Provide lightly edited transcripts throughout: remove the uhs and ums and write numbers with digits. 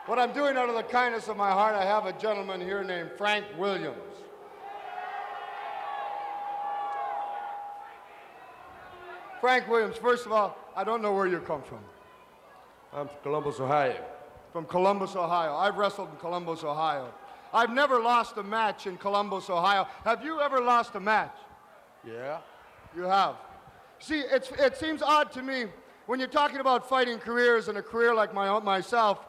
What I'm doing out of the kindness of my heart, I have a gentleman here named Frank Williams. Frank Williams, first of all, I don't know where you come from. I'm from Columbus, Ohio. From Columbus, Ohio. I've wrestled in Columbus, Ohio. I've never lost a match in Columbus, Ohio. Have you ever lost a match? Yeah. You have. See, it seems odd to me when you're talking about fighting careers and a career like myself.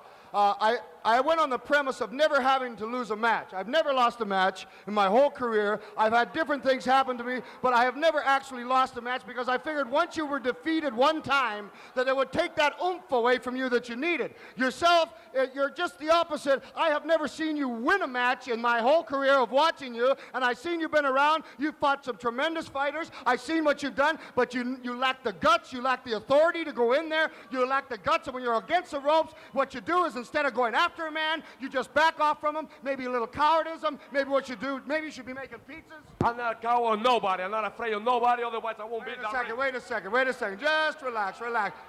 I went on the premise of never having to lose a match. I've never lost a match in my whole career. I've had different things happen to me, but I have never actually lost a match because I figured once you were defeated one time, that it would take that oomph away from you that you needed. Yourself, you're just the opposite. I have never seen you win a match in my whole career of watching you, and I've seen you've been around. You've fought some tremendous fighters. I've seen what you've done, but you lack the guts. You lack the authority to go in there. You lack the guts, and when you're against the ropes, what you do is instead of going after a man, you just back off from him, maybe a little cowardism, maybe what you do, maybe you should be making pizzas. I'm not a coward of nobody. I'm not afraid of nobody, otherwise I won't Wait a second. Just relax.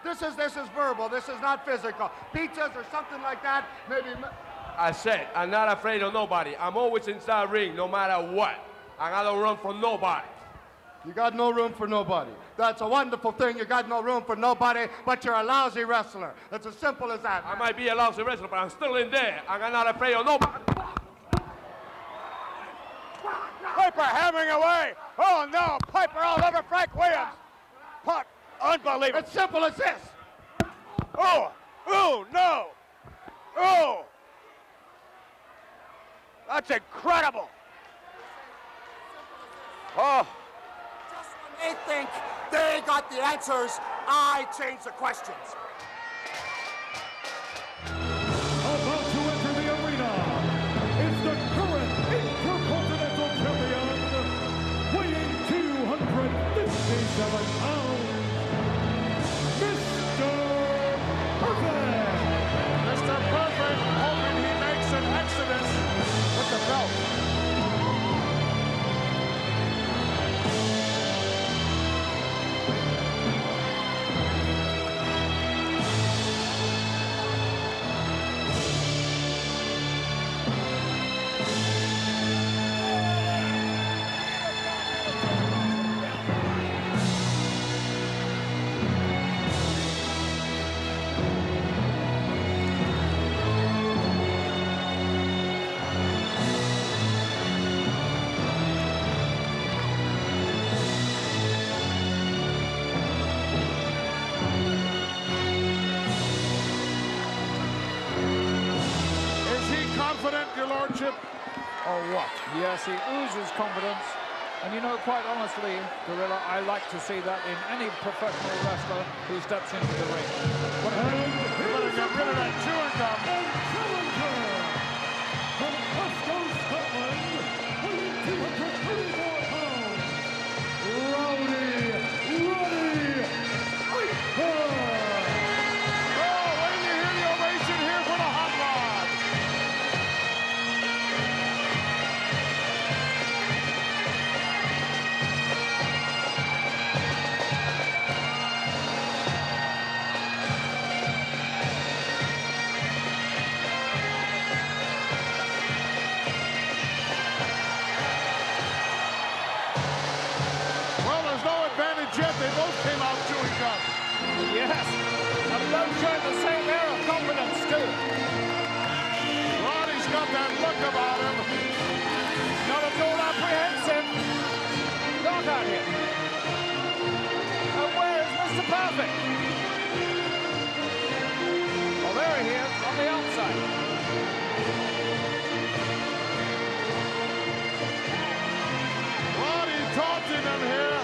This is verbal. This is not physical. Pizzas or something like that, maybe. I said, I'm not afraid of nobody. I'm always inside ring, no matter what. And I don't run from nobody. You got no room for nobody. That's a wonderful thing. You got no room for nobody, but you're a lousy wrestler. It's as simple as that. I might be a lousy wrestler, but I'm still in there. And I'm not afraid of nobody. Piper hammering away. Oh, no. Piper all over Frank Williams. Puck. Unbelievable. It's simple as this. Oh. Oh, no. Oh. That's incredible. Oh. They think they got the answers. I change the questions. About to enter the arena is the current Intercontinental Champion, weighing 257 pounds, Mr. Perfect. Mr. Perfect hoping he makes an exodus with the belt. Or what? Yes, he oozes confidence. And you know, quite honestly, Gorilla, I like to see that in any professional wrestler who steps into the ring. You better get rid of that chewing gum. From Glasgow, Scotland, weighing 234 pounds, Rowdy Roddy Piper. Oh, wait till you hear the ovation here for the Hot Rod. Well, there's no advantage yet. They both came out chewing gum. Yes, and both showing the same air of confidence, too. Roddy's got that look about him. Not at all apprehensive. Look at him. And where is Mr. Perfect? Well, there he is, on the outside. Roddy taunting him here.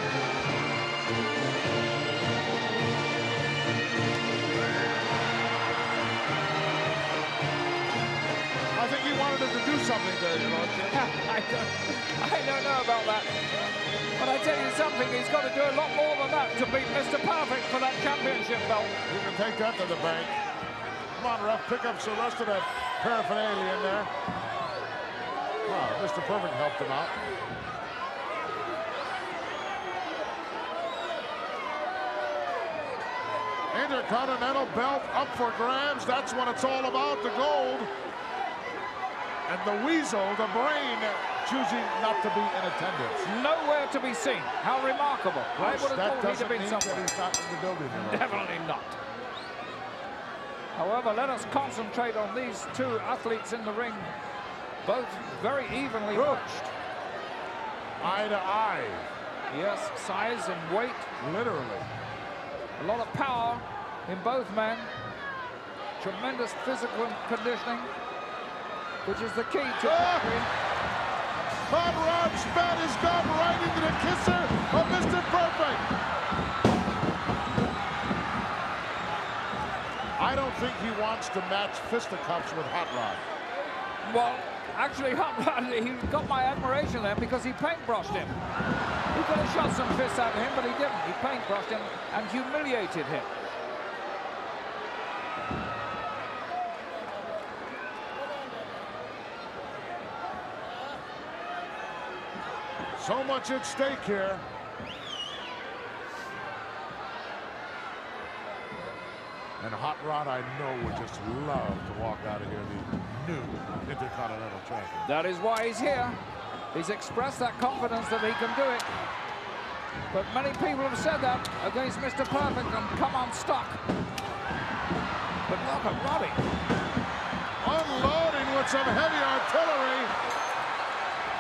I think he wanted him to do something there, you know. I don't know about that. But I tell you something, he's got to do a lot more than that to beat Mr. Perfect for that championship belt. You can take that to the bank. Come on, ref, pick up the rest of that paraphernalia in there. Wow, Mr. Perfect helped him out. Intercontinental belt up for grabs. That's what it's all about, the gold. And the Weasel, the Brain, choosing not to be in attendance. Nowhere to be seen. How remarkable. I would have That thought he'd have doesn't been mean somewhere. that he's not in the building. Definitely not. However, let us concentrate on these two athletes in the ring. Both very evenly matched. Eye to eye. Yes, size and weight. Literally. A lot of power in both men. Tremendous physical conditioning, which is the key to victory. Hot Rod spat his gum right into the kisser of Mr. Perfect. I don't think he wants to match fisticuffs with Hot Rod. Well, actually, Hot Rod, he got my admiration there because he paintbrushed him. He could have shot some fists at him, but he didn't. He paintbrushed him and humiliated him. So much at stake here. And Hot Rod, I know, would just love to walk out of here the new Intercontinental Champion. That is why he's here. He's expressed that confidence that he can do it. But many people have said that against Mr. Perfect and come unstuck. But look at Robbie. Unloading with some heavy artillery.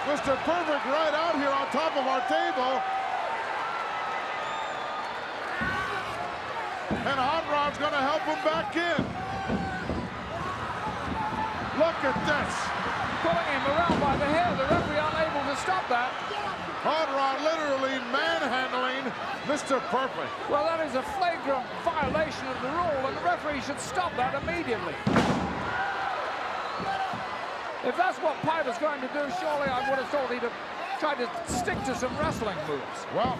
Mr. Perfect right out here on top of our table. And Hot Rod's gonna help him back in. Look at this. Pulling him around by the hair. The referee unable to stop that. Hot Rod literally manhandling Mr. Perfect. Well, that is a flagrant violation of the rule, and the referee should stop that immediately. If that's what Piper's going to do, surely I would have thought he'd have tried to stick to some wrestling moves. Well,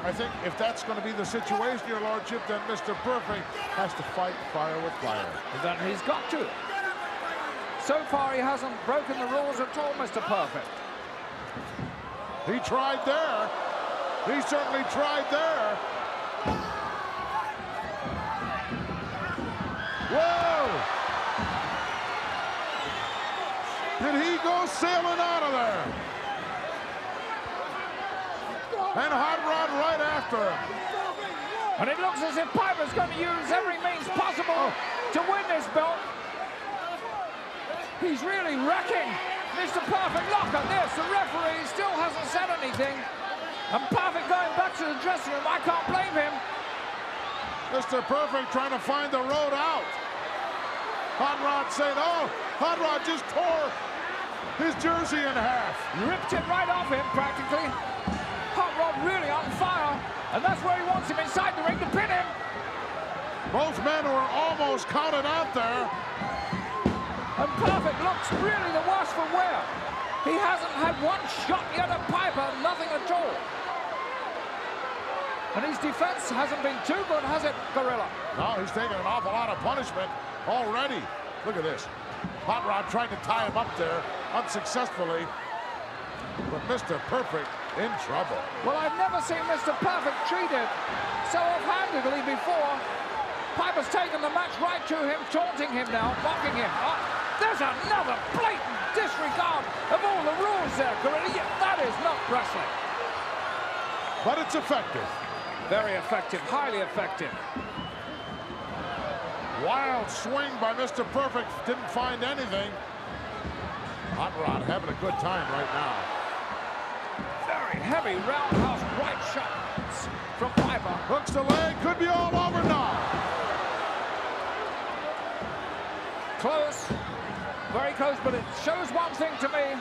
I think if that's going to be the situation, Your Lordship, then Mr. Perfect has to fight fire with fire. Then he's got to. So far, he hasn't broken the rules at all, Mr. Perfect. He tried there. He certainly tried there. Whoa! Did he go sailing out of there? And Hot Rod right after him. And it looks as if Piper's going to use every means possible to win this belt. He's really wrecking Mr. Perfect. Look at this. The referee still hasn't said anything. And Perfect going back to the dressing room. I can't blame him. Mr. Perfect trying to find the road out. Hot Rod saying, oh, Hot Rod just tore his jersey in half. Ripped it right off him, practically. Hot Rod really on fire. And that's where he wants him, inside the ring to pin him. Both men were almost counted out there. And Perfect looks really the worse for wear. He hasn't had one shot yet at Piper, nothing at all. And his defense hasn't been too good, has it, Gorilla? No, he's taking an awful lot of punishment already. Look at this. Hot Rod trying to tie him up there unsuccessfully. But Mr. Perfect in trouble. Well, I've never seen Mr. Perfect treated so offhandedly before. Piper's taken the match right to him, taunting him now, mocking him. Oh, there's another blatant disregard of all the rules there, Gorilla. That is not wrestling. But it's effective. Very effective, highly effective. Wild swing by Mr. Perfect. Didn't find anything. Hot Rod having a good time right now. Very heavy roundhouse right shots from Piper. Hooks the leg. Could be all over now. Close, very close, but it shows one thing to me,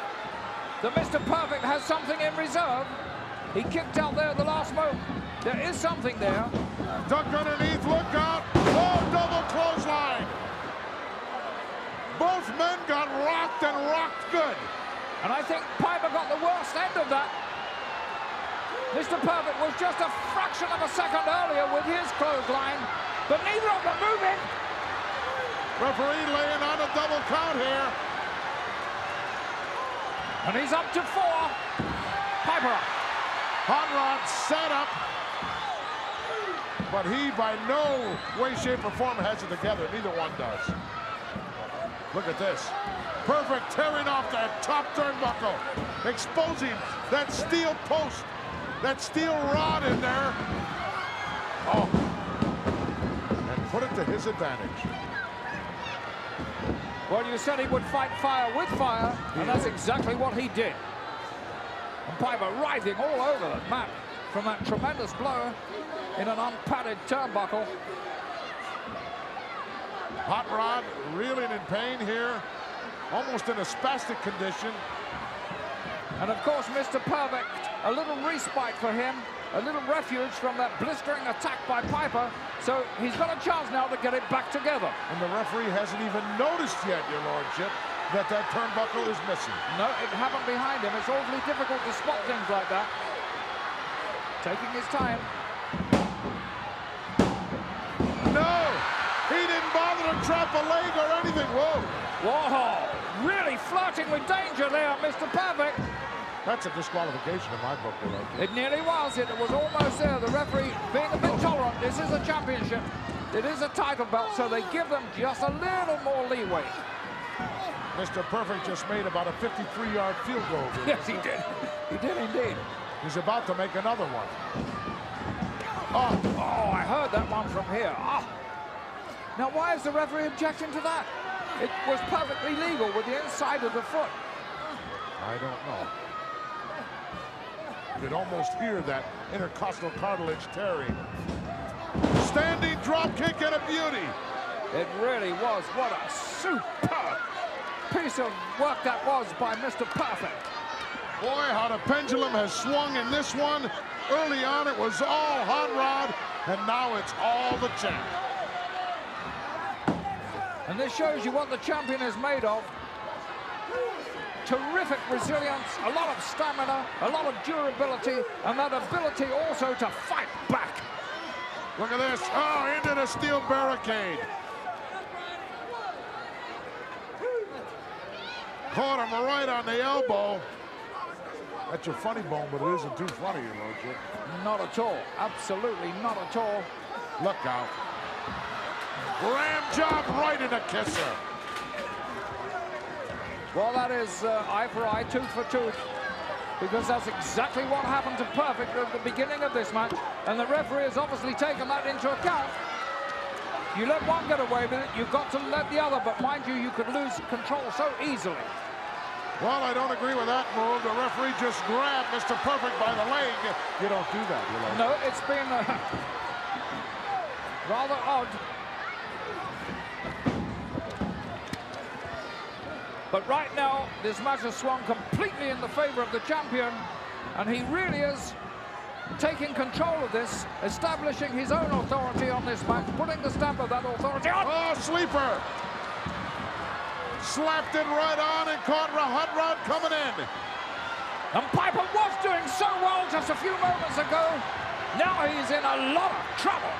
that Mr. Perfect has something in reserve. He kicked out there at the last moment. There is something there. Duck underneath, look out. Oh, double clothesline. Both men got rocked and rocked good. And I think Piper got the worst end of that. Mr. Perfect was just a fraction of a second earlier with his clothesline, but neither of them moving. Referee laying on a double count here. And he's up to 4. Piper up. Hot Rod set up. but he by no way, shape, or form has it together. Neither one does. Look at this. Perfect tearing off that top turnbuckle, exposing that steel post, that steel rod in there. Oh, and put it to his advantage. Well, you said he would fight fire with fire, and that's exactly what he did. And Piper writhing all over the mat from that tremendous blow in an unpadded turnbuckle. Hot Rod reeling in pain here, almost in a spastic condition. And of course, Mr. Perfect, a little respite for him, a little refuge from that blistering attack by Piper. So he's got a chance now to get it back together. And the referee hasn't even noticed yet, your lordship, that that turnbuckle is missing. No, it happened behind him. It's awfully difficult to spot things like that. Taking his time. No! He didn't bother to trap a leg or anything. Whoa! Whoa! Really flirting with danger there, Mr. Perfect. That's a disqualification in my book, your lordship. It nearly was. It was almost there. The referee being a bit tolerant. This is a championship. It is a title belt, so they give them just a little more leeway. Mr. Perfect just made about a 53-yard field goal. Yes, he did. He did indeed. He's about to make another one. Oh, I heard that one from here. Oh. Now, why is the referee objecting to that? It was perfectly legal with the inside of the foot. I don't know. You could almost hear that intercostal cartilage tearing. Standing drop kick and a beauty. It really was. What a superb piece of work that was by Mr. Perfect. Boy, how the pendulum has swung in this one. Early on, it was all Hot Rod, and now it's all the champ. And this shows you what the champion is made of. Terrific resilience, a lot of stamina, a lot of durability, and that ability also to fight back. Look at this. Oh, into the steel barricade. Caught him right on the elbow. That's your funny bone, but it isn't too funny, your lordship. Not at all. Absolutely not at all. Look out. Ram job right in the kisser. Well, that is eye for eye, tooth for tooth, because that's exactly what happened to Perfect at the beginning of this match, and the referee has obviously taken that into account. You let one get away with it, you've got to let the other, but mind you, you could lose control so easily. Well, I don't agree with that move. The referee just grabbed Mr. Perfect by the leg. You don't do that, you know. No, it's been rather odd. But right now, this match has swung completely in the favor of the champion, and he really is taking control of this, establishing his own authority on this match, putting the stamp of that authority on. Oh, sleeper! Slapped it right on and caught Hot Rod coming in. And Piper was doing so well just a few moments ago. Now he's in a lot of trouble.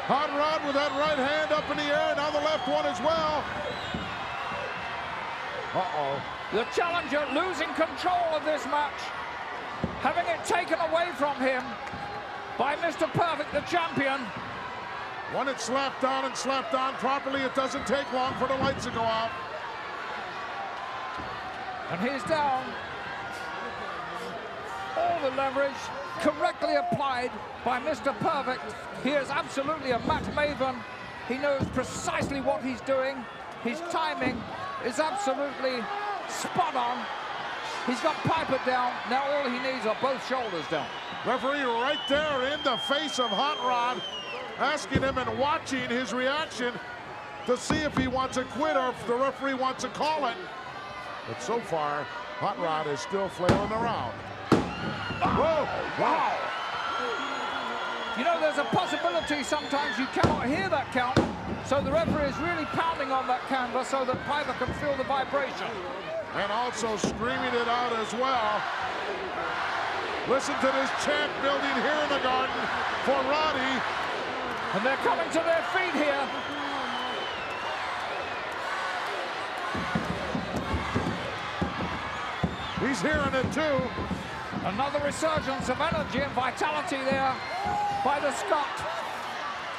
Hot Rod with that right hand up in the air, now the left one as well. Uh-oh. The challenger losing control of this match, having it taken away from him by Mr. Perfect, the champion. When it's slapped on and slapped on properly, it doesn't take long for the lights to go out. And he's down. All the leverage correctly applied by Mr. Perfect. He is absolutely a mat maven. He knows precisely what he's doing. His timing is absolutely spot on. He's got Piper down. Now all he needs are both shoulders down. Referee right there in the face of Hot Rod, asking him and watching his reaction to see if he wants to quit or if the referee wants to call it. But so far, Hot Rod is still flailing around. Whoa! Wow! You know, there's a possibility sometimes you cannot hear that count, so the referee is really pounding on that canvas so that Piper can feel the vibration. And also screaming it out as well. Listen to this chant building here in the garden for Roddy. And they're coming to their feet here. He's hearing it too. Another resurgence of energy and vitality there by the Scot,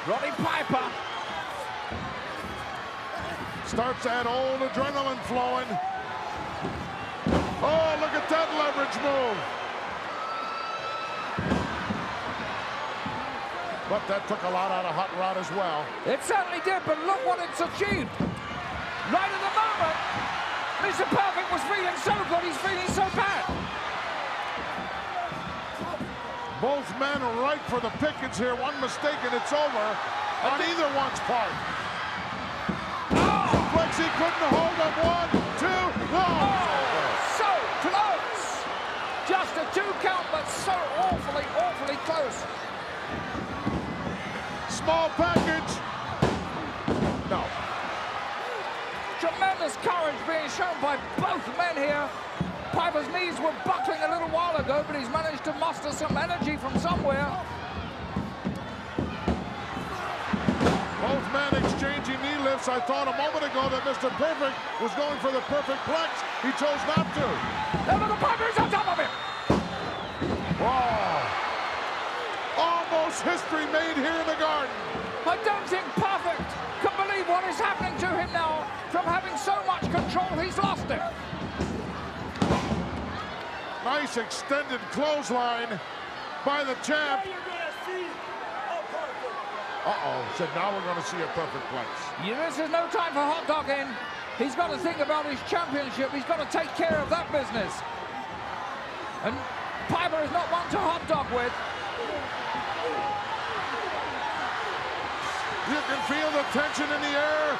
Roddy Piper. Starts that old adrenaline flowing. Oh, look at that leverage move. But that took a lot out of Hot Rod as well. It certainly did, but look what it's achieved. Right at the moment, Mr. Perfect was feeling so good, he's feeling so bad. Both men are right for the pickings here. One mistake and it's over on either one's part. Flexi couldn't hold him. 1, 2, So close. Just a 2 count, but so awfully, awfully close. Small package. No. Tremendous courage being shown by both men here. Piper's knees were buckling a little while ago, but he's managed to muster some energy from somewhere. Both men exchanging knee lifts. I thought a moment ago that Mr. Perfect was going for the perfect plex. He chose not to. Now look at Piper, he's on top of him. Wow. Almost history made here in the Garden. I don't think Perfect can believe what is happening to him now. From having so much control, he's lost it. Nice extended clothesline by the champ. So now we're going to see a perfect plex. This is no time for hot dogging. He's got to think about his championship. He's got to take care of that business. And Piper is not one to hot dog with. You can feel the tension in the air.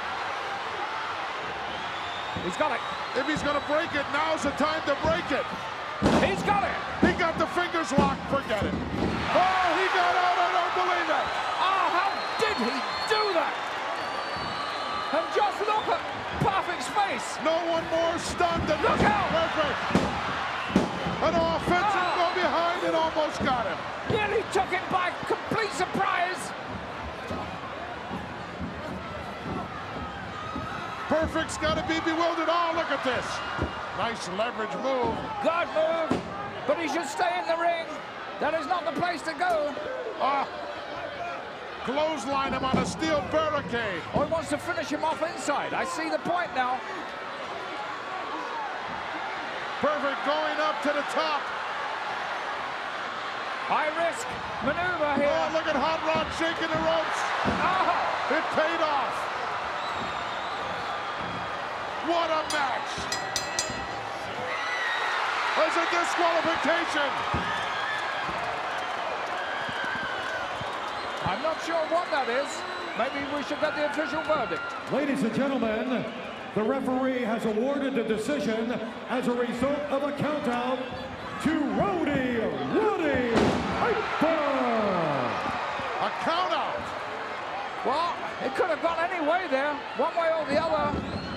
He's got it. If he's going to break it, now's the time to break it. He's got it. He got the fingers locked. Forget it. Oh, he got out. I don't believe it. Oh, how did he do that? And just look at Perfect's face. No one more stunned than Look out. Perfect. An offensive go behind and almost got him. Nearly took him by complete surprise. Perfect's got to be bewildered. Oh, look at this. Nice leverage move. Good move, but he should stay in the ring. That is not the place to go. Clothesline him on a steel barricade. Oh, he wants to finish him off inside. I see the point now. Perfect going up to the top. High risk maneuver here. Oh, look at Hot Rod shaking the ropes. Oh, It paid off. What a match. There's a disqualification. I'm not sure what that is. Maybe we should get the official verdict. Ladies and gentlemen, the referee has awarded the decision as a result of a countdout to Roddy Piper. A count out. Well, it could have gone any way there, one way or the other.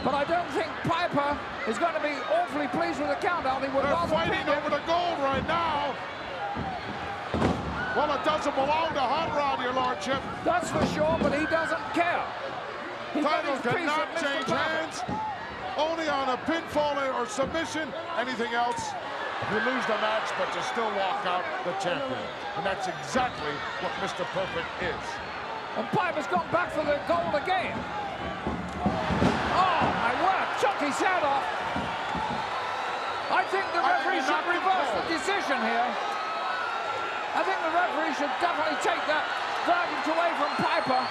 But I don't think Piper is going to be awfully pleased with the count-out. He would They're rather fighting pin him. over the gold right now. Well, it doesn't belong to Hot Rod, your lordship. That's for sure, but he doesn't care. He's got Title his piece cannot of Mr. change Perfect. hands. Only on a pinfall or submission. Anything else, you lose the match, but you still walk out the champion. And that's exactly what Mr. Perfect is. And Piper's gone back for the gold again. Oh, my word, took his head off. I think the referee should reverse the decision here. I think the referee should definitely take that verdict away from Piper.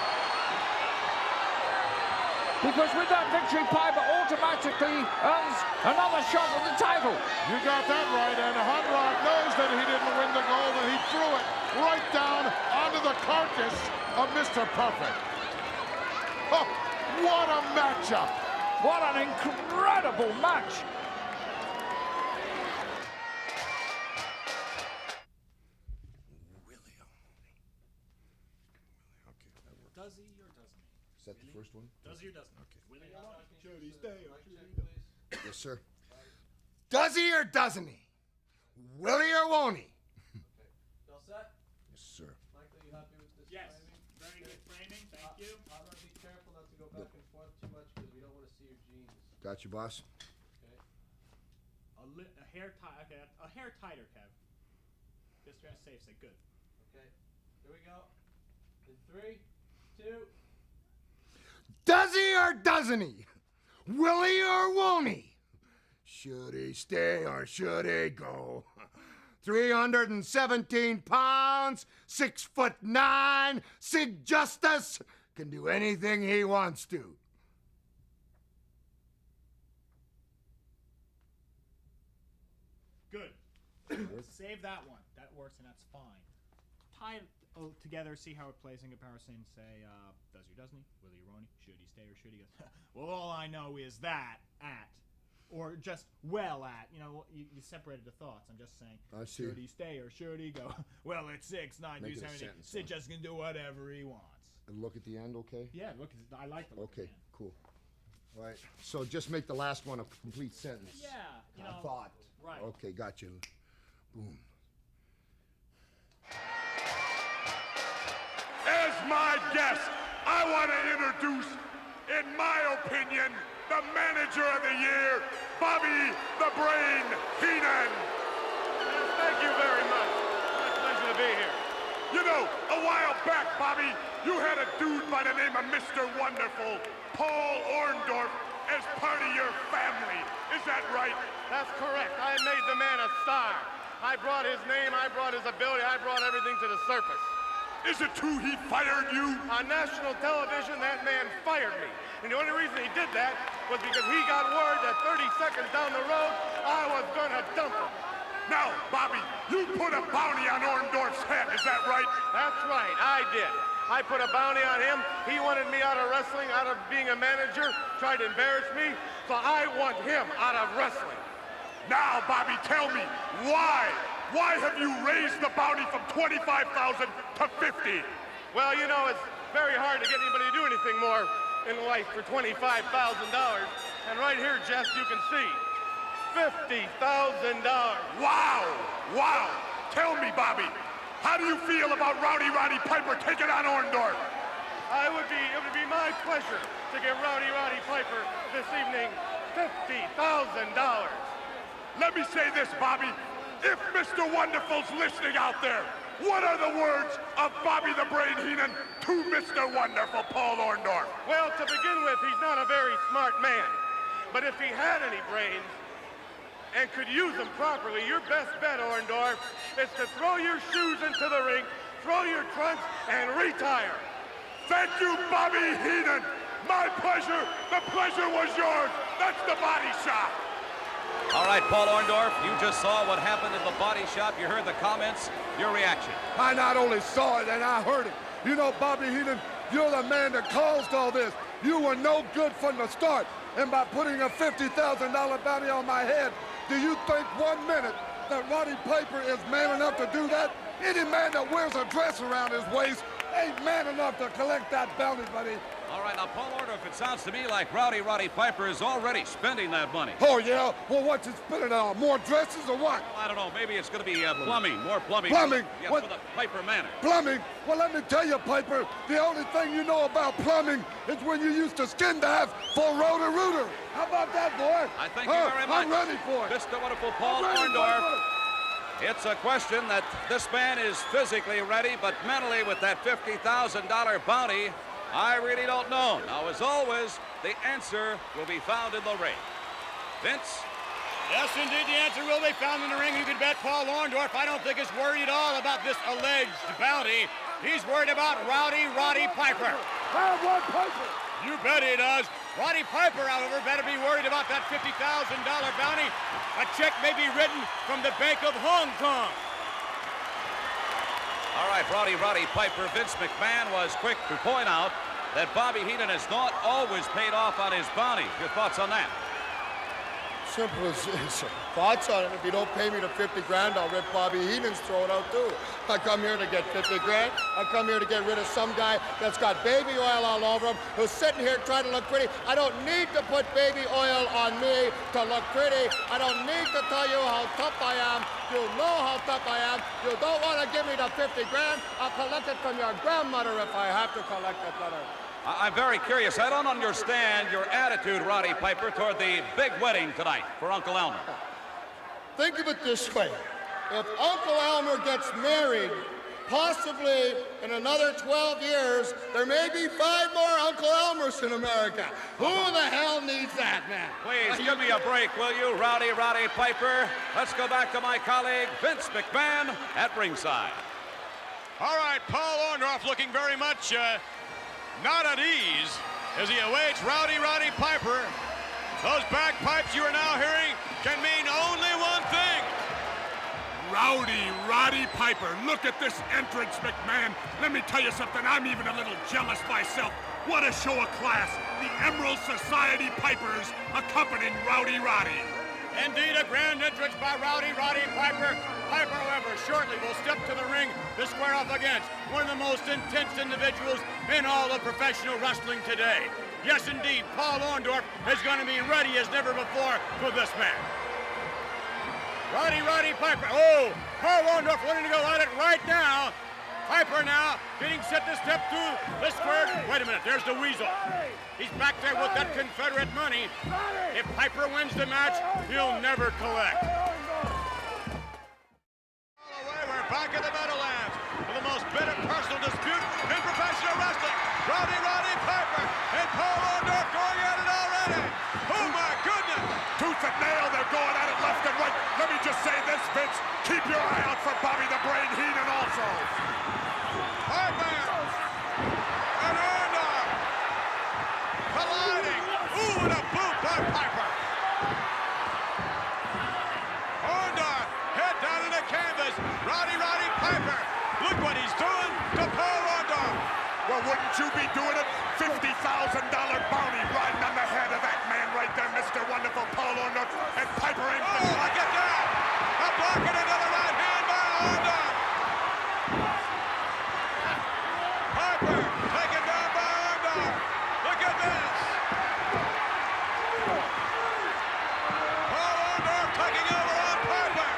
Because with that victory, Piper automatically earns another shot at the title. You got that right, and Hot Rod knows that he didn't win the gold, and he threw it right down onto the carcass of Mr. Perfect. Oh, what a matchup! What an incredible match. Does he or doesn't he? Is that the first one? Does he or doesn't he? Willie or won't he? Should he stay or should he go? Yes, sir. Does he or doesn't he? Will he or won't he? All set? Yes, sir. Michael, you happy with this Yes. timing? Very good framing. Thank you. I'm gonna be careful not to go back and forth too much because we don't want to see your jeans. Got you, boss. Okay. A hair tie. Okay, a hair tighter, Kev. Just trying to safe say good. Okay, here we go. In 3, 2. Does he or doesn't he? Will he or won't he? Should he stay or should he go? 317 pounds, 6'9", Sig Justice can do anything he wants to. Good. Save that one. That works and that's fine. Tie it together, see how it plays in comparison. Say, does he or doesn't he? Will he or won't he? Should he stay or should he go? Well, all I know is that, at, or just well at. You know, you separated the thoughts. I'm just saying, I see. should he stay or should he go? Well, it's 6, 9, Make 2, it a 7, 8. sentence, Sid huh? just can do whatever he wants. And look at the end, okay? Yeah, look, I like the look Okay, at the end. cool. All right, so just make the last one a complete sentence. Yeah, you know. I thought. Right. Okay, got you. Boom. As my guest, I want to introduce, in my opinion, the manager of the year, Bobby the Brain Heenan. Thank you very much. My pleasure to be here. You know, a while back, Bobby, you had a dude by the name of Mr. Wonderful, Paul Orndorff, as part of your family. Is that right? That's correct. I made the man a star. I brought his name, I brought his ability, I brought everything to the surface. Is it true he fired you? On national television, that man fired me. And the only reason he did that was because he got word that 30 seconds down the road, I was gonna dump him. Now, Bobby, you put a bounty on Orndorff's head, is that right? That's right, I did. I put a bounty on him. He wanted me out of wrestling, out of being a manager, tried to embarrass me, so I want him out of wrestling. Now, Bobby, tell me, why? Why have you raised the bounty from 25,000 to 50? Well, you know, it's very hard to get anybody to do anything more in life for $25,000. And right here, Jess, you can see, $50,000. Wow! Wow! Tell me, Bobby, how do you feel about Rowdy Roddy Piper taking on Orndorff? It would be my pleasure to give Rowdy Piper this evening $50,000. Let me say this, Bobby. If Mr. Wonderful's listening out there, what are the words of Bobby the Brain Heenan to Mr. Wonderful, Paul Orndorff? Well, to begin with, he's not a very smart man. But if he had any brains and could use them properly, your best bet, Orndorff, is to throw your shoes into the ring, throw your trunks, and retire. Thank you, Bobby Heenan. My pleasure. The pleasure was yours. That's the Body Shop. All right, Paul Orndorff, you just saw what happened in the Body Shop. You heard the comments. Your reaction? I not only saw it, and I heard it. You know, Bobby Heenan, you're the man that caused all this. You were no good from the start. And by putting a $50,000 bounty on my head, do you think 1 minute that Roddy Piper is man enough to do that? Any man that wears a dress around his waist ain't man enough to collect that bounty, buddy. All right, now, Paul Orndorff, it sounds to me like Roddy Piper is already spending that money. Oh, yeah? Well, what's he spending it on? More dresses or what? Well, I don't know. Maybe it's going to be plumbing, more plumbing. Plumbing? Yeah, What? for the Piper Manor. Plumbing? Well, let me tell you, Piper, the only thing you know about plumbing is when you used to skin dive for Roto-Rooter. How about that, boy? I thank you very much. I'm ready for it. Mr. Wonderful Paul I'm ready, Orndorff. Piper. It's a question that this man is physically ready, but mentally with that $50,000 bounty, I really don't know. Now, as always, the answer will be found in the ring. Vince? Yes, indeed, the answer will be found in the ring. You can bet Paul Orndorff, I don't think, is worried at all about this alleged bounty. He's worried about Roddy Piper. I want Piper. You bet he does. Roddy Piper, however, better be worried about that $50,000 bounty. A check may be written from the Bank of Hong Kong. All right, Roddy Piper. Vince McMahon was quick to point out that Bobby Heenan has not always paid off on his bounty. Your thoughts on that? Simple as thoughts on it. If you don't pay me the 50 grand, I'll rip Bobby Heenan's throat out too. I come here to get 50 grand. I come here to get rid of some guy that's got baby oil all over him, who's sitting here trying to look pretty. I don't need to put baby oil on me to look pretty. I don't need to tell you how tough I am. You know how tough I am. You don't want to give me the 50 grand. I'll collect it from your grandmother if I have to collect it, brother. I'm very curious. I don't understand your attitude, Roddy Piper, toward the big wedding tonight for Uncle Elmer. Think of it this way. if Uncle Elmer gets married, possibly in another 12 years, there may be 5 more Uncle Elmers in America. Who the hell needs that, man? Please give me a break, will you, Rowdy Roddy Piper? Let's go back to my colleague, Vince McMahon, at ringside. All right, Paul Orndorff looking very much not at ease as he awaits Rowdy Roddy Piper. Those bagpipes you are now hearing can mean only one thing. Rowdy Roddy Piper. Look at this entrance, McMahon. Let me tell you something, I'm even a little jealous myself. What a show of class. The Emerald Society Pipers accompanying Rowdy Roddy. Indeed, a grand entrance by Rowdy Roddy Piper. Piper, however, shortly will step to the ring to square off against one of the most intense individuals in all of professional wrestling today. Yes, indeed, Paul Orndorff is going to be ready as never before for this man. Rowdy Roddy Piper. Oh, Paul Orndorff wanting to go at it right now. Piper now getting set to step through the square. Wait a minute, there's the Weasel. He's back there with that Confederate money. If Piper wins the match, he'll never collect. All away, we're back in the Meadowlands for the most bitter personal dispute in professional wrestling. Rowdy Roddy Piper and Paul Orndorff going at it already. Oh my goodness! Tooth and nail, they're going at it left and right. Let me just say this, Vince. Keep your eye out for Bobby the Brain Heenan also. Piper and Orndorff colliding. Ooh, and a boot by Piper. Orndorff head down in the canvas. Rowdy Roddy Piper. Look what he's doing to Paul Orndorff. Well, wouldn't you be doing it? $50,000 bounty riding on the head of that man right there, Mr. Wonderful Paul Orndorff. And Piper ain't... Oh, look at that! A block and another right hand by Orndorff. Piper taken down by Orndorff. Look at this. Paul Orndorff taking over on Piper.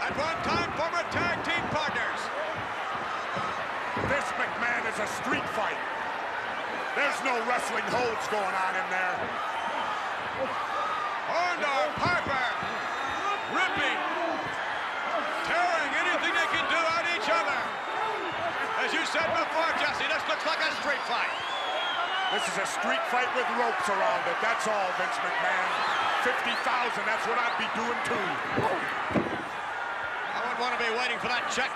At one time, former tag team partners. This, McMahon, is a street fight. There's no wrestling holds going on in there. Orndorff, Piper, ripping, tearing anything they can do at each other. As you said before, Jesse, this looks like a street fight. This is a street fight with ropes around it. That's all, Vince McMahon. 50,000, that's what I'd be doing too. I wouldn't want to be waiting for that check.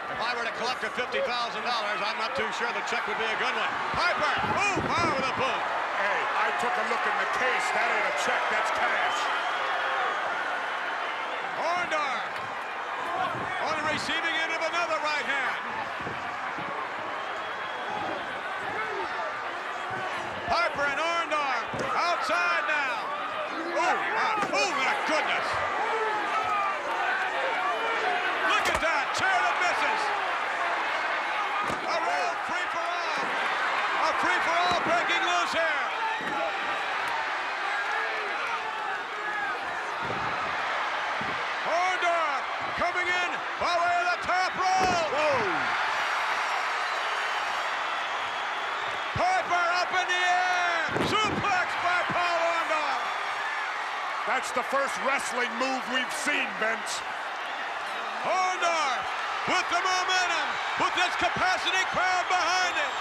If I were to collect a $50,000, I'm not too sure the check would be a good one. Piper, ooh, power with a boot. Hey, I took a look in the case. That ain't a check, that's cash. Orndorff on the receiving end of another right hand. Piper and Orndorff outside now. Oh my goodness. Look at that, chair that misses. A real free-for-all. A free-for-all breaking loose here. Orndorff coming in by way of the top rope. Whoa. Piper up in the air. Suplex by Paul Orndorff. That's the first wrestling move we've seen, Vince. Orndorff with the momentum, with this capacity crowd behind him.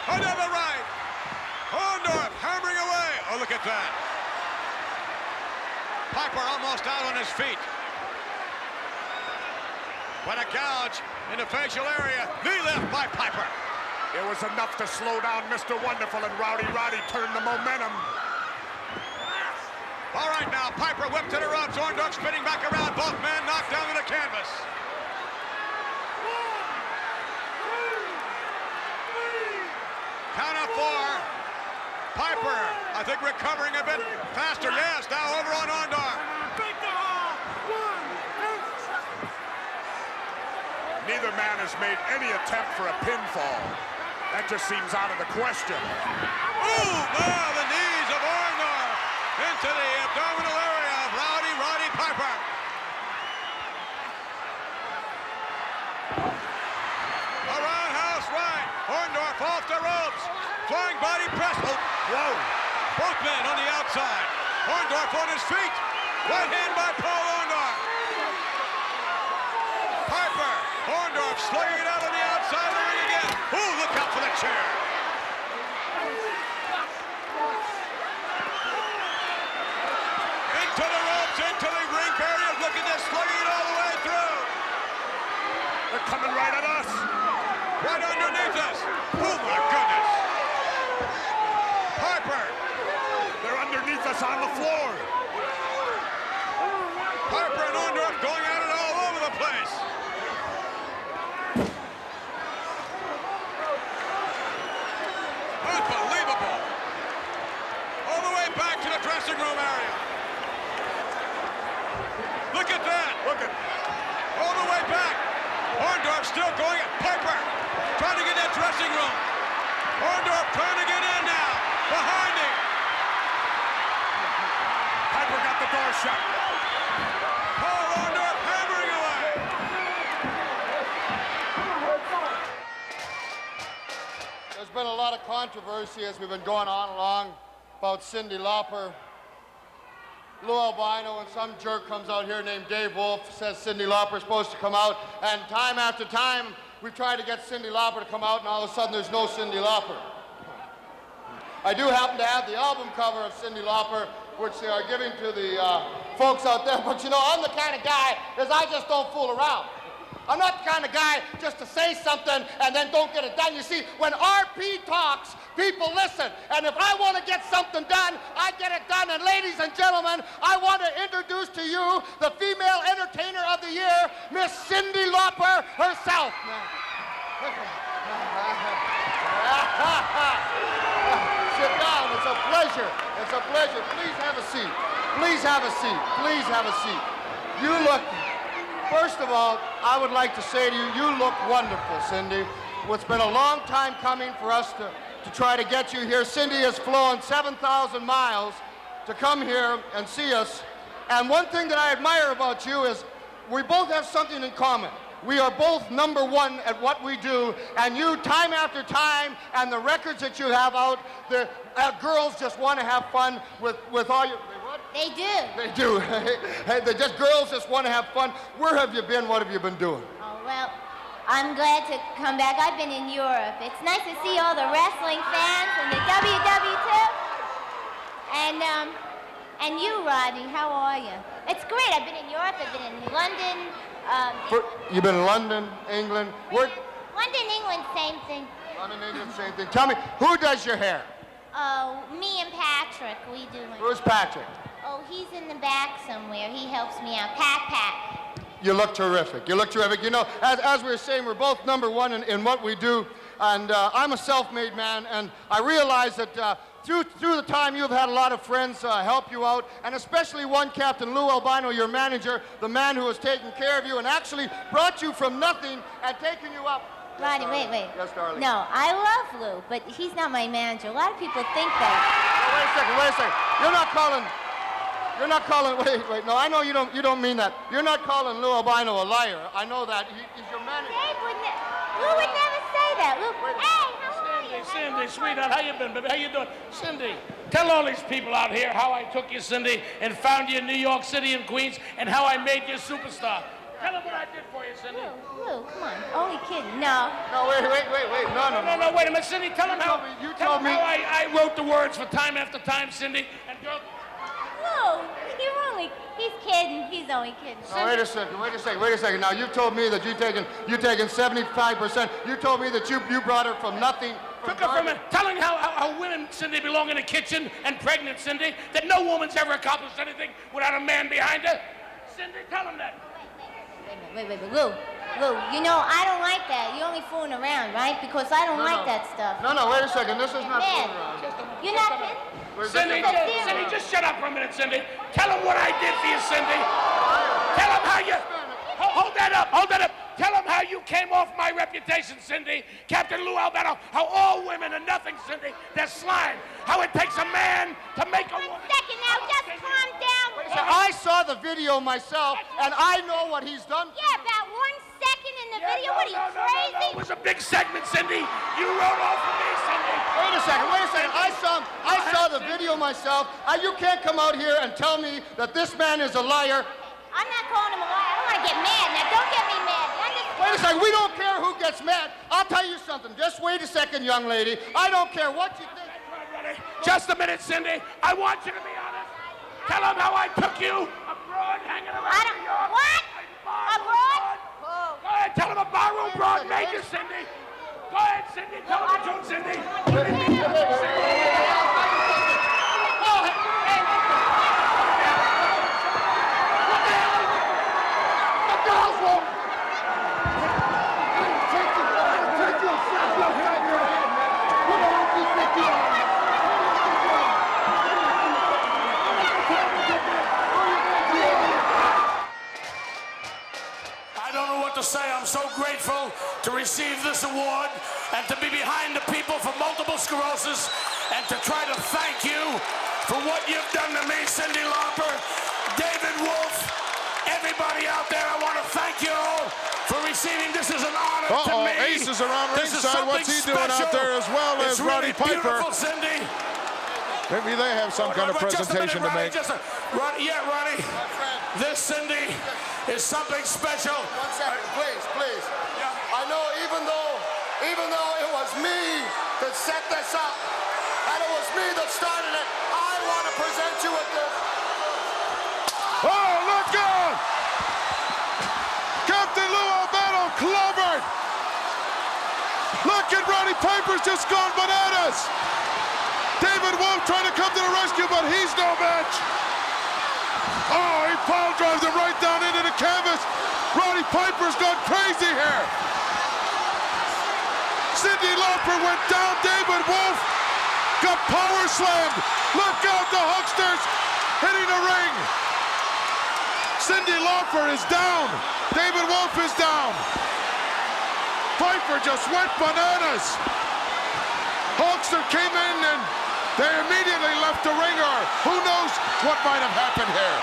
Another right. Orndorff hammering away. Oh, look at that. Piper almost out on his feet. But a gouge in the facial area. Knee lift by Piper. It was enough to slow down Mr. Wonderful, and Rowdy Roddy turned the momentum. All right, now, Piper whipped to the ropes. Orndorff spinning back around. Both men knocked down to the canvas. Count of 4. Piper, I think, recovering a bit faster. Yes, now over on Orndorff. Neither man has made any attempt for a pinfall. That just seems out of the question. Ooh, wow, the knees of Orndorff into the abdominal area of Rowdy Roddy Piper. A roundhouse right. Orndorff off the ropes. Flying body press. Oh, whoa. Both men on the outside. Orndorff on his feet. Right hand by Paul Orndorff. Piper. Orndorff slinging it out on the outside of the ring again. Ooh, look out for the chair. Into the ropes, into the ring barrier. Look at this, slinging it all the way through. They're coming right at us. Right underneath us. Oh, my goodness. Piper. They're underneath us on the floor. Piper and Orndorff going at it all over the place. Unbelievable. All the way back to the dressing room area. Look at that. Look at All the way back. Orndorff still going at Piper. Trying to get that dressing room. Orndorff trying to get in now. Behind him. Piper got the door shut. Paul Orndorff hammering away. There's been a lot of controversy as we've been going on along about Cyndi Lauper. Lou Albino and some jerk comes out here named Dave Wolf, says Cyndi Lauper is supposed to come out, and time after time we've tried to get Cyndi Lauper to come out, and all of a sudden there's no Cyndi Lauper. I do happen to have the album cover of Cyndi Lauper, which they are giving to the folks out there, but you know, I'm the kind of guy that I just don't fool around. I'm not the kind of guy just to say something and then don't get it done. You see, when RP talks, people listen. And if I want to get something done, I get it done. And ladies and gentlemen, I want to introduce to you the female entertainer of the year, Miss Cyndi Lauper herself. Sit down. It's a pleasure. It's a pleasure. Please have a seat. Please have a seat. Please have a seat. You look... First of all, I would like to say to you, you look wonderful, Cyndi. It's been a long time coming for us to try to get you here. Cyndi has flown 7,000 miles to come here and see us. And one thing that I admire about you is we both have something in common. We are both #1 at what we do, and you, time after time, and the records that you have out, the girls just want to have fun with all your... They do. They do. They just, girls just want to have fun. Where have you been? What have you been doing? Oh, well, I'm glad to come back. I've been in Europe. It's nice to see all the wrestling fans and the WW2. And you, Roddy, how are you? It's great. I've been in Europe. I've been in London. You've been in London, England. Where? London, England, same thing. London, England, same thing. Tell me, who does your hair? Oh, me and Patrick, we do it. Who's Patrick? Oh, he's in the back somewhere. He helps me out. Pat. You look terrific. You look terrific. You know, as we were saying, we're both #1 in what we do. And I'm a self-made man, and I realize that through the time you've had a lot of friends help you out, and especially one, Captain Lou Albino, your manager, the man who has taken care of you and actually brought you from nothing and taken you up. Roddy, wait. Yes, darling. No, I love Lou, but he's not my manager. A lot of people think that. Oh, wait a second. You're not calling, wait, no, I know you don't mean that. You're not calling Lou Albino a liar. I know that. He's your manager. Lou would never say that. Lou, hey, how are you? Cyndi, sweetheart, how you been, baby? How you doing? Cyndi, tell all these people out here how I took you, Cyndi, and found you in New York City and Queens, and how I made you a superstar. Tell them what I did for you, Cyndi. Lou, come on. Only kidding. No. No, wait. No, wait a minute, Cyndi. Tell them how I wrote the words for time after time, Cyndi. And girl... Lou, he's kidding. He's only kidding. No, wait a second. Now, you told me that you've taken 75%. You told me that you brought her from nothing. Took her from telling how women, Cyndi, belong in the kitchen and pregnant, Cyndi, that no woman's ever accomplished anything without a man behind her. Cyndi, tell them that. Wait, Lou, you know, I don't like that. You're only fooling around, right? Because I don't like that stuff. No, wait a second. This is not fooling around. You're not kidding? Cyndi, just shut up for a minute, Cyndi. Tell them what I did for you, Cyndi. Tell them how you... Hold that up. Tell them how you came off my reputation, Cyndi. Captain Lou Albino, how all women are nothing, Cyndi. They're slime. How it takes a man to make a woman... 1 second now, just calm down. I saw the video myself, and I know what he's done. Yeah, about 1 second in the video. What are you, crazy? No, it was a big segment, Cyndi. You wrote off for me, Cyndi. Wait a second. I saw the video myself. You can't come out here and tell me that this man is a liar. I'm not calling him a liar. I don't want to get mad. Now, don't get me mad. Wait a second. We don't care who gets mad. I'll tell you something. Just wait a second, young lady. I don't care what you think. Just a minute, Cindy. I want you to be honest. Tell them how I took you abroad hanging around New York. What? Abroad? Go ahead, tell them a barroom broad major, Cindy. Go ahead, Cindy. Tell them the truth, Cindy. To say I'm so grateful to receive this award and to be behind the people for multiple sclerosis and to try to thank you for what you've done to me, Cyndi Lauper, David Wolf, everybody out there. I want to thank you all for receiving this as an honor to me. Ace is around This is ringside. What's he doing out there as well as Roddy really Piper? Beautiful, Cindy. Maybe they have some kind of presentation to make. Roddy, this, Cindy, is something special. 1 second, please. I know even though it was me that set this up, and it was me that started it, I want to present you with this. Oh, look out! Captain Lou Albano clobbered! Look at Roddy Piper's just gone bananas! David Wolf trying to come to the rescue, but he's no match! Oh, he pile drives him right down into the canvas! Roddy Piper's gone crazy here! Cyndi Lauper went down, David Wolf got power slammed! Look out, the Hulksters hitting the ring! Cyndi Lauper is down! David Wolf is down! Piper just went bananas! Hulkster came in and they immediately left the ring, or who knows what might have happened here.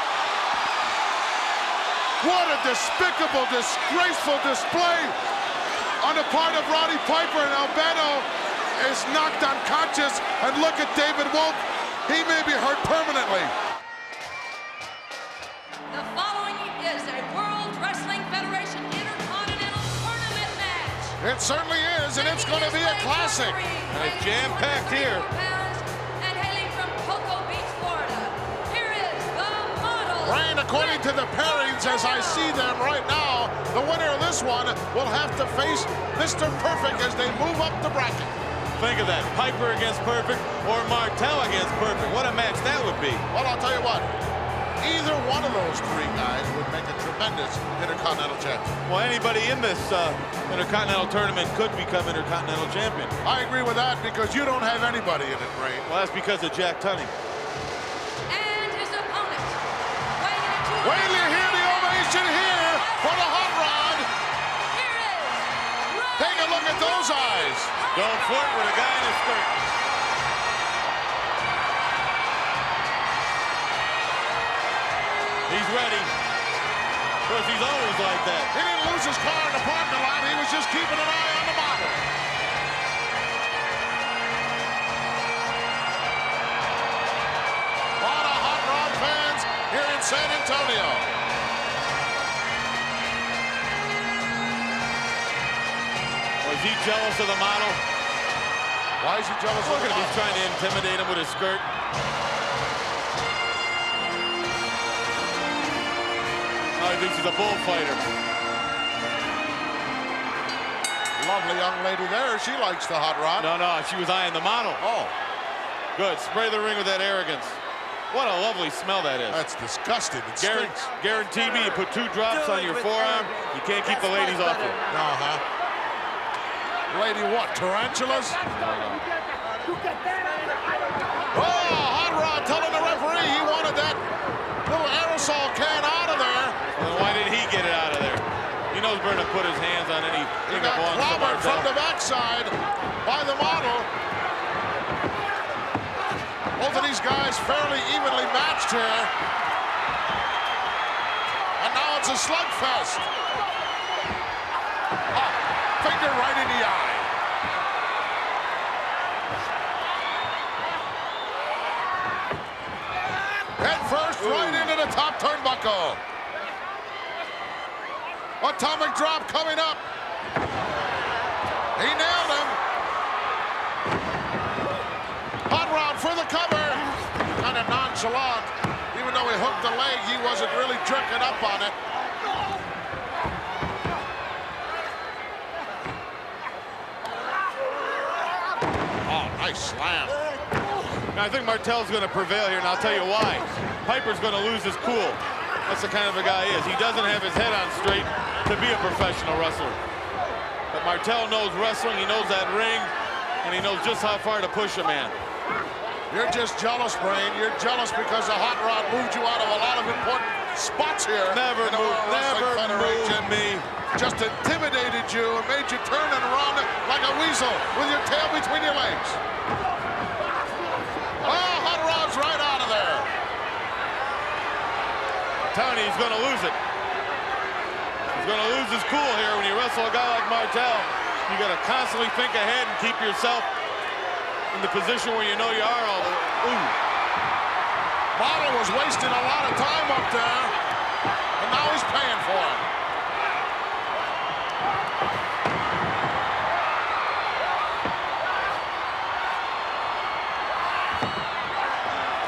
What a despicable, disgraceful display on the part of Roddy Piper, and Albano is knocked unconscious, and look at David Wolf. He may be hurt permanently. The following is a World Wrestling Federation Intercontinental Tournament match. It certainly is, and it's going to be a classic. And it's jam-packed here. And hailing from Cocoa Beach, Florida, here is the model. Ryan, according to the pairings as I see them right now, the winner of this one will have to face Mr. Perfect as they move up the bracket. Think of that, Piper against Perfect or Martel against Perfect. What a match that would be. Well, I'll tell you what, either one of those three guys would make a tremendous Intercontinental champion. Well, anybody in this Intercontinental tournament could become Intercontinental champion. I agree with that because you don't have anybody in it, Ray. Well, that's because of Jack Tunney. And his opponent, weighing in at 200. Wait till you hear the ovation here for the Hot Rod. Here is Roddy. Take a look at those eyes. Don't flirt with a guy in a skirt. He's ready. Of course, he's always like that. He didn't lose his car in the parking lot. He was just keeping an eye on the model. A lot of Hot Rod fans here in San Antonio. Was he jealous of the model? Why is he jealous of the model? He's trying to intimidate him with his skirt. Oh, he thinks he's a bullfighter. Lovely young lady there. She likes the Hot Rod. No, she was eyeing the model. Oh. Good. Spray the ring with that arrogance. What a lovely smell that is. That's disgusting. It stinks. Guarantee me you put 2 drops on your forearm, you can't keep the ladies off you. Uh-huh. Lady what, tarantulas? Oh, Hot Rod telling the referee he wanted that little aerosol can out of there. Well, why did he get it out of there? He knows better to put his hands on anything He that got belongs to clobbered Martel. from the backside by the model. Both of these guys fairly evenly matched here. And now it's a slugfest. Finger right in the eye. turnbuckle. Atomic drop coming up. He nailed him. Hot Rod for the cover. Kind of nonchalant. Even though he hooked the leg, he wasn't really jerking up on it. Oh, nice slam. Now, I think Martel's going to prevail here, and I'll tell you why. Piper's going to lose his cool. That's the kind of a guy he is. He doesn't have his head on straight to be a professional wrestler. But Martel knows wrestling, he knows that ring, and he knows just how far to push a man. You're just jealous, Brain. You're jealous because the Hot Rod moved you out of a lot of important spots here. Never moved me. Just intimidated you and made you turn and run like a weasel with your tail between your legs. Oh, Hot Rod's right out of there. Tony's going to lose it. He's going to lose his cool here when you wrestle a guy like Martel. You got to constantly think ahead and keep yourself in the position where you know you are all the way. Ooh. Model was wasting a lot of time up there, and now he's paying for it.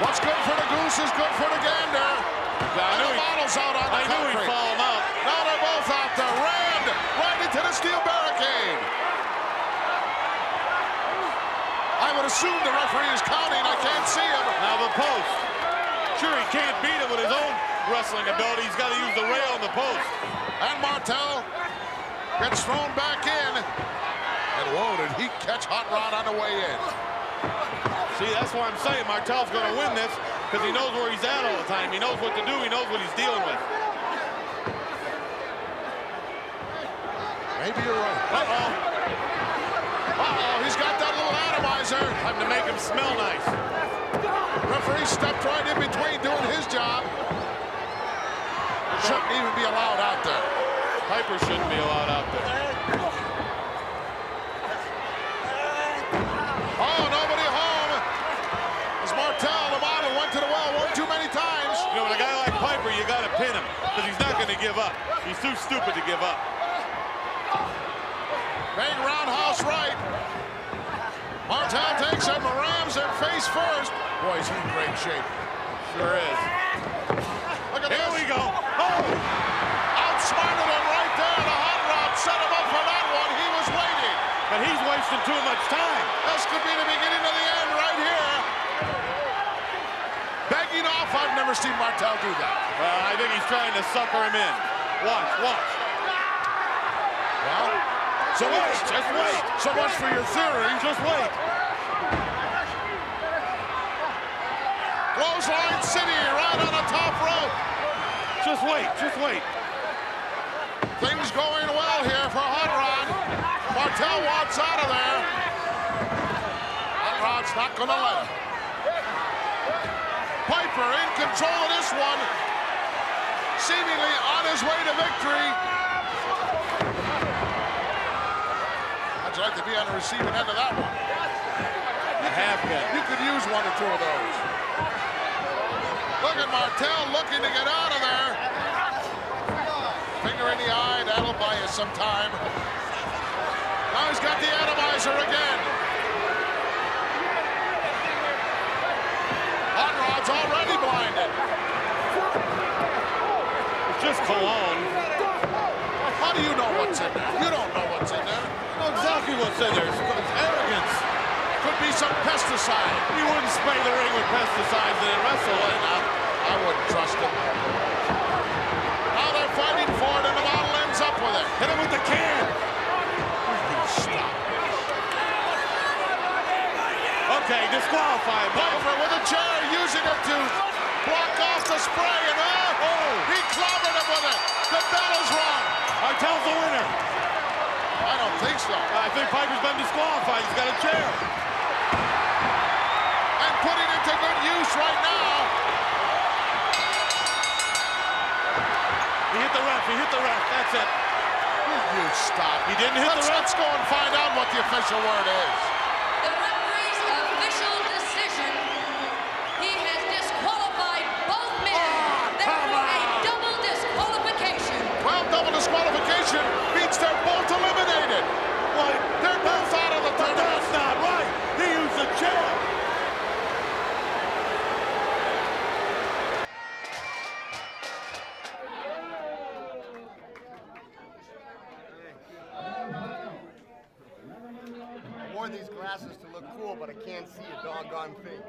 What's good for the goose is good for the gander. I knew Model's out on the I knew he'd concrete. fallen out. Now they're both out there. Rand right into the steel barricade. I would assume the referee is counting. I can't see him. Now the post. Sure, he can't beat him with his own wrestling ability. He's got to use the rail on the post. And Martel gets thrown back in. And whoa, did he catch Hot Rod on the way in? See, that's why I'm saying Martel's going to win this because he knows where he's at all the time. He knows what to do. He knows what he's dealing with. Maybe you're right. Uh-oh. Uh-oh, he's got that little atomizer. Time to make him smell nice. Referee stepped right in between doing his job. Shouldn't even be allowed out there. Piper shouldn't be allowed out there. Oh, nobody home. As Martel, the model, went to the well one too many times. You know, with a guy like Piper, you got to pin him because he's not going to give up. He's too stupid to give up. Big roundhouse right. Martel takes him, rams him face first. Boy, he's in great shape. Sure is. Look at Here this. we go. Oh! Outsmarted him right there. The Hot Rod set him up for that one. He was waiting. But he's wasting too much time. This could be the beginning of the end right here. Begging off. I've never seen Martel do that. Well, I think he's trying to sucker him in. Watch, watch. Well, so much. Just wait. So much for your theory. Just wait. Clothesline City right on the top rope. Just wait. Just wait. Things going well here for Hot Rod. Martel wants out of there. Hot Rod's not going to let him. Piper in control of this one. Seemingly on his way to victory. I'd like to be on the receiving end of that one. You could use one or two of those. Look at Martel looking to get out of there. Finger in the eye, that'll buy you some time. Now he's got the atomizer again. Hot Rod's already blinded. It's just cologne. How do you know what's in there? You don't know what's in there. You know exactly what's in there. It's arrogance. Could be some pesticide. You wouldn't spray the ring with pesticides and then wrestle it. I wouldn't trust him. Now they're fighting for it, and the model ends up with it. Hit him with the can. Stop. Okay, disqualify him. Piper with a chair, using it to block off the spray, and he clobbered him with it. The bell is rung. Martel's the winner. I don't think so. I think Piper's been disqualified. He's got a chair. And putting it to good use right now. He hit the ref. He hit the ref. That's it. You stop. He didn't hit the ref. Let's go and find out what the official word is. The referee's official decision, he has disqualified both men. Therefore, a wore these glasses to look cool, but I can't see a doggone thing.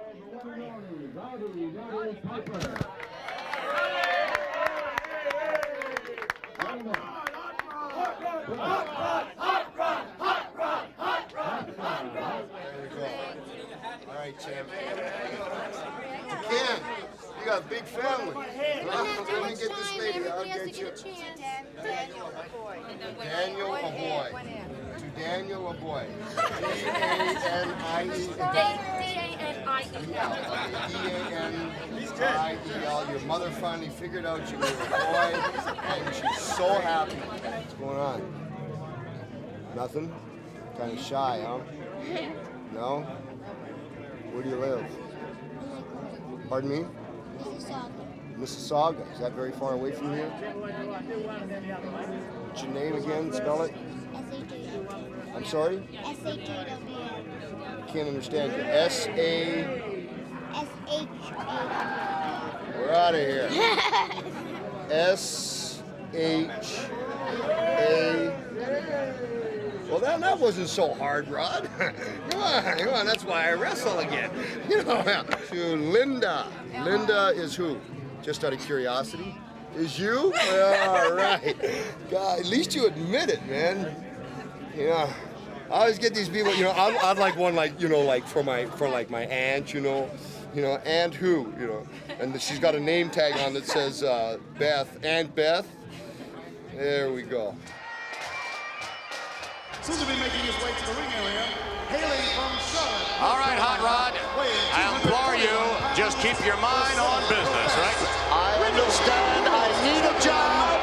All right, champ. You can. You got a big family. Let me get this lady. I'll get you. Daniel, a boy. Daniel, a boy. To Daniel, a boy. D-A-N-I-E-L. D-A-N-I-E-L. Your mother finally figured out you were a boy, and she's so happy. What's going on? Nothing? Kind of shy, huh? No? Where do you live? Pardon me? Mississauga. Is that very far away from here? What's your name again? Spell it. S-A-J-W. I'm sorry? S-A-J-W. Can't understand you. S-A... S-H-A-W. We're out of here. S-H-A... Well, that wasn't so hard, Rod. Come on, that's why I wrestle again. You know, to Linda. Linda is who? Just out of curiosity? Is you? All right. God, at least you admit it, man. Yeah. I always get these people, you know, I'd like one like, you know, like for my aunt, you know, Aunt who, you know, and she's got a name tag on that says Beth, Aunt Beth. There we go. Soon to be making his way to the ring area, hailing from Charlotte. All right, Hot Rod, I implore you, just keep your mind on business, right? I understand. I need a job.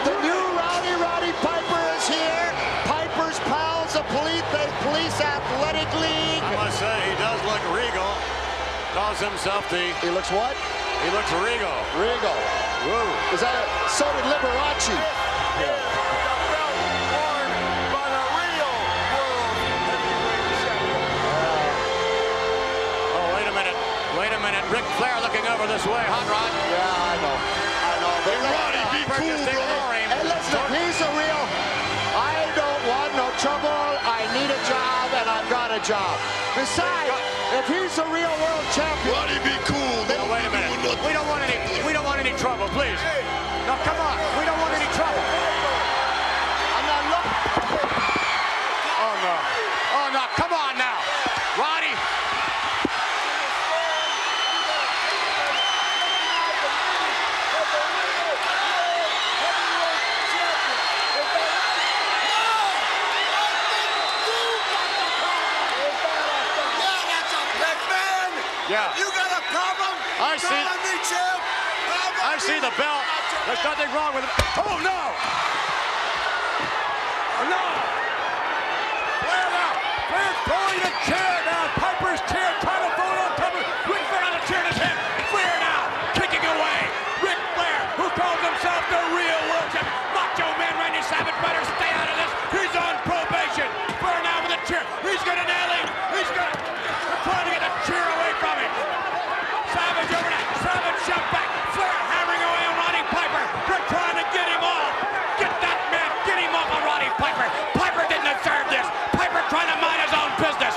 The new Roddy Piper is here. Piper's Pals, the Police Athletic League. I must say, he does look regal. Calls himself the... He looks what? He looks regal. Regal. Whoa. Is that so did Liberace. Yeah. Wait a minute, Ric Flair looking over this way, Hot Rod. Yeah, I know. Hey, Roddy, be cool, bro. Hey, listen, if he's a real, I don't want no trouble. I need a job, and I've got a job. Besides, if he's a real world champion, Roddy, be cool. No, wait a minute. We don't want any trouble, please. No, come on. We don't want any trouble. I'm not looking. Oh no. Oh no. Come on now, Roddy. Yeah. You got a problem? I see. I see the belt. There's nothing wrong with it. Oh no! No! Flair now. Flair throwing the chair now. Piper's chair trying to throw it on top of Ric Flair on the chair in his head. Flair now kicking away. Ric Flair, who calls himself the real world champion. Macho Man Randy Savage better stay out of this. He's on probation. Flair now with a chair. He's gonna nail him. He's gonna. They're trying to get the chair away from him. Savage over there. Savage shot back. Flair hammering away on Roddy Piper. They're trying to get him off. Get that man. Get him off on Roddy Piper. Piper didn't deserve this. Piper trying to mind his own business.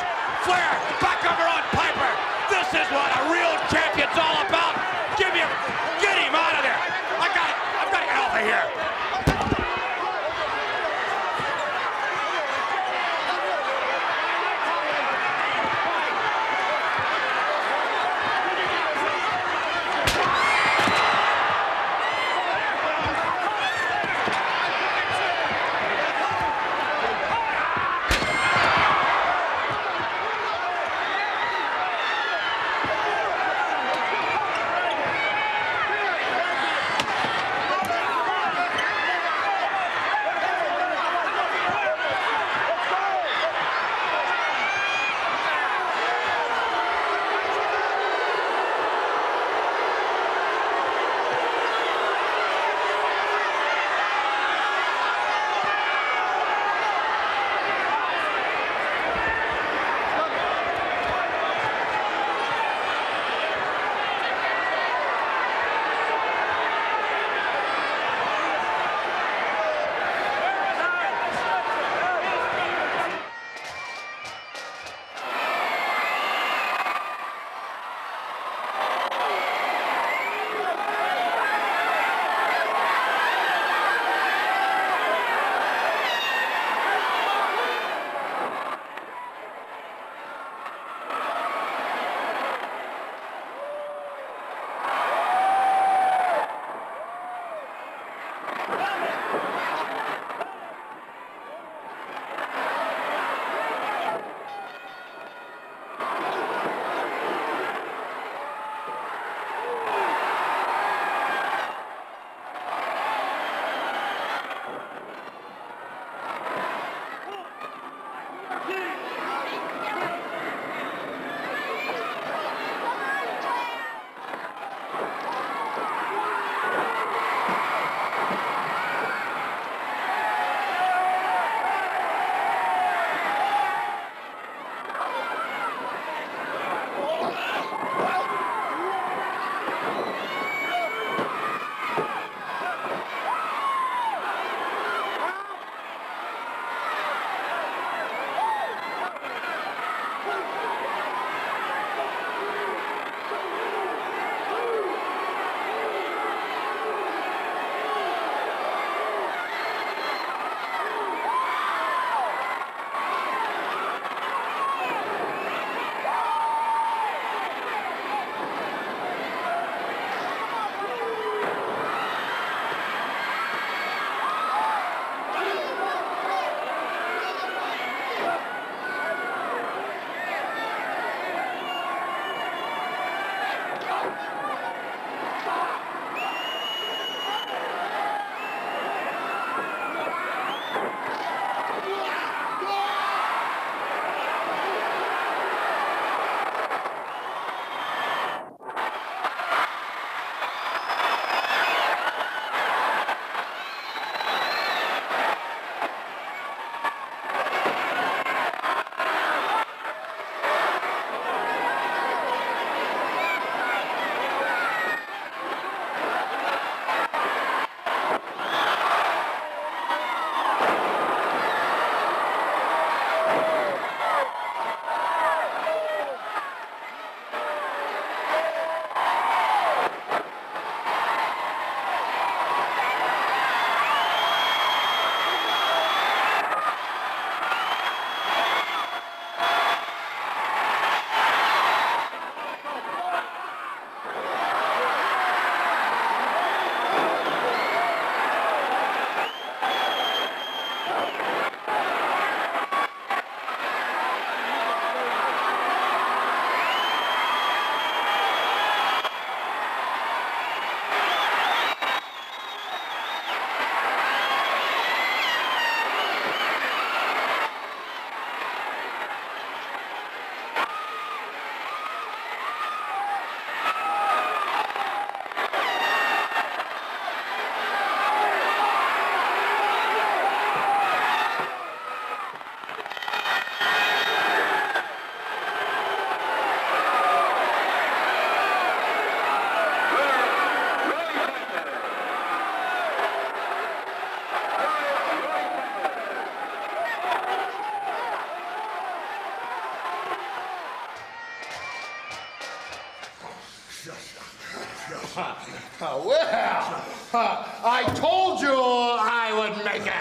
I told you I would make it.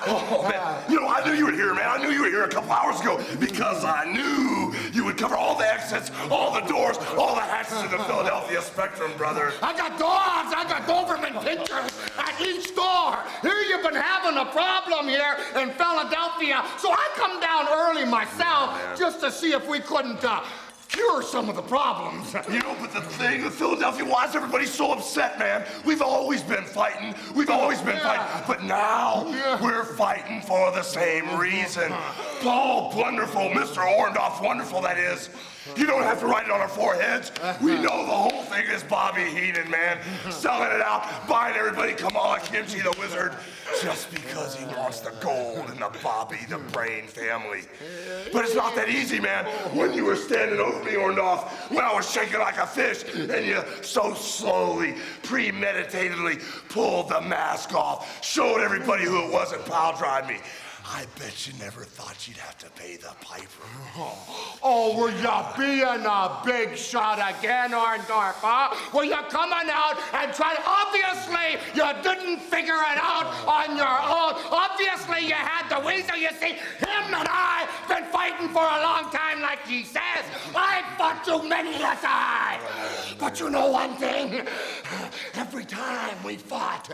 Oh, man. You know, I knew you were here, man. I knew you were here a couple hours ago because I knew you would cover all the exits, all the doors, all the hatches in the Philadelphia Spectrum, brother. I got dogs. I got Doberman pictures at each door. Here you've been having a problem here in Philadelphia, so I come down early myself just to see if we couldn't cure some of the problems. You know, but the thing with Philadelphia, why is everybody so upset, man? We've always been fighting. We've always been fighting. But now we're fighting for the same reason. Paul Wonderful, Mr. Orndorff Wonderful, that is. You don't have to write it on our foreheads. We know the whole thing is Bobby Heenan, man. Selling it out, buying everybody Kamala Kimchi the Wizard, just because he wants the gold in the Bobby the Brain family. But it's not that easy, man. When you were standing over me, Orndorff, when I was shaking like a fish, and you so slowly, premeditatedly pulled the mask off, showed everybody who it was and pile drive me. I bet you never thought you'd have to pay the piper. Oh, were you being a big shot again, Orndorff, huh? Were you coming out and trying? Obviously, you didn't figure it out on your own. Obviously, you had the weasel. You see, him and I been fighting for a long time like like he says. I fought you many a time. But you know one thing? Every time we fought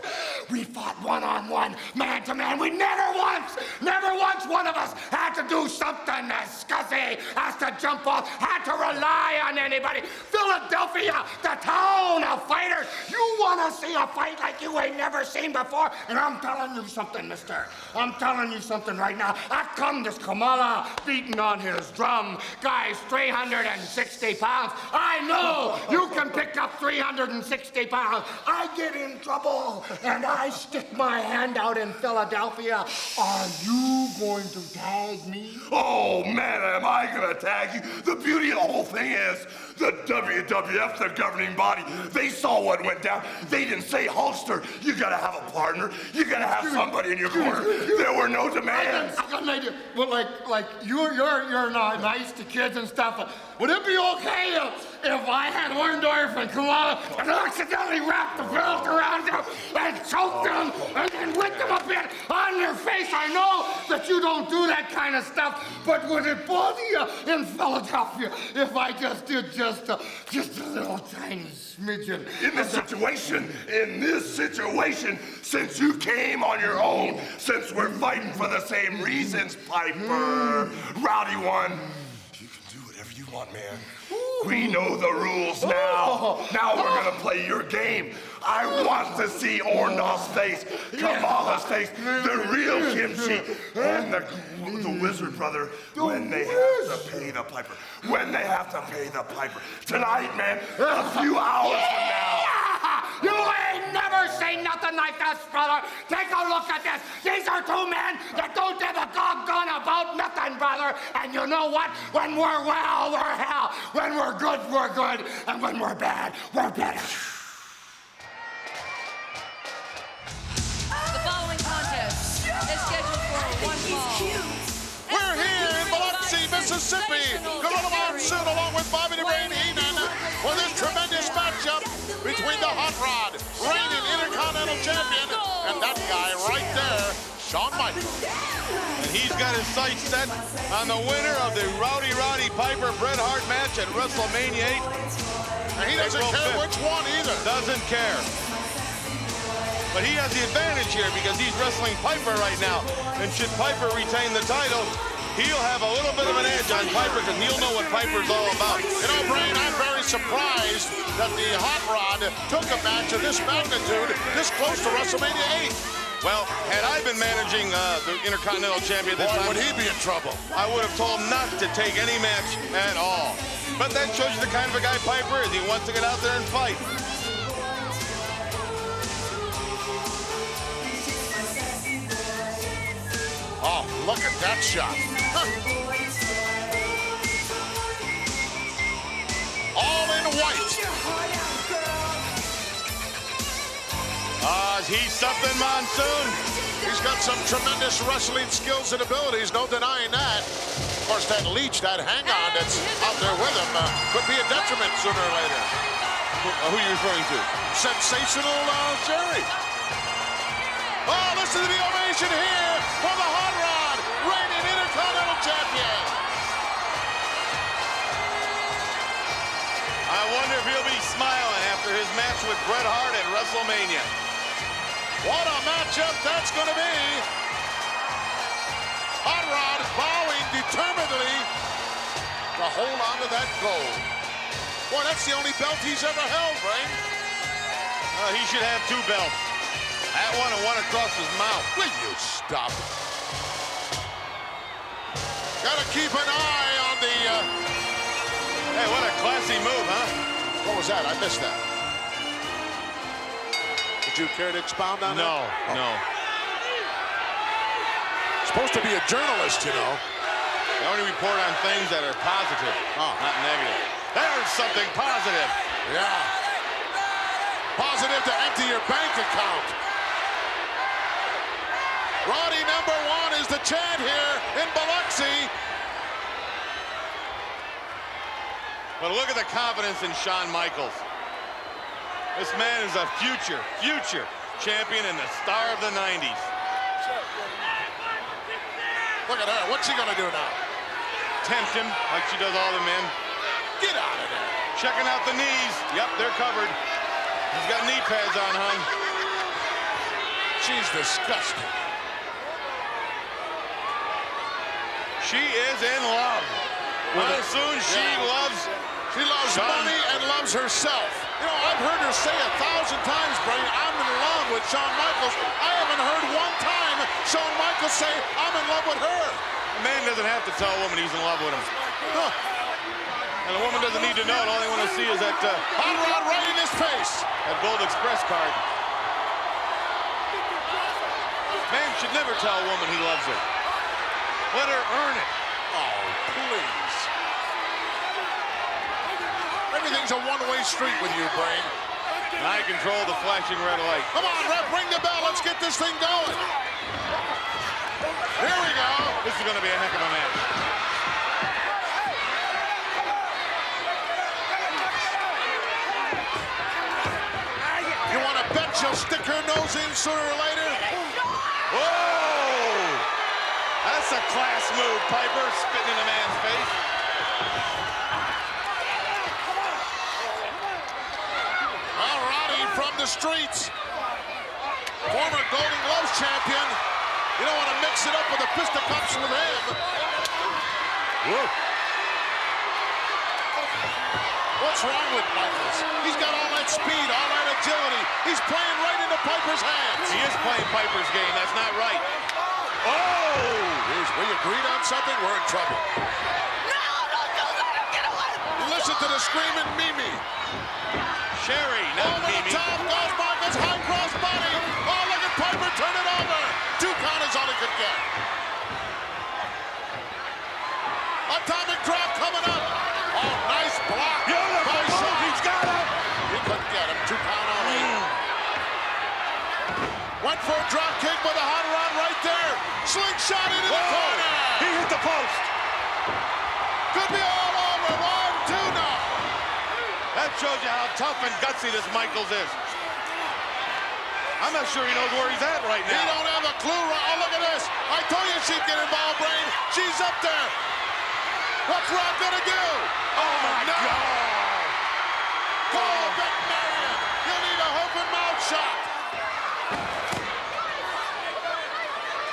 one-on-one, man-to-man. We never once one of us had to do something as scuzzy as to jump off, had to rely on anybody. Philadelphia, the town of fighters. You want to see a fight like you ain't never seen before? And I'm telling you something, mister. I'm telling you something right now. I come this Kamala beating on his drum. Guy's 360 pounds. I know you can pick up 360 pounds. I get in trouble and I stick my hand out in Philadelphia. Are you going to tag me? Oh, man, am I going to tag you? The beauty of the whole thing is the WWF, the governing body, they saw what went down. They didn't say, Hulkster, you got to have a partner. You got to have somebody in your corner. There were no demands. Well, like you're not nice to kids and stuff. Would it be okay if I had Orndorff and Kamala and accidentally wrapped the belt around them and choked them and then whipped them a bit on their face? I know that you don't do that kind of stuff, but would it bother you in Philadelphia if I just did just a little tiny smidgen? In this situation, since you came on your own, since we're fighting for the same reasons, Piper, Rowdy One, you can do whatever you want, man. We know the rules now. Now we're gonna play your game. I want to see Orndorff's face, Kamala's face, the real kimchi, and the Wizard brother when they have to pay the piper. When they have to pay the piper. Tonight, man, a few hours from now. You ain't never seen nothing like this, brother. Take a look at this. These are two men that don't give a doggone about nothing, brother. And you know what? When we're well, we're hell. When we're good, we're good. And when we're bad, we're better. The following contest is scheduled for one fall. We're here in Biloxi, Mississippi. Gorilla Monsoon along with Bobby the Brain Heenan for this tremendous matchup between the Hot Rod, reigning Intercontinental Champion, and that guy right there, Shawn Michaels. And he's got his sights set on the winner of the Rowdy Roddy Piper Bret Hart match at WrestleMania 8. And he doesn't care which one either. Doesn't care. But he has the advantage here because he's wrestling Piper right now. And should Piper retain the title, he'll have a little bit of an edge on Piper because he'll know what Piper's all about. You know, Brain, I'm very surprised that the Hot Rod took a match of this magnitude this close to WrestleMania 8. Well, had I been managing the Intercontinental Champion this time, would he be in trouble? I would have told him not to take any match at all. But that shows you the kind of a guy Piper is. He wants to get out there and fight. Oh, look at that shot. All in white. He's something, Monsoon. He's got some tremendous wrestling skills and abilities, no denying that. Of course, that leech, that hang-on that's out there with him could be a detriment sooner or later. Who are you referring to? Sensational Jerry. Oh, listen to the ovation here for the Hot Rod, reigning Intercontinental Champion. I wonder if he'll be smiling after his match with Bret Hart at WrestleMania. What a matchup that's going to be. Hot Rod bowing determinedly to hold on to that gold. Boy, that's the only belt he's ever held, Brain. He should have two belts. That one and one across his mouth. Will you stop? Gotta keep an eye on the... Hey, what a classy move, huh? What was that? I missed that. Would you care to expound on that? No. Supposed to be a journalist, you know. I only report on things that are positive, not negative. There's something positive. Yeah. Positive to empty your bank account. Roddy #1 is the chant here in Biloxi. But look at the confidence in Shawn Michaels. This man is a future champion and the star of the 90s. Look at her. What's he going to do now? tempt him like she does all the men. Get out of there. Checking out the knees. Yep, they're covered. He's got knee pads on, hon. She's disgusting. She is in love. How soon she loves Shawn. money and loves herself. You know, I've heard her say 1,000 times, Brain, I'm in love with Shawn Michaels. I haven't heard one time Shawn Michaels say, I'm in love with her. A man doesn't have to tell a woman he's in love with him. Huh. And a woman doesn't need to know. All they want to see is that hot rod right in his face. That Gold Express card. Man should never tell a woman he loves her. Let her earn it. Oh, please. Everything's a one-way street with you, Brain. And I control the flashing red light. Come on, ref, ring the bell. Let's get this thing going. Here we go. This is going to be a heck of a match. You want to bet she'll stick her nose in sooner or later? Whoa! That's a class move, Piper, spitting in a man's face. Well, Roddy from the streets, former Golden Gloves champion. You don't want to mix it up with the fisticuffs with him. Whoa. What's wrong with Michaels? He's got all that speed, all that agility. He's playing right into Piper's hands. He is playing Piper's game. That's not right. Oh! We agreed on something, we're in trouble. No, don't do that. Get away. Listen to the screaming Mimi. Sherry, not over Mimi. The top goes Michaels, high cross body. Oh, look at Piper, turn it over. 2 count is all he could get. Atomic drop coming up. Oh, nice block. Beautiful move. He's got him. He couldn't get him. 2 count only. Went for a drop kick with a hot rod right there. Slingshot into the corner. He hit the post. Could be all over. 1, 2 now. That shows you how tough and gutsy this Michaels is. I'm not sure he knows where he's at right now. He don't have a clue. Oh, look at this. I told you she'd get involved, Brain. She's up there. What's Rod gonna do? Oh, my God. Call Beck Marion. You'll need a open mouth shot.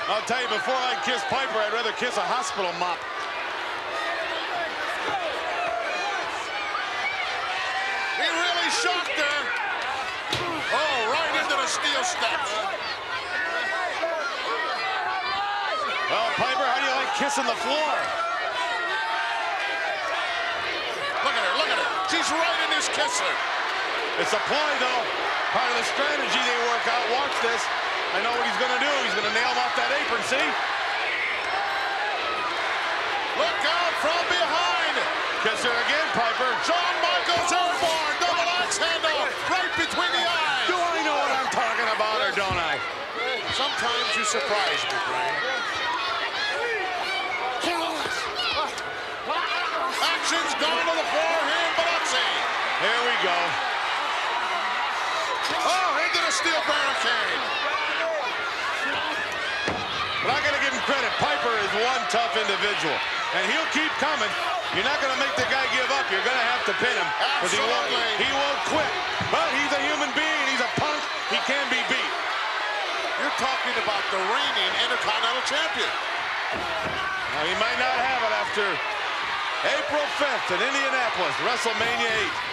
I'll tell you, before I kiss Piper, I'd rather kiss a hospital mop. He really shocked her. Oh, right into the steel steps. Well, Piper, how do you like kissing the floor? Look at her, look at her. She's right in his kisser. It's a ploy, though. Part of the strategy they work out. Watch this. I know what he's going to do. He's going to nail him off that apron, see? Look out from behind. Kiss her again, Piper. Shawn Michaels airborne. Double axe handle right between the eyes. Do I know what I'm talking about, or don't I? Sometimes you surprise me, Brain. Action's gone to the forehand, but Here we go. Oh, into the steel barricade. But I got to give him credit. Piper is one tough individual, and he'll keep coming. You're not going to make the guy give up. You're going to have to pin him. Absolutely. He won't quit. But he's a human being. He's a punk. He can be beat. You're talking about the reigning Intercontinental Champion. Now, he might not have it after April 5th in Indianapolis, WrestleMania 8.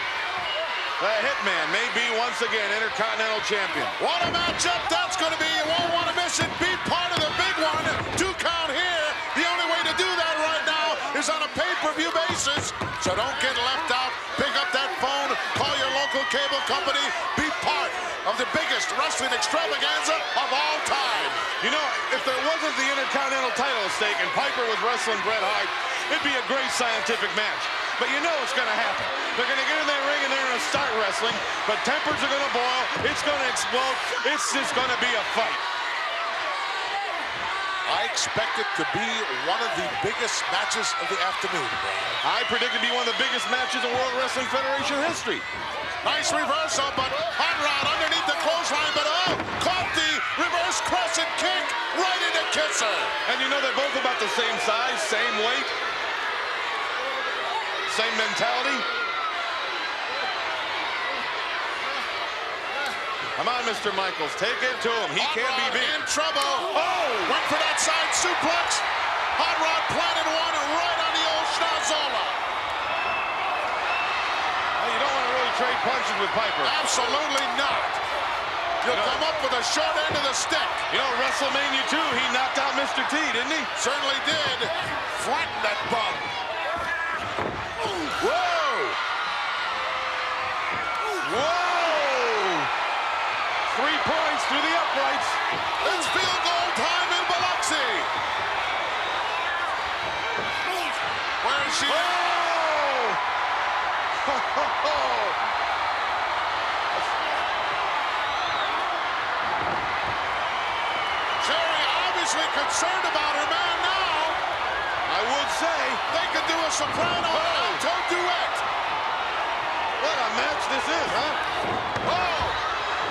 The Hitman may be once again Intercontinental Champion. What a matchup that's going to be. You won't want to miss it. Be part of the big one. 2 count here. The only way to do that right now is on a pay-per-view basis. So don't get left out. Pick up that phone. Call your local cable company. Be part of the biggest wrestling extravaganza of all time. You know, if there wasn't the Intercontinental title at stake and Piper was wrestling Bret Hart, it'd be a great scientific match. But you know it's going to happen. They're going to get in that ring and they're going to start wrestling, but tempers are going to boil. It's going to explode. It's just going to be a fight. I expect it to be one of the biggest matches of the afternoon, Brian. I predict it to be one of the biggest matches in World Wrestling Federation history. Nice reversal, but Hot Rod underneath the clothesline, but caught the reverse crescent kick right into Kisser. And you know they're both about the same size, same weight. Same mentality. Come on, Mr. Michaels, take it to him. He can't be beat. In trouble. Oh, went for that side suplex. Hot Rod planted one right on the old Schnazzola. Well, you don't want to really trade punches with Piper. Absolutely not. You'll come up with a short end of the stick. You know, WrestleMania 2, he knocked out Mr. T, didn't he? Certainly did. Flattened that bum. Whoa! Whoa! 3 points through the uprights. It's field goal time in Biloxi. Where is she? Oh! Ho, ho, ho. Jerry obviously concerned about her man now. I would say. They could do a soprano and alto duet. What a match this is, huh? Oh!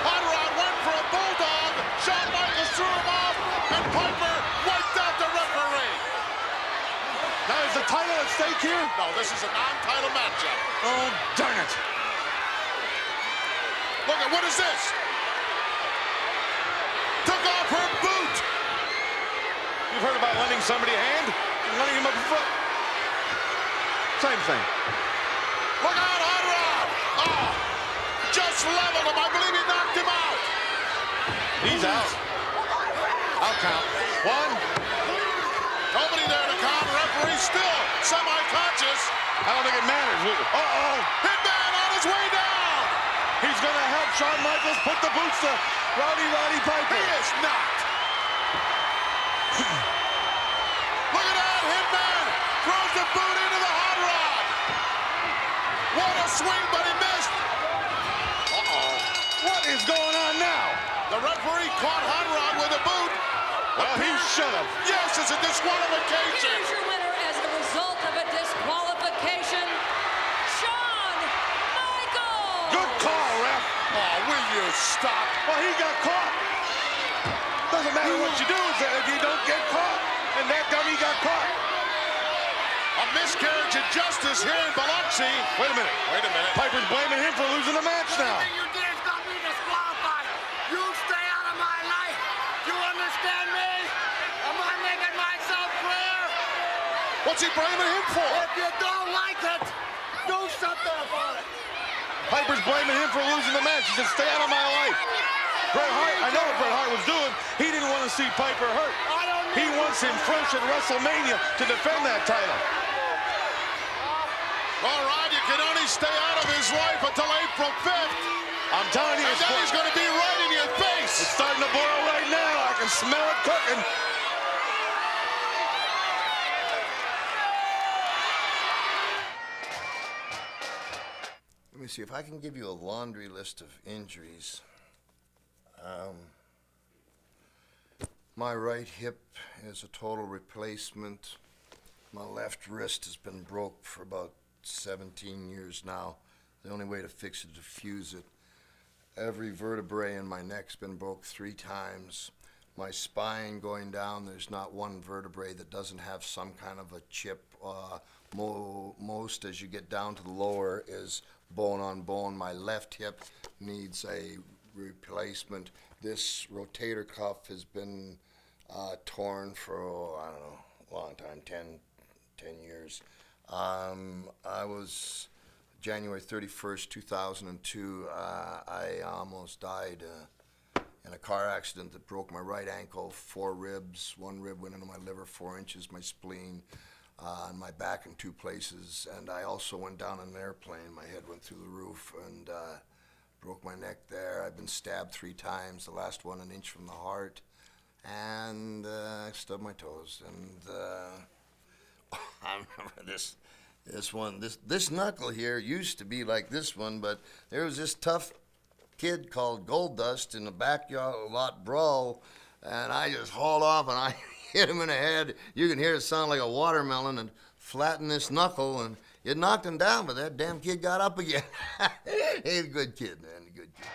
Hot Rod went for a bulldog. Shawn Michaels threw him off, and Piper wiped out the referee. Now, is the title at stake here? No, this is a non-title matchup. Oh, darn it. Look at, what is this? Took off her boot. You've heard about lending somebody a hand? Lending him a foot. Same thing. Look out, Hot Rod. Oh, just leveled him. I believe he knocked him out. He's out. I'll count. 1. Nobody there to count. Referee still semi-conscious. I don't think it matters. Uh-oh. Hitman on his way down. He's going to help Shawn Michaels put the boots to Roddy Piper. He is not. Look at that. Hitman throws the boot into the Hot Rod. What a swing, but he missed. Uh-oh. What is going on now? The referee caught Hot Rod with a boot. Well, he should have. Yes, it's a disqualification. Here's your winner as a result of a disqualification, Shawn Michaels. Good call, ref. Oh, will you stop? Well, he got caught. Doesn't matter what you do if you don't get caught. And that dummy got caught. A miscarriage of justice here in Biloxi. Wait a minute. Piper's blaming him for losing the match now. You did is got me disqualified. You stay out of my life. You understand me? Am I making myself clear? What's he blaming him for? If you don't like it, do something about it. Piper's blaming him for losing the match. He said, stay out of my life. Bret Hart, I know what Bret Hart was doing. He didn't want to see Piper hurt. He wants him fresh at WrestleMania to defend that title. All right, you can only stay out of his life until April 5th. I'm telling you, And then he's going to be right in your face. It's starting to boil right now. I can smell it cooking. Let me see if I can give you a laundry list of injuries. My right hip is a total replacement. My left wrist has been broke for about 17 years now. The only way to fix it is to fuse it. Every vertebrae in my neck's been broke 3 times. My spine going down, there's not one vertebrae that doesn't have some kind of a chip. Most, as you get down to the lower, is bone on bone. My left hip needs a replacement. This rotator cuff has been torn for, I don't know, a long time, 10 years. I was January 31st, 2002, I almost died in a car accident that broke my right ankle, 4 ribs. 1 rib went into my liver, 4 inches, my spleen, and my back in 2 places. And I also went down in an airplane. My head went through the roof and broke my neck there. I've been stabbed 3 times, the last one 1 inch from the heart. And I stubbed my toes. And I remember this knuckle here used to be like this one, but there was this tough kid called Goldust in the backyard lot brawl, and I just hauled off and I hit him in the head. You can hear it sound like a watermelon and flatten this knuckle, and it knocked him down, but that damn kid got up again. He's a good kid, man, a good kid.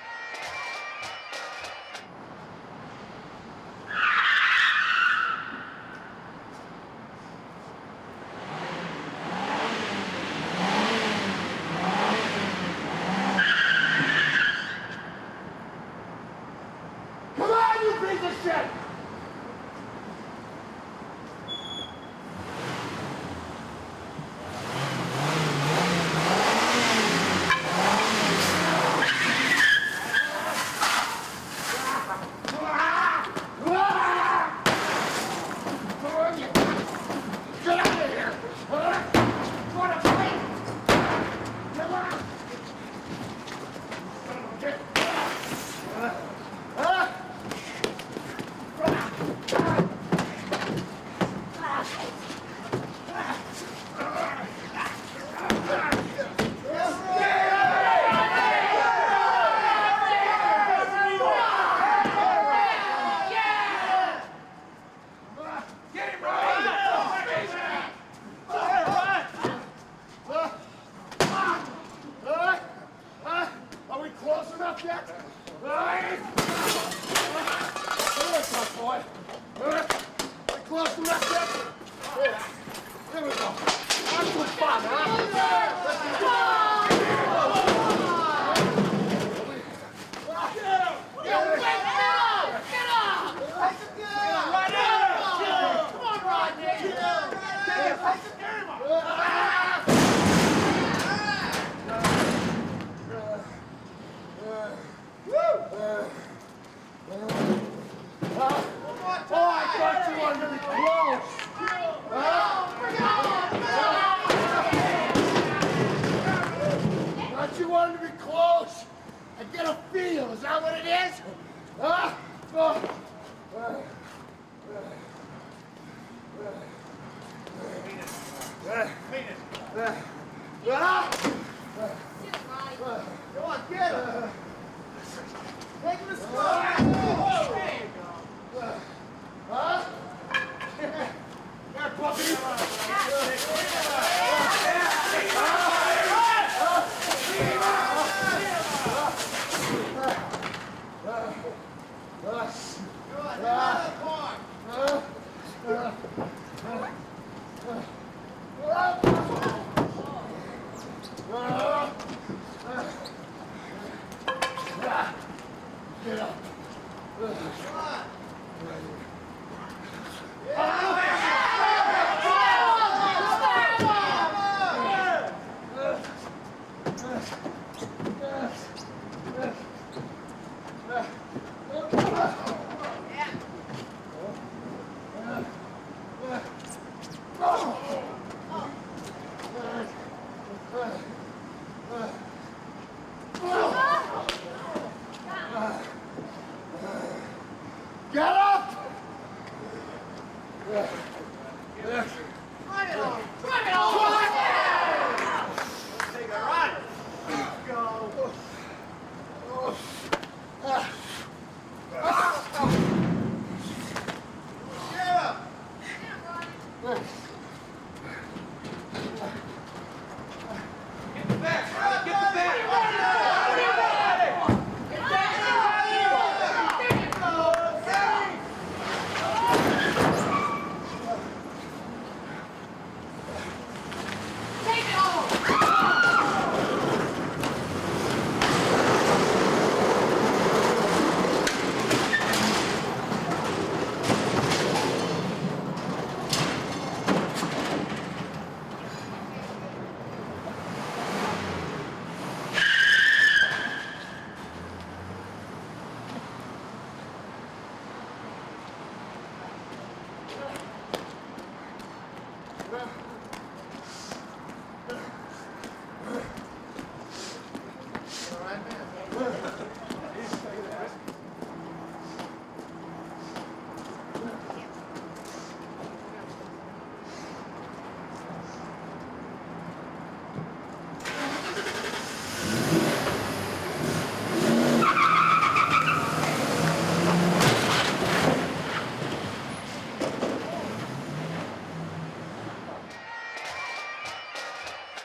right. Close to left hip. Yeah. There we go. That's good fun, huh? Oh, I thought you wanted to be close. Thought you wanted to be close. I get a feel. Is that what it is? Huh? Come on, get it. Take him to squat. Huh? There, puppy. Get up. Get up! Take a run! Go! Get up! Get the back! Get the back!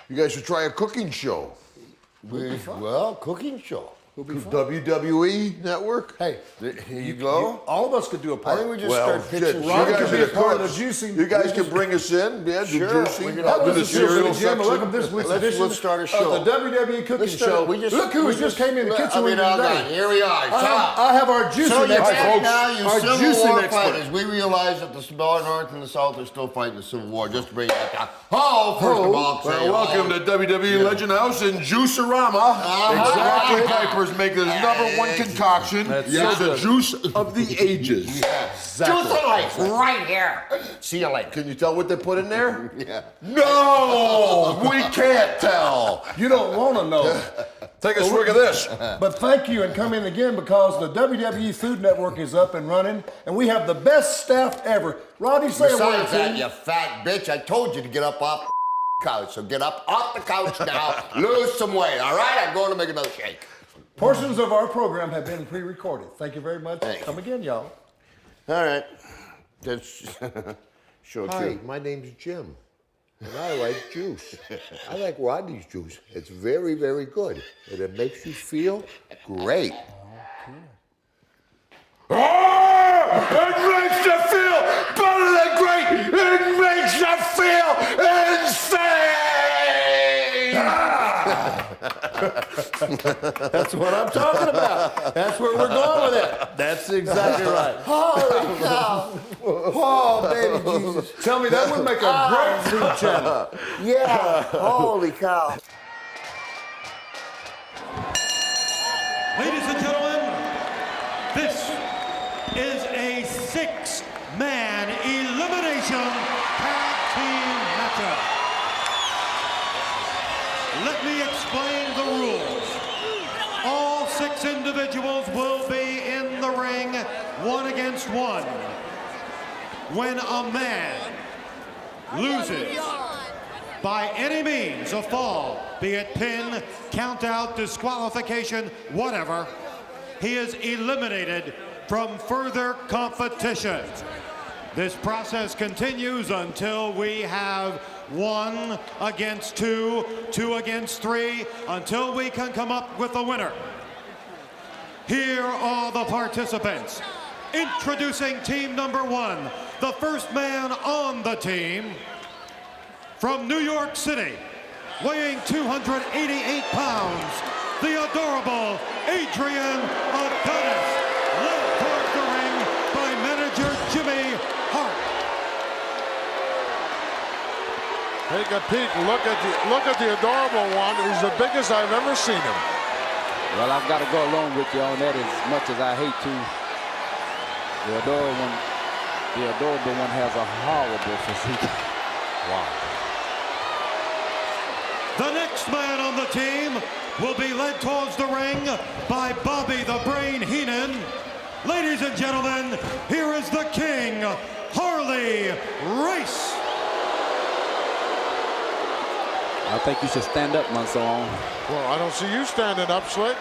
You guys should try a cooking show. Well, cooking show. WWE Network. Hey, here you go. All of us could do a part. I think we just Well, start pitching. shit, Ron you guys could be are a the part of the cooks. juicing. You guys can bring us in, yeah, Sure, the juicing. we can do all the do the cereal Jim, section. welcome to this week's edition Let's start a show. of the WWE Cooking Let's start- Show. we just- Look who we just came in the kitchen I with mean, me all today. done. Here we are. I have our juicing So you're expert. back now, you Our Civil juicing War expert. fighters. We realize that the North and the South are still fighting the Civil War. Just to bring that down. Oh, first of all, say Welcome to WWE Legend House in Juicerama. Exactly. Piper's making his #1 concoction. It's the juice of the ages. Juice of life, right here. See you later. Can you tell what they put in there? Yeah. No, we can't tell. You don't want to know. Take a swig of this. But thank you and come in again because the WWE Food Network is up and running and we have the best staff ever. Roddy, say a word Besides to that, you. you fat bitch, I told you to get up off the couch. So get up off the couch now, lose some weight, all right? I'm going to make another shake. Portions of our program have been pre-recorded. Thank you very much. Thanks. Come again, y'all. All right. That's sure Hi, true. my name's Jim, and I like juice. I like Rodney's juice. It's very, very good, and it makes you feel great. And That's what I'm talking about. That's where we're going with it. That's exactly right. Holy cow. Oh, baby Jesus. Tell me, that would make a great food channel. Yeah, holy cow. Ladies and gentlemen, this is a six-man elimination tag team matchup. Let me explain the rules. All 6 individuals will be in the ring 1 against 1. When a man loses by any means, a fall, be it pin, count out, disqualification, whatever, he is eliminated from further competition. This process continues until we have 1 against 2, 2 against 3, until we can come up with a winner. Here are the participants. Introducing team number 1, the first man on the team, from New York City, weighing 288 pounds, the adorable Adrian Adonis, led towards the ring by manager Jimmy Hart. Take a peek. Look at the adorable one. He's the biggest I've ever seen him. Well, I've got to go along with you on that as much as I hate to. The adorable one has a horrible physique. Wow. The next man on the team will be led towards the ring by Bobby the Brain Heenan. Ladies and gentlemen, here is the king, Harley Race. I think you should stand up, Manson. Well, I don't see you standing up, Slick.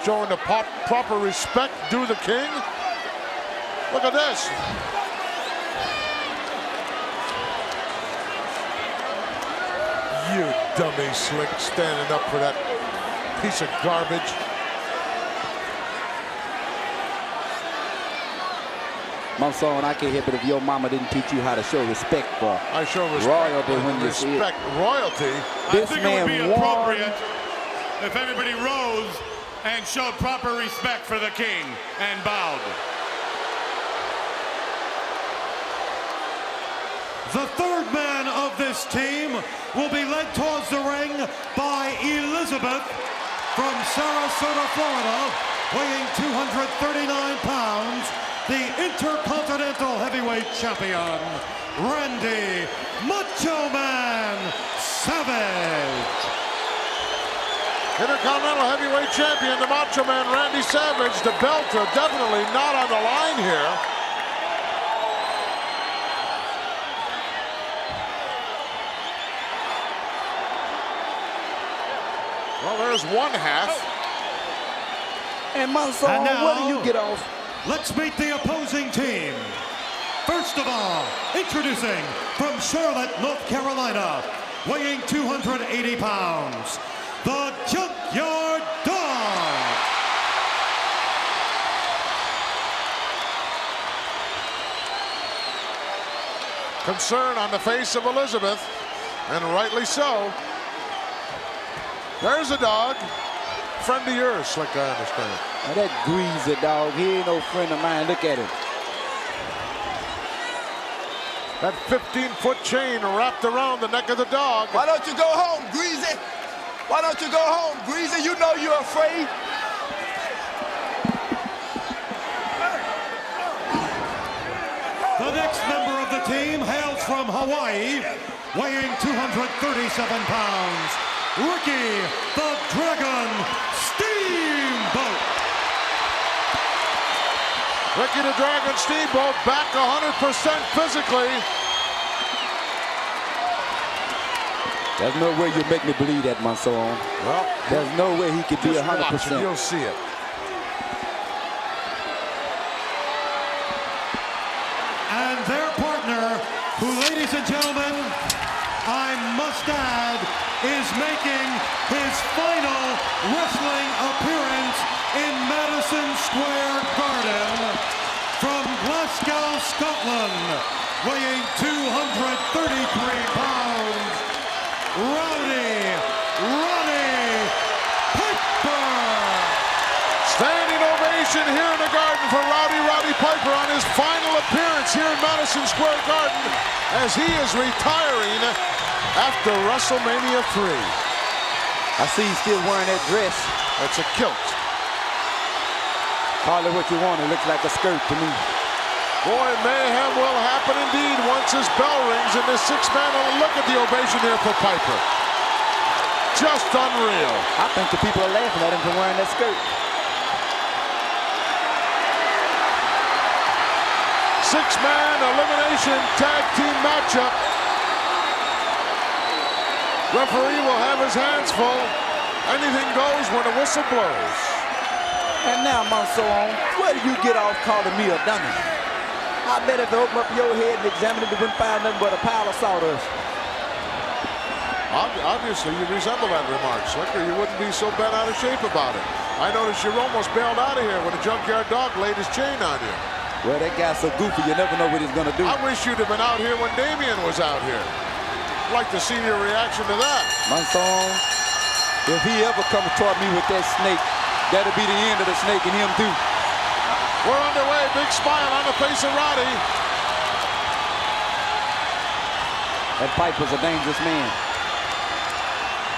Showing the proper respect due the king. Look at this. You dummy, Slick, standing up for that piece of garbage. Manson, I can't help it if your mama didn't teach you how to show respect for I show respect. royalty when you see it. Respect royalty. This I think man it would be won. appropriate if everybody rose and showed proper respect for the king and bowed. The third man of this team will be led towards the ring by Elizabeth from Sarasota, Florida, weighing 239 pounds, the Intercontinental Heavyweight Champion, Randy Macho Man Savage. Intercontinental Heavyweight Champion, the Macho Man Randy Savage. The belt are definitely not on the line here. Well, there's one half. And Manson, And now, where do you get off? Let's meet the opposing team. First of all, introducing from Charlotte, North Carolina, weighing 280 pounds, the Junkyard Dog. Concern on the face of Elizabeth, and rightly so. There's a dog. Friend of yours, like I understand. Now that greasy dog, he ain't no friend of mine. Look at him. That 15-foot chain wrapped around the neck of the dog. Why don't you go home, Greasy? Why don't you go home, Greasy? You know you're afraid. The next member of the team hails from Hawaii, weighing 237 pounds, Ricky the Dragon Steamboat. Ricky the Dragon Steamboat back 100% physically. There's no way you make me believe that, Manson. Well, there's no way he could be 100%. You'll see it. And their partner, who, ladies and gentlemen, I must add, is making his final wrestling appearance in Madison Square Garden from Glasgow, Scotland, weighing 233 pounds, Rowdy Roddy here in the Garden for Roddy Piper on his final appearance here in Madison Square Garden as he is retiring after WrestleMania 3. I see he's still wearing that dress. That's a kilt. Call it what you want. It looks like a skirt to me. Boy, mayhem will happen indeed once his bell rings and this six-man. Look at the ovation here for Piper. Just unreal. I think the people are laughing at him for wearing that skirt. Six-man elimination tag team matchup. Referee will have his hands full. Anything goes when the whistle blows. And now, Monsoon, where do you get off calling me a dummy? I bet if you open up your head and examine it, you wouldn't find nothing but a pile of sawdust. Obviously, you resemble that remark, Slicker. You wouldn't be so bent out of shape about it. I noticed you almost bailed out of here when the Junkyard Dog laid his chain on you. Well, that guy's so goofy, you never know what he's going to do. I wish you'd have been out here when Damien was out here. I'd like to see your reaction to that. Monsoon, if he ever comes toward me with that snake, that'll be the end of the snake and him too. We're underway. Big smile on the face of Roddy. That Piper's a dangerous man.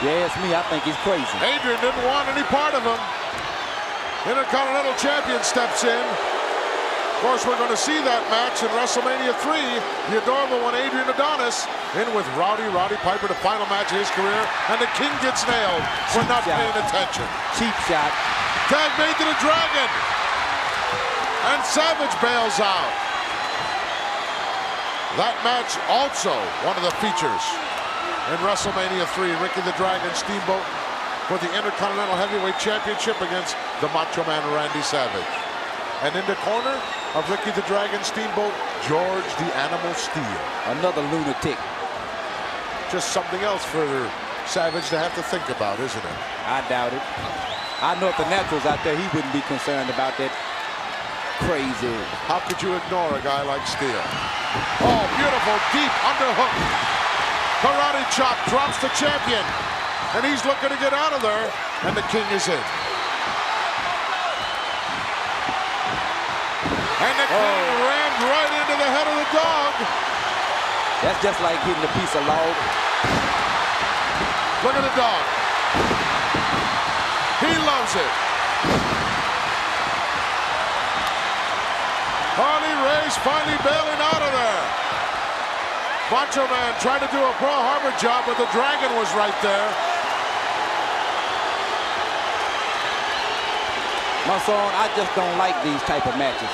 You ask me, I think he's crazy. Adrian didn't want any part of him. Intercontinental Champion steps in. Of course, we're going to see that match in WrestleMania 3. The adorable one, Adrian Adonis, in with Roddy Piper, the final match of his career. And the King gets nailed for not paying attention. Cheap shot. Tag made to the Dragon. And Savage bails out. That match also one of the features in WrestleMania 3. Ricky the Dragon Steamboat for the Intercontinental Heavyweight Championship against the Macho Man Randy Savage. And in the corner of Ricky the Dragon Steamboat, George the Animal Steel. Another lunatic. Just something else for Savage to have to think about, isn't it? I doubt it. I know if the Natural's out there, he wouldn't be concerned about that crazy. How could you ignore a guy like Steel? Oh, beautiful, deep underhook. Karate chop drops the champion. And he's looking to get out of there. And the King is in. And the King rammed right into the head of the dog. That's just like hitting a piece of log. Look at the dog. He loves it. Harley Race finally bailing out of there. Macho Man tried to do a Pearl Harbor job, but the Dragon was right there. Monsoon, I just don't like these type of matches.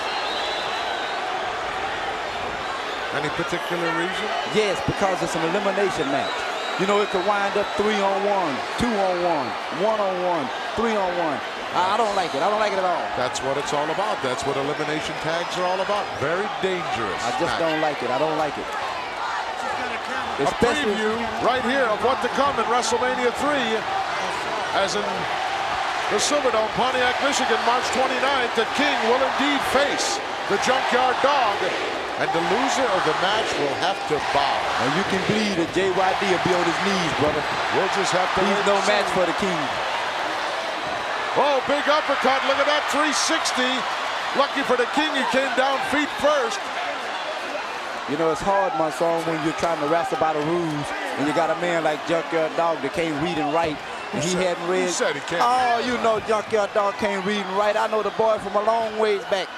Any particular reason? Yes, because it's an elimination match. You know, it could wind up 3-on-1, 2-on-1, 1-on-1, 3-on-1. I don't like it. I don't like it at all. That's what it's all about. That's what elimination tags are all about. Very dangerous. I just don't like it. I don't like it. A preview right here of what to come in WrestleMania 3 as in the Silverdome, Pontiac, Michigan, March 29th. The King will indeed face the Junkyard Dog, and the loser of the match will have to bow. And you can believe that JYD will be on his knees, brother. We'll just have to. He's no match for the King. Oh, big uppercut. Look at that 360. Lucky for the King, he came down feet first. You know, it's hard, my son, when you're trying to wrestle by the rules, and you got a man like Junkyard Dog that can't read and write, and he hadn't read. Who said he can't? Oh, you know Junkyard Dog can't read and write. I know the boy from a long ways back.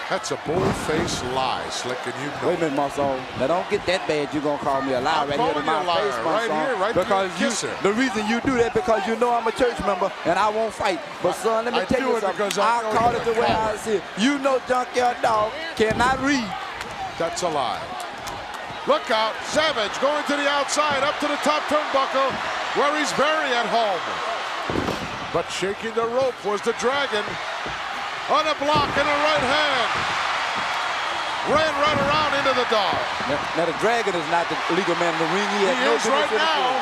That's a bull-faced lie, Slick, and you know. Wait a minute, Monson. Now don't get that bad. You're gonna call me a liar right here to my face, Monson. Right here, right because kisser. The reason you do that because you know I'm a church member and I won't fight. But son, let me tell you something. I'll call it the way I see it. You know Junkyard Dog cannot read. That's a lie. Look out, Savage going to the outside, up to the top turnbuckle, where he's very at home. But shaking the rope was the Dragon. On a block and a right hand. Ran right around into the dog. Now the Dragon is not the legal man in the ring. He is right now.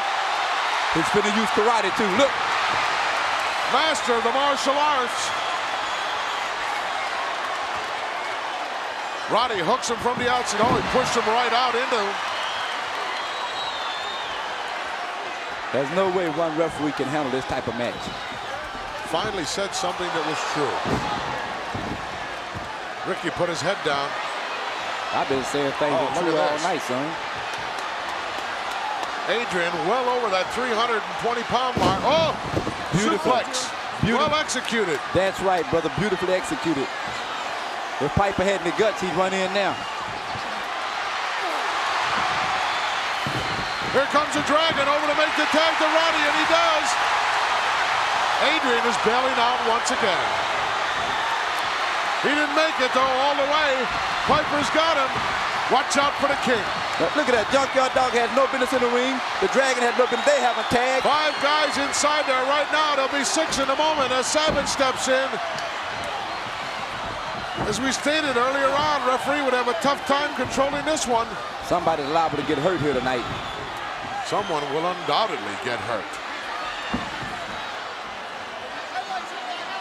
He's finna use karate too. Look. Master of the martial arts. Roddy hooks him from the outside. Oh, he pushed him right out into. There's no way one referee can handle this type of match. finally said something that was true. Ricky put his head down. I've been saying things that true all night, son. Adrian well over that 320-pound mark. Oh, beautiful. Suplex. Well executed. That's right, brother. Beautifully executed. If Piper had the guts, he'd run in now. Here comes the Dragon over to make the tag to Roddy, and he does. Adrian is bailing out once again. He didn't make it, though, all the way. Piper's got him. Watch out for the King. Look at that. Junkyard Dog has no business in the ring. The Dragon had no business. They have a tag. 5 guys inside there right now. There'll be 6 in a moment as Savage steps in. As we stated earlier on, referee would have a tough time controlling this one. Somebody's liable to get hurt here tonight. Someone will undoubtedly get hurt.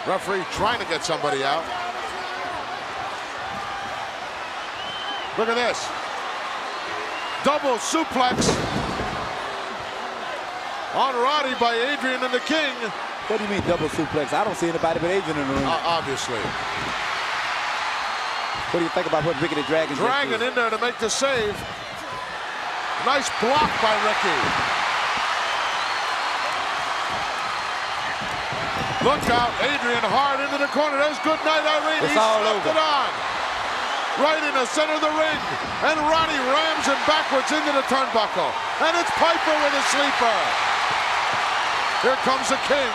Referee trying to get somebody out. Look at this. Double suplex on Roddy by Adrian and the King. What do you mean double suplex? I don't see anybody but Adrian in the ring. Obviously. What do you think about what Ricky the Dragon did? Dragon in there to make the save. Nice block by Ricky. Look out, Adrian hard into the corner. There's good night, Irene. It's He all slapped over. it on. Right in the center of the ring. And Roddy rams him backwards into the turnbuckle. And it's Piper with a sleeper. Here comes the King.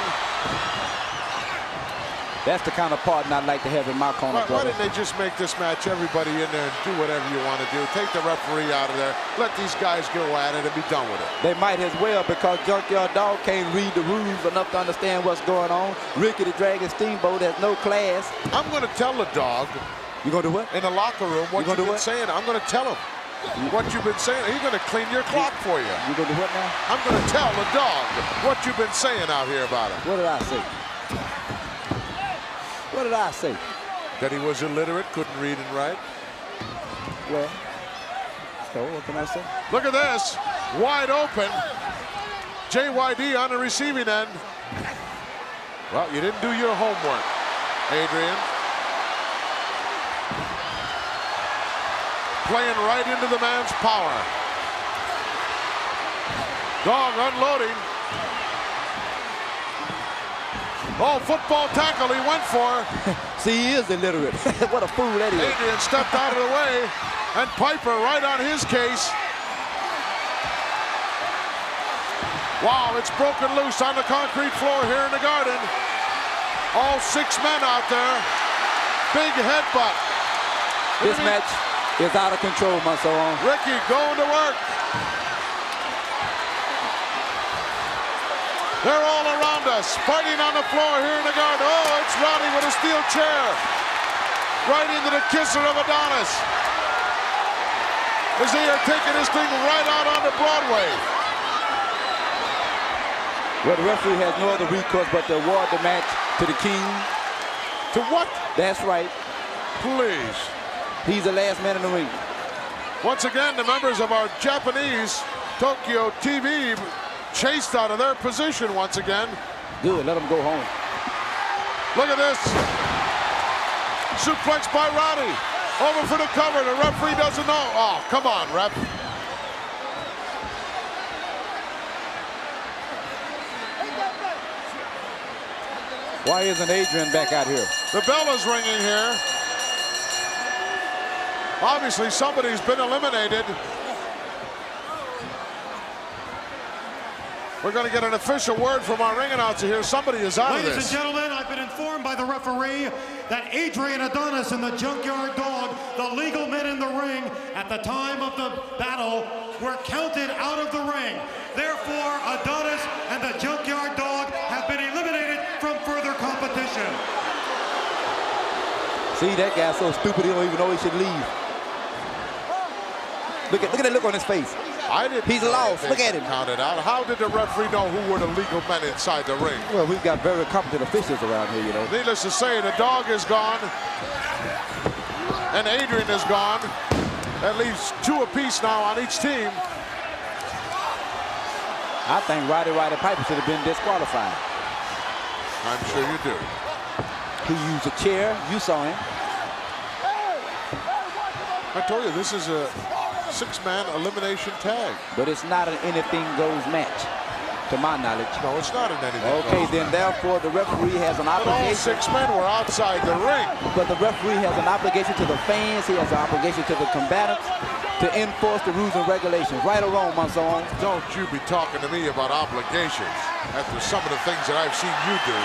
That's the kind of partner I'd like to have in my corner, Why brother. didn't they just make this match everybody in there and do whatever you want to do? Take the referee out of there. Let these guys go at it and be done with it. They might as well, because Junkyard Dog can't read the rules enough to understand what's going on. Ricky the Dragon Steamboat has no class. I'm going to tell the dog. You going to do what? In the locker room, what you've been saying. I'm going to tell him what you've been saying. He's going to clean your clock for you. You going to do what now? I'm going to tell the dog what you've been saying out here about him. What did I say? What did I say? That he was illiterate, couldn't read and write. Well, so what can I say? Look at this. Wide open. JYD on the receiving end. Well, you didn't do your homework, Adrian. Playing right into the man's power. Dog unloading. Oh, football tackle he went for. See, he is illiterate. What a fool that is. Adrian stepped out of the way, and Piper right on his case. Wow, it's broken loose on the concrete floor here in the Garden. All 6 men out there. Big headbutt. This match is out of control, my son. Ricky going to work. They're all around us, fighting on the floor here in the Garden. Oh, it's Roddy with a steel chair. Right into the kisser of Adonis. As they are taking this thing right out onto Broadway. Well, the referee has no other recourse but to award the match to the King. To what? That's right. Please. He's the last man in the ring. Once again, the members of our Japanese Tokyo TV chased out of their position once again. Good, let them go home. Look at this. Suplex by Roddy. Over for the cover. The referee doesn't know. Oh, come on, ref. Why isn't Adrian back out here? The bell is ringing here. Obviously, somebody's been eliminated. We're going to get an official word from our ring announcer here. Somebody is out of this. Ladies and gentlemen, I've been informed by the referee that Adrian Adonis and the Junkyard Dog, the legal men in the ring at the time of the battle, were counted out of the ring. Therefore, Adonis and the Junkyard Dog have been eliminated from further competition. See, that guy's so stupid he don't even know he should leave. Look at that look on his face. He's lost. Look at him. Counted out. How did the referee know who were the legal men inside the ring? Well, we've got very competent officials around here, you know. Needless to say, the dog is gone, and Adrian is gone. That leaves 2 apiece now on each team. I think Roddy Piper should have been disqualified. I'm sure you do. He used a chair. You saw him. I told you, this is a 6-man elimination tag. But it's not an anything goes match, to my knowledge. No, it's not an anything Okay, goes then match. therefore the referee has an But all obligation. 6 men were outside the ring. But the referee has an obligation to the fans. He has an obligation to the combatants to enforce the rules and regulations. Right or wrong, Monson? Don't you be talking to me about obligations after some of the things that I've seen you do.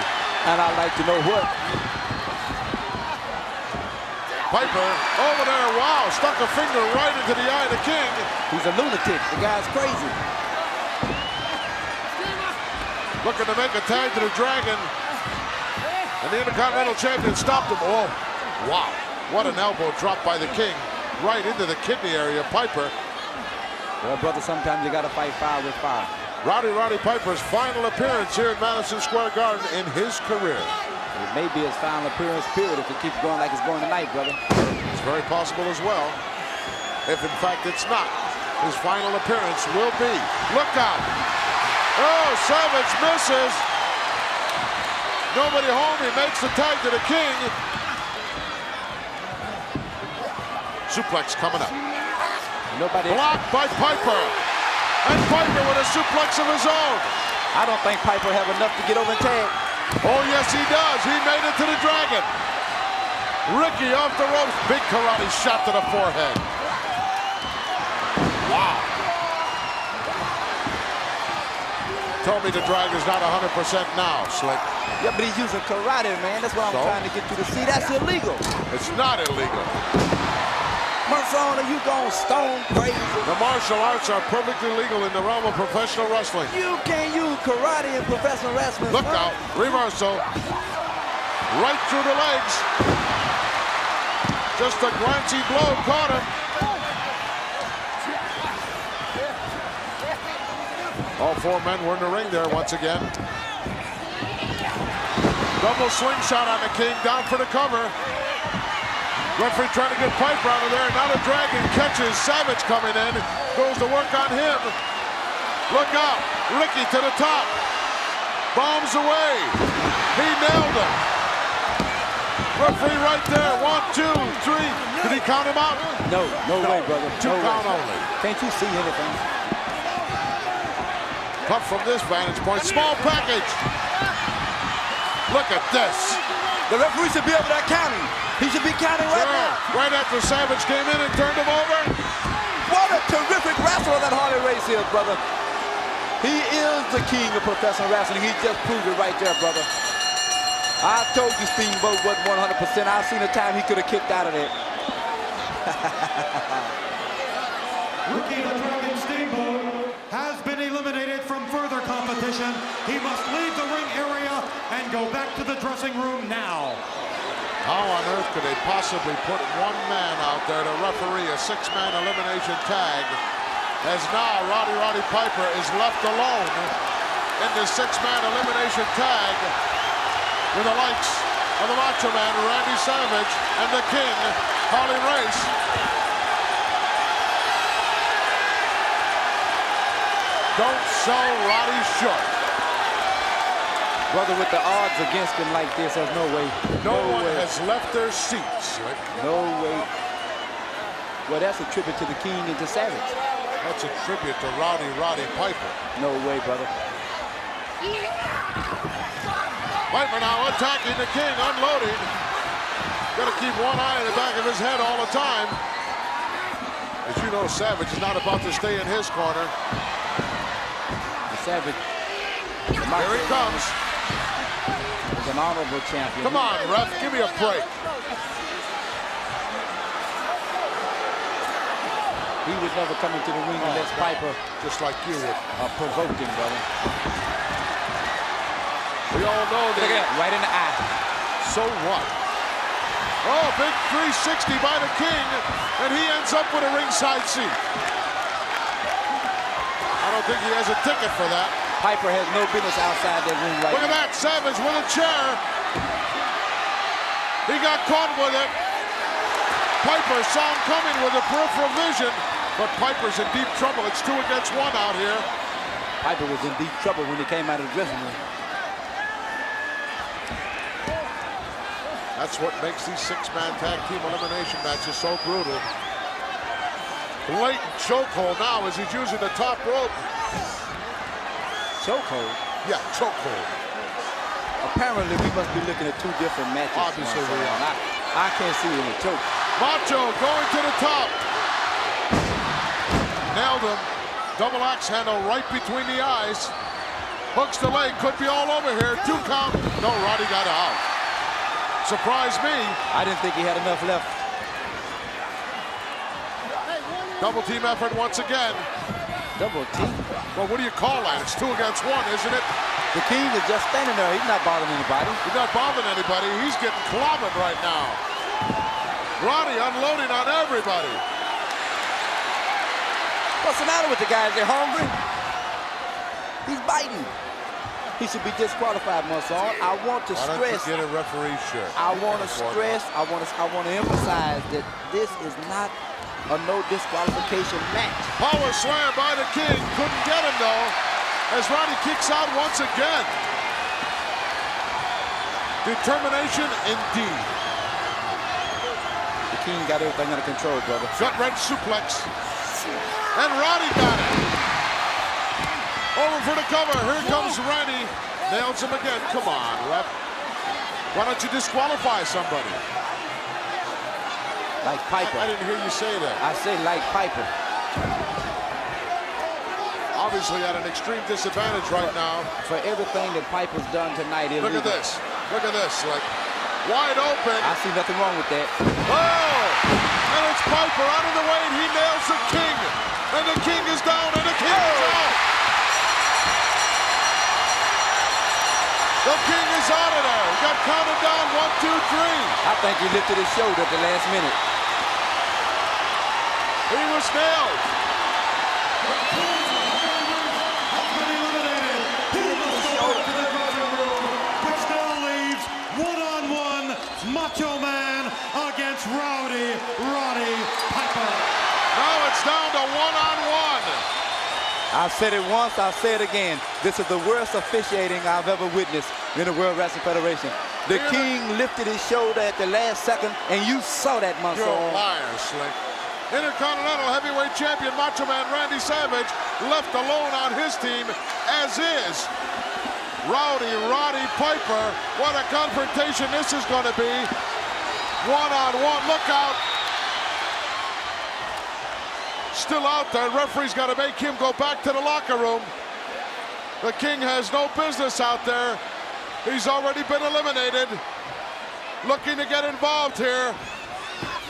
And I'd like to know what. Piper over there, wow, stuck a finger right into the eye of the king. He's a lunatic. The guy's crazy. Looking to make a tag to the Dragon. And the Intercontinental Champion stopped him. Oh, wow. What an elbow drop by the king. Right into the kidney area, Piper. Well, brother, sometimes you got to fight fire with fire. Roddy Piper's final appearance here at Madison Square Garden in his career. It may be his final appearance, period, if it keeps going like it's going tonight, brother. It's very possible as well. If, in fact, it's not. His final appearance will be. Look out. Oh, Savage misses. Nobody home. He makes the tag to the king. Suplex coming up. Nobody blocked by Piper. And Piper with a suplex of his own. I don't think Piper have enough to get over and tag. Oh, yes, he does. He made it to the Dragon. Ricky off the ropes. Big karate shot to the forehead. Wow. Told me the Dragon's not 100% now, Slick. Yeah, but he's using karate, man. That's what I'm trying to get you to see. That's illegal. It's not illegal. Monson, you going stone crazy. The martial arts are perfectly legal in the realm of professional wrestling. You can't use karate in professional wrestling. Look out. Reversal. Right through the legs. Just a glancey blow caught him. All 4 men were in the ring there once again. Double slingshot on the king, down for the cover. Referee trying to get Piper out of there. Now the Dragon catches Savage coming in. Goes to work on him. Look out. Ricky to the top. Bombs away. He nailed him. Referee right there. 1, 2, 3. Did he count him out? No way, brother. 2 count only. Can't you see anything? Tough from this vantage point. Small package. Look at this. The referee should be over there counting. He should be counting right now. Right after Savage came in and turned him over. What a terrific wrestler that Harley Race is, brother. He is the king of professional wrestling. He just proved it right there, brother. I told you Steamboat wasn't 100%. I've seen a time he could have kicked out of there. Ricky the Dragon Steamboat has been eliminated from further competition. He must leave the ring area and go back to the dressing room now. How on earth could they possibly put 1 man out there to referee a 6-man elimination tag, as now Roddy Piper is left alone in the 6-man elimination tag with the likes of the Macho Man, Randy Savage, and the King, Harley Race. Don't sell Roddy short. Brother, with the odds against him like this, there's no way. No one has left their seats. No way. Well, that's a tribute to the King and to Savage. That's a tribute to Roddy Piper. No way, brother. Piper now attacking the King, unloading. Got to keep one eye in the back of his head all the time. As you know, Savage is not about to stay in his corner. The Savage. Here he comes. He's an honorable champion. Come on, ref, give me a break. He would never come into the ring unless Piper, just like you would, provoked him, brother. We all know that. Look at that, right in the eye. So what? Oh, big 360 by the King, and he ends up with a ringside seat. I don't think he has a ticket for that. Piper has no business outside that ring right Look at now. that, Savage with a chair. He got caught with it. Piper saw him coming with a peripheral vision, but Piper's in deep trouble. It's 2 against 1 out here. Piper was in deep trouble when he came out of the dressing room. That's what makes these six-man tag team elimination matches so brutal. Blatant chokehold now as he's using the top rope. Chokehold? Yeah, chokehold. Apparently, we must be looking at two different matches. Obviously, we are. I can't see any choke. Macho going to the top. Nailed him. Double axe handle right between the eyes. Hooks the leg. Could be all over here. 2 count. No, Roddy got out. Surprised me. I didn't think he had enough left. Double team effort once again. Double team? Well, what do you call that? It's 2 against 1, isn't it? The King is just standing there. He's not bothering anybody. He's not bothering anybody. He's getting clobbered right now. Roddy unloading on everybody. What's the matter with the guys? They're hungry. He's biting. He should be disqualified, Monson. I want to stress. Why don't you get a referee shirt? I want to stress. I want to emphasize that this is not a no disqualification match. Power slam by the King. Couldn't get him though. As Roddy kicks out once again. Determination indeed. The King got everything under control, brother. Gut wrench suplex. And Roddy got it. Over for the cover. Here comes Randy. Nails him again. Come on, ref. Why don't you disqualify somebody? Like Piper. I didn't hear you say that. I say like Piper. Obviously at an extreme disadvantage right now. For everything that Piper's done tonight. Look at this. Look at this. Like wide open. I see nothing wrong with that. Oh! And it's Piper out of the way and he nails the King. And the King is down and the King is out. The King is out of there. He got counted down 1, 2, 3. I think he lifted his shoulder at the last minute. He was nailed. Which now leaves one-on-one Macho Man against Roddy Piper. Now it's down to one-on-one. I've said it once, I'll say it again. This is the worst officiating I've ever witnessed in the World Wrestling Federation. The King lifted his shoulder at the last second, and you saw that, Monson. You're a liar, Slick. Intercontinental Heavyweight Champion Macho Man Randy Savage left alone on his team, as is Roddy Piper. What a confrontation this is going to be. One-on-one, look out. Still out there. Referee's got to make him go back to the locker room. The King has no business out there. He's already been eliminated. Looking to get involved here.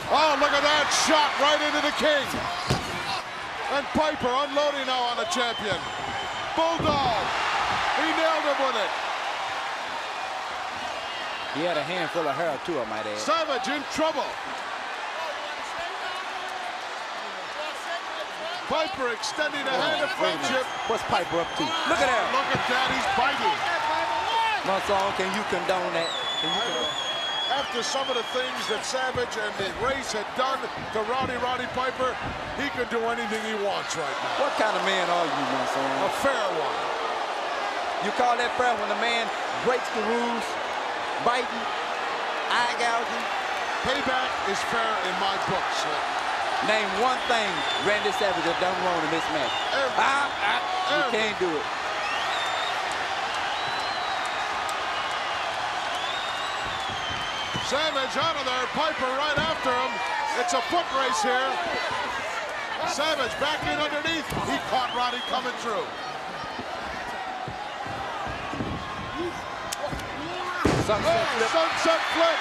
Oh, look at that shot right into the King. And Piper unloading now on the champion. Bulldog. He nailed him with it. He had a handful of hair too, I might add. Savage in trouble. Piper extending a hand of friendship. What's Piper up to? Look at that. Look at that, he's biting. Monson, can you condone that? After some of the things that Savage and the race had done to Roddy Piper, he could do anything he wants right now. What kind of man are you, Monson? A fair one. You call that fair when the man breaks the rules, biting, eye gouging? Payback is fair in my book, Slick. Name one thing Randy Savage has done wrong in this match. You can't do it. Savage out of there, Piper right after him. It's a foot race here. Savage back in underneath. He caught Roddy coming through. Sunset flip.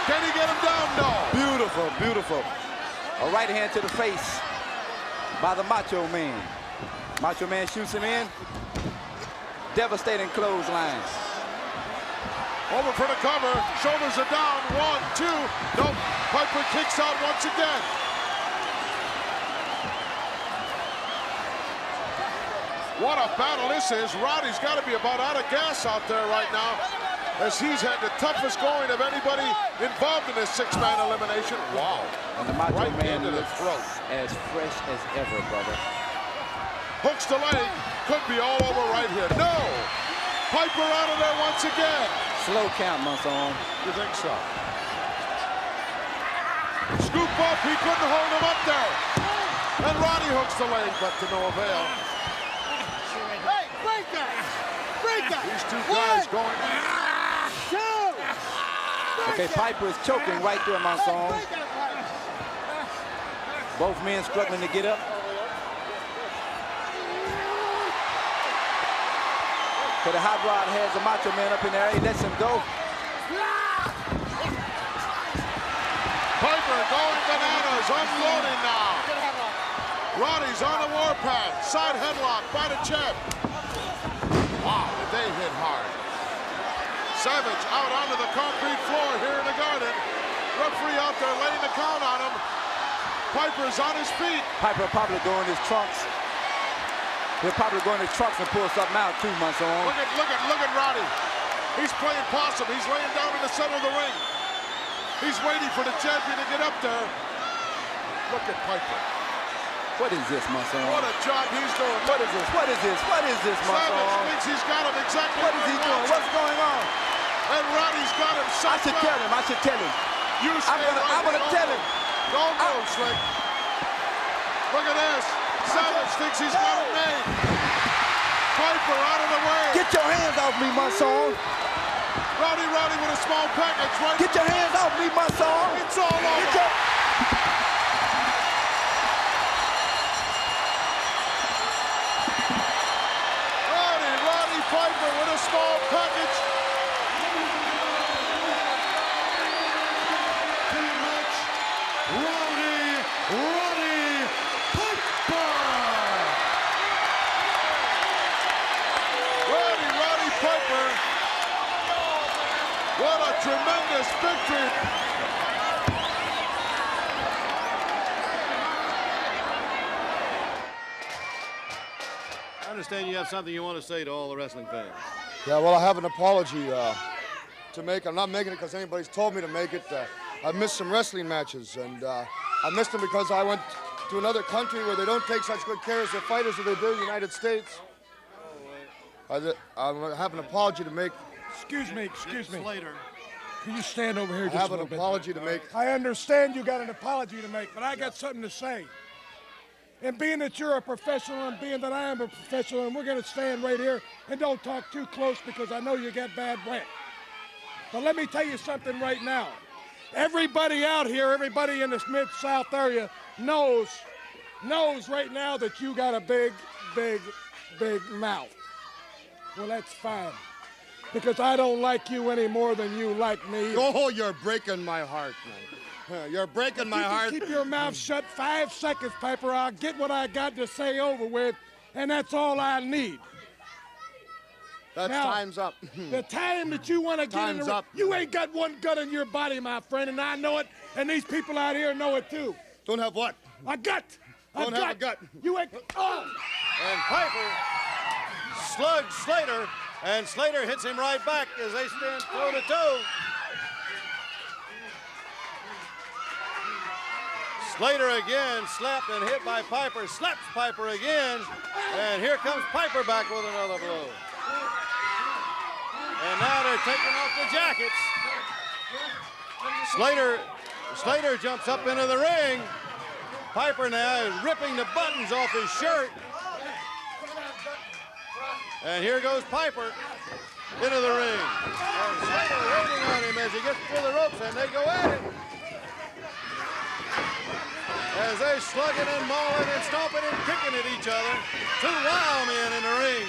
Can he get him down? No. Beautiful, beautiful. A right hand to the face by the Macho Man. Macho Man shoots him in. Devastating clothesline. Over for the cover. Shoulders are down. 1, 2. Nope. Piper kicks out once again. What a battle this is. Roddy's got to be about out of gas out there right now, as he's had the toughest going of anybody involved in this six-man elimination. Wow. And the Macho right Man into the looks throat. as fresh as ever, brother. Hooks the leg. Could be all over right here. No. Piper out of there once again. Slow count, Monson. You think so? Scoop up, he couldn't hold him up there. And Roddy hooks the leg, but to no avail. Hey, break that! Break that! These two guys going. Okay, Piper is choking right there, Monson. Both men struggling to get up. But the Hot Rod has the Macho Man up in there. He lets him go. Piper going bananas, unloading now. Roddy's on the warpath. Side headlock by the chest. Wow, they hit hard. Savage out onto the concrete floor here in the Garden. Referee out there laying the count on him. Piper's on his feet. Piper probably go in his trunks. He'll probably go in his trunks and pull something out too, Monson. Look at Roddy. He's playing possum. He's laying down in the center of the ring. He's waiting for the champion to get up there. Look at Piper. What is this, Monson? What a job he's doing. What is this? What is this? What is this, Monson? Savage thinks he's got him exactly. What is he doing? What's going on? And Roddy's got him. I should tell him. I should tell him. I'm gonna tell him. Don't go, Slick. Look at this. Savage thinks he's got him made. Piper out of the way. Get your hands off me, Monson. Roddy with a small package, right? Get your hands off me, Monson. It's all over. Roddy Piper with a small package. Roddy Piper. What a tremendous victory. I understand you have something you want to say to all the wrestling fans. Yeah, well, I have an apology to make. I'm not making it because anybody's told me to make it. I missed some wrestling matches, and I missed them because I went to another country where they don't take such good care of their fighters as they do in the United States. I have an apology to make. Excuse me. Slater. Can you stand over here I just have a an little bit? apology to make. I understand you got an apology to make, but I got something to say. And being that you're a professional and being that I am a professional, and we're going to stand right here and don't talk too close because I know you get bad breath. But let me tell you something right now. Everybody out here, everybody in this Mid-South area knows right now that you got a big mouth. Well, that's fine. Because I don't like you any more than you like me. Oh, you're breaking my heart, man. You're breaking my heart. Keep your mouth shut 5 seconds, Piper. I'll get what I got to say over with, and that's all I need. Time's up. The time that you want to get in the ring, you ain't got one gut in your body, my friend, and I know it, and these people out here know it too. Don't have what? A gut. Don't have a gut. You ain't. Oh. And Piper slugs Slater, and Slater hits him right back as they stand toe to toe. Slater again slapped and hit by Piper, slaps Piper again, and here comes Piper back with another blow. And now they're taking off the jackets. Slater jumps up into the ring. Piper now is ripping the buttons off his shirt. And here goes Piper into the ring. And Slater waiting on him as he gets through the ropes, and they go at it. As they slugging and mauling and stomping and kicking at each other. 2 wild men in the ring.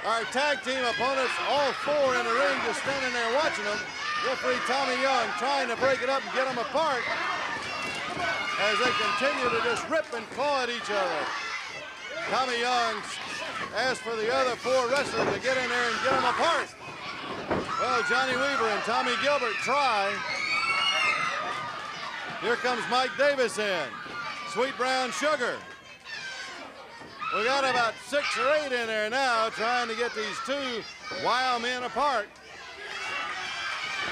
Our tag team opponents, all 4 in the ring, just standing there watching them. Referee Tommy Young trying to break it up and get them apart as they continue to just rip and claw at each other. Tommy Young asked for the other 4 wrestlers to get in there and get them apart. Well, Johnny Weaver and Tommy Gilbert try. Here comes Mike Davis in. Sweet Brown Sugar. We got about 6 or 8 in there now trying to get these 2 wild men apart.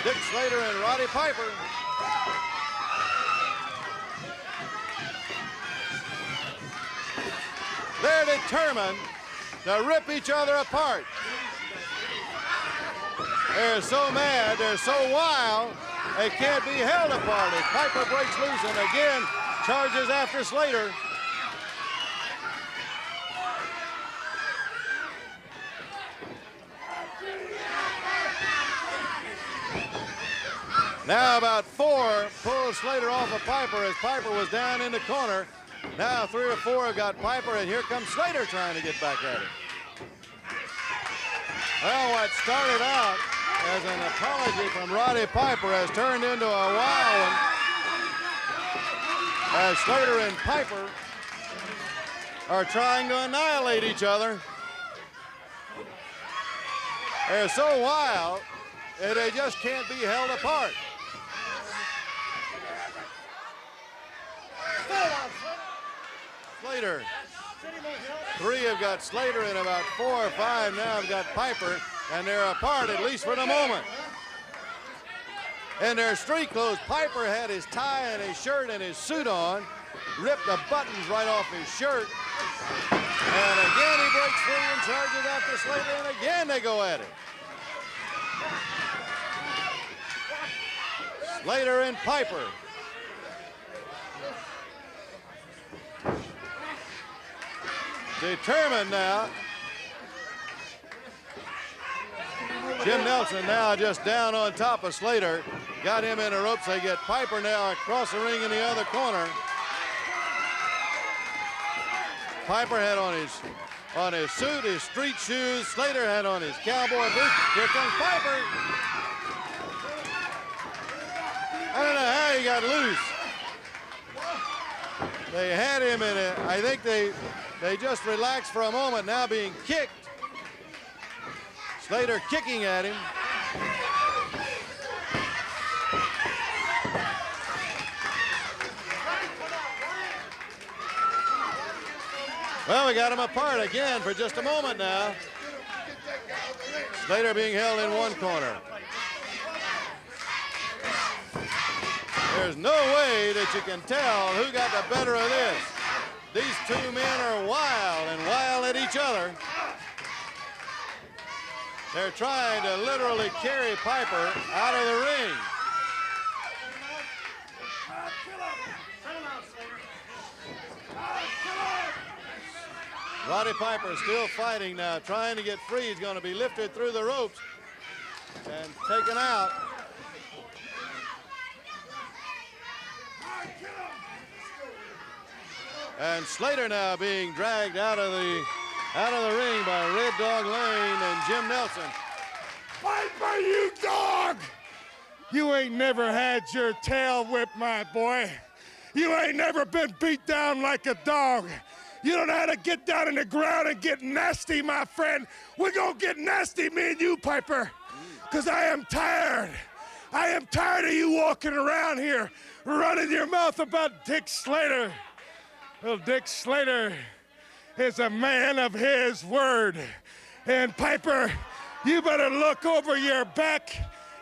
Dick Slater and Roddy Piper. They're determined to rip each other apart. They're so mad, they're so wild, they can't be held apart. As Piper breaks loose and again charges after Slater. Now about 4 pulls Slater off of Piper as Piper was down in the corner. Now 3 or 4 have got Piper, and here comes Slater trying to get back at him. Well, what started out as an apology from Roddy Piper has turned into a wild one as Slater and Piper are trying to annihilate each other. They're so wild that they just can't be held apart. Slater. 3 have got Slater, and about 4 or 5 now have got Piper, and they're apart, at least for the moment. In their street clothes, Piper had his tie and his shirt and his suit on, ripped the buttons right off his shirt, and again he breaks free and charges after Slater, and again they go at it. Slater and Piper. Determined now. Jim Nelson now just down on top of Slater. Got him in the ropes. They get Piper now across the ring in the other corner. Piper had on his suit, his street shoes. Slater had on his cowboy boots. Here comes Piper. I don't know how he got loose. They had him in it. I think they just relaxed for a moment, now being kicked. Slater kicking at him. Well, we got him apart again for just a moment now. Slater being held in one corner. There's no way that you can tell who got the better of this. These 2 men are wild and wild at each other. They're trying to literally carry Piper out of the ring. Roddy Piper still fighting now, trying to get free. He's going to be lifted through the ropes and taken out. And Slater now being dragged out of the ring by Red Dog Lane and Jim Nelson. Piper, you dog! You ain't never had your tail whipped, my boy. You ain't never been beat down like a dog. You don't know how to get down in the ground and get nasty, my friend. We're gonna get nasty, me and you, Piper, because I am tired. I am tired of you walking around here running your mouth about Dick Slater. Well, Dick Slater is a man of his word. And Piper, you better look over your back,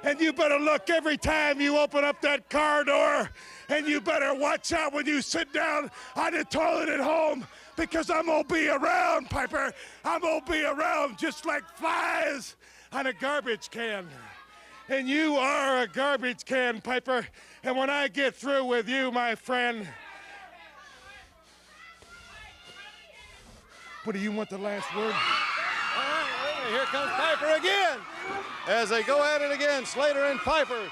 and you better look every time you open up that car door, and you better watch out when you sit down on the toilet at home, because I'm gonna be around, Piper. I'm gonna be around just like flies on a garbage can. And you are a garbage can, Piper. And when I get through with you, my friend, what do you want the last word? All right, here comes Piper again. As they go at it again, Slater and Piper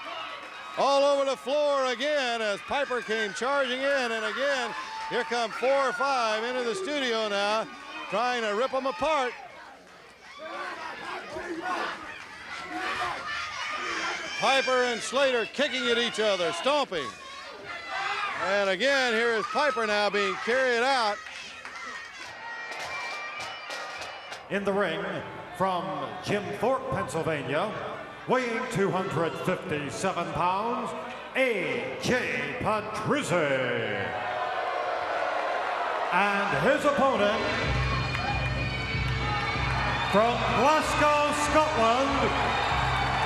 all over the floor again as Piper came charging in. And again, here come 4 or 5 into the studio now, trying to rip them apart. Piper and Slater kicking at each other, stomping. And again, here is Piper now being carried out. In the ring, from Jim Thorpe, Pennsylvania, weighing 257 pounds, A.J. Patrizzi. And his opponent, from Glasgow, Scotland,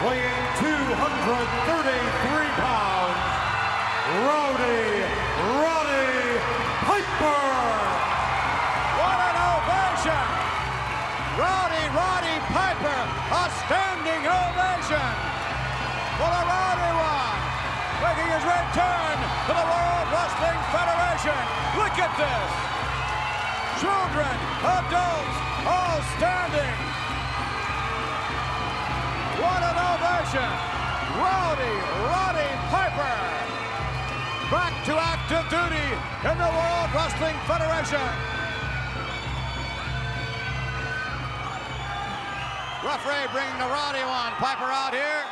weighing 233 pounds, Roddy Piper. What an ovation! Roddy Piper, a standing ovation! ovation. Look at this. Children, adults, all standing. What an ovation. Roddy Piper. Back to active duty in the World Wrestling Federation. Referee bringing the Roddy one. Piper out here.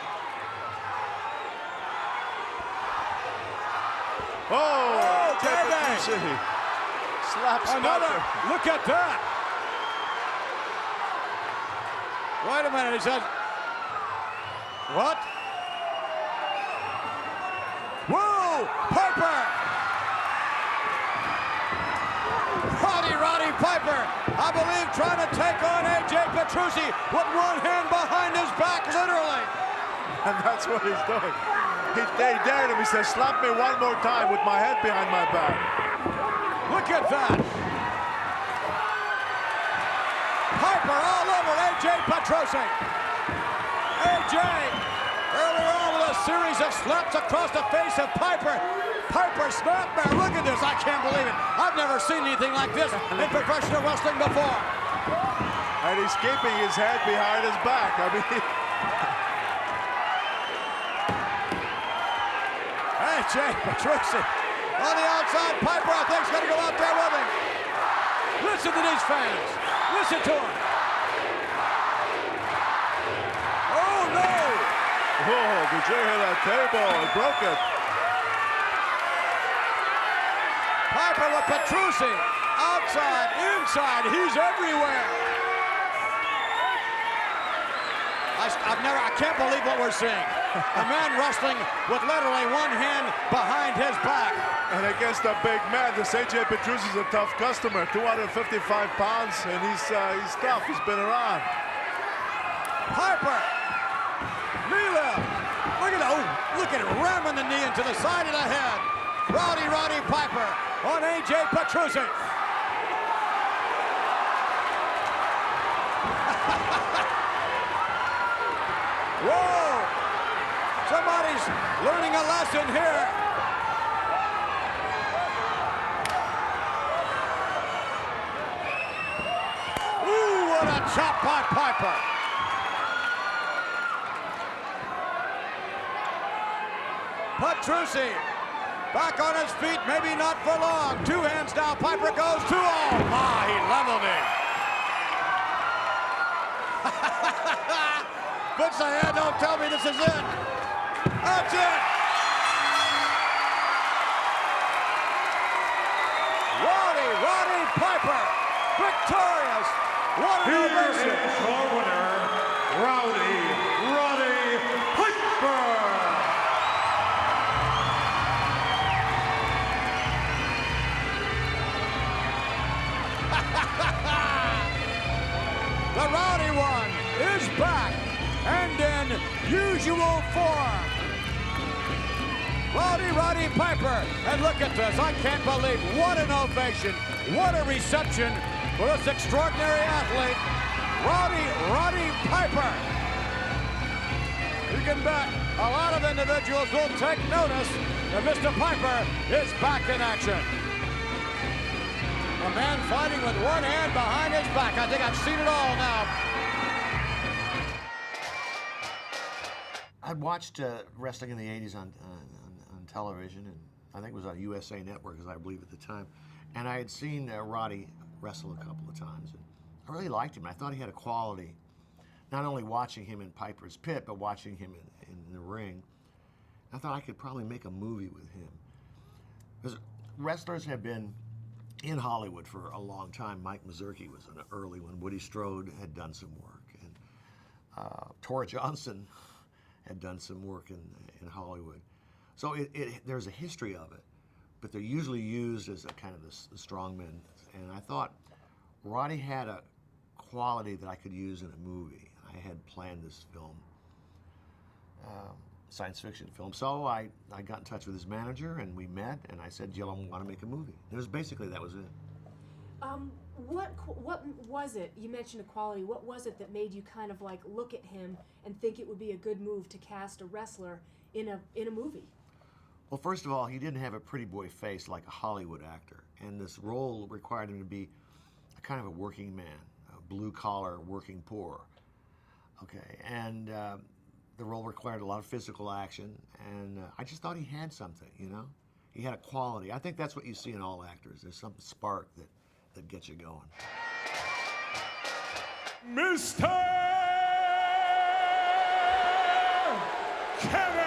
Oh, Petrucci. Slaps Another. Piper. Look at that. Wait a minute, he said. What? Whoa! Piper! Roddy Piper, I believe, trying to take on A.J. Petrucci with one hand behind his back, literally. And that's what he's doing. They dared him. He says, slap me one more time with my head behind my back. Look at that. Piper all over A.J. Petrucci. A.J. earlier on with a series of slaps across the face of Piper. Piper snapmare. Look at this. I can't believe it. I've never seen anything like this in professional wrestling before. And he's keeping his head behind his back. I mean, A.J. Petrucci on the outside. Piper, I think, is going to go out there with him. Listen to these fans. Listen to them. Oh, no. oh, did you hear that table? He broke it. Piper with Petrucci. Outside, inside, he's everywhere. I can't believe what we're seeing. A man wrestling with literally one hand behind his back. And against a big man, this A.J. Petrucci's a tough customer, 255 pounds, and he's tough. He's been around. Piper, knee lift. Look at it. Oh, look at it, ramming the knee into the side of the head. Roddy Piper on A.J. Petrucci. Whoa! Somebody's learning a lesson here. Ooh, what a chop by Piper. Petrucci back on his feet, maybe not for long. Two hands now, Piper goes 2-0. Ah, he leveled him. Puts the hand, don't tell me this is it. That's it. Roddy Piper, victorious. What an ovation. Here is our winner, Roddy Piper. The Rowdy one is back and in usual form. Roddy Piper, and look at this. I can't believe what an ovation, what a reception for this extraordinary athlete, Roddy Piper. You can bet a lot of individuals will take notice that Mr. Piper is back in action. A man fighting with one hand behind his back. I think I've seen it all now. I'd watched wrestling in the 80s on television, and I think it was on USA Network, as I believe at the time. And I had seen Roddy wrestle a couple of times. And I really liked him. I thought he had a quality, not only watching him in Piper's Pit, but watching him in the ring. I thought I could probably make a movie with him. Because wrestlers have been in Hollywood for a long time. Mike Mazurki was an early one. Woody Strode had done some work. And Tora Johnson had done some work in Hollywood. So there's a history of it, but they're usually used as a kind of the strongmen. And I thought Roddy had a quality that I could use in a movie. I had planned this film, science fiction film. So I got in touch with his manager, and we met, and I said, Jill, I want to make a movie. It was basically, that was it. What was it? You mentioned equality. What was it that made you kind of like look at him and think it would be a good move to cast a wrestler in a movie? Well, first of all, he didn't have a pretty boy face like a Hollywood actor, and this role required him to be a kind of a working man, a blue-collar, working poor. Okay, and the role required a lot of physical action, and I just thought he had something, you know? He had a quality. I think that's what you see in all actors. There's some spark that gets you going. Mr. Kennedy!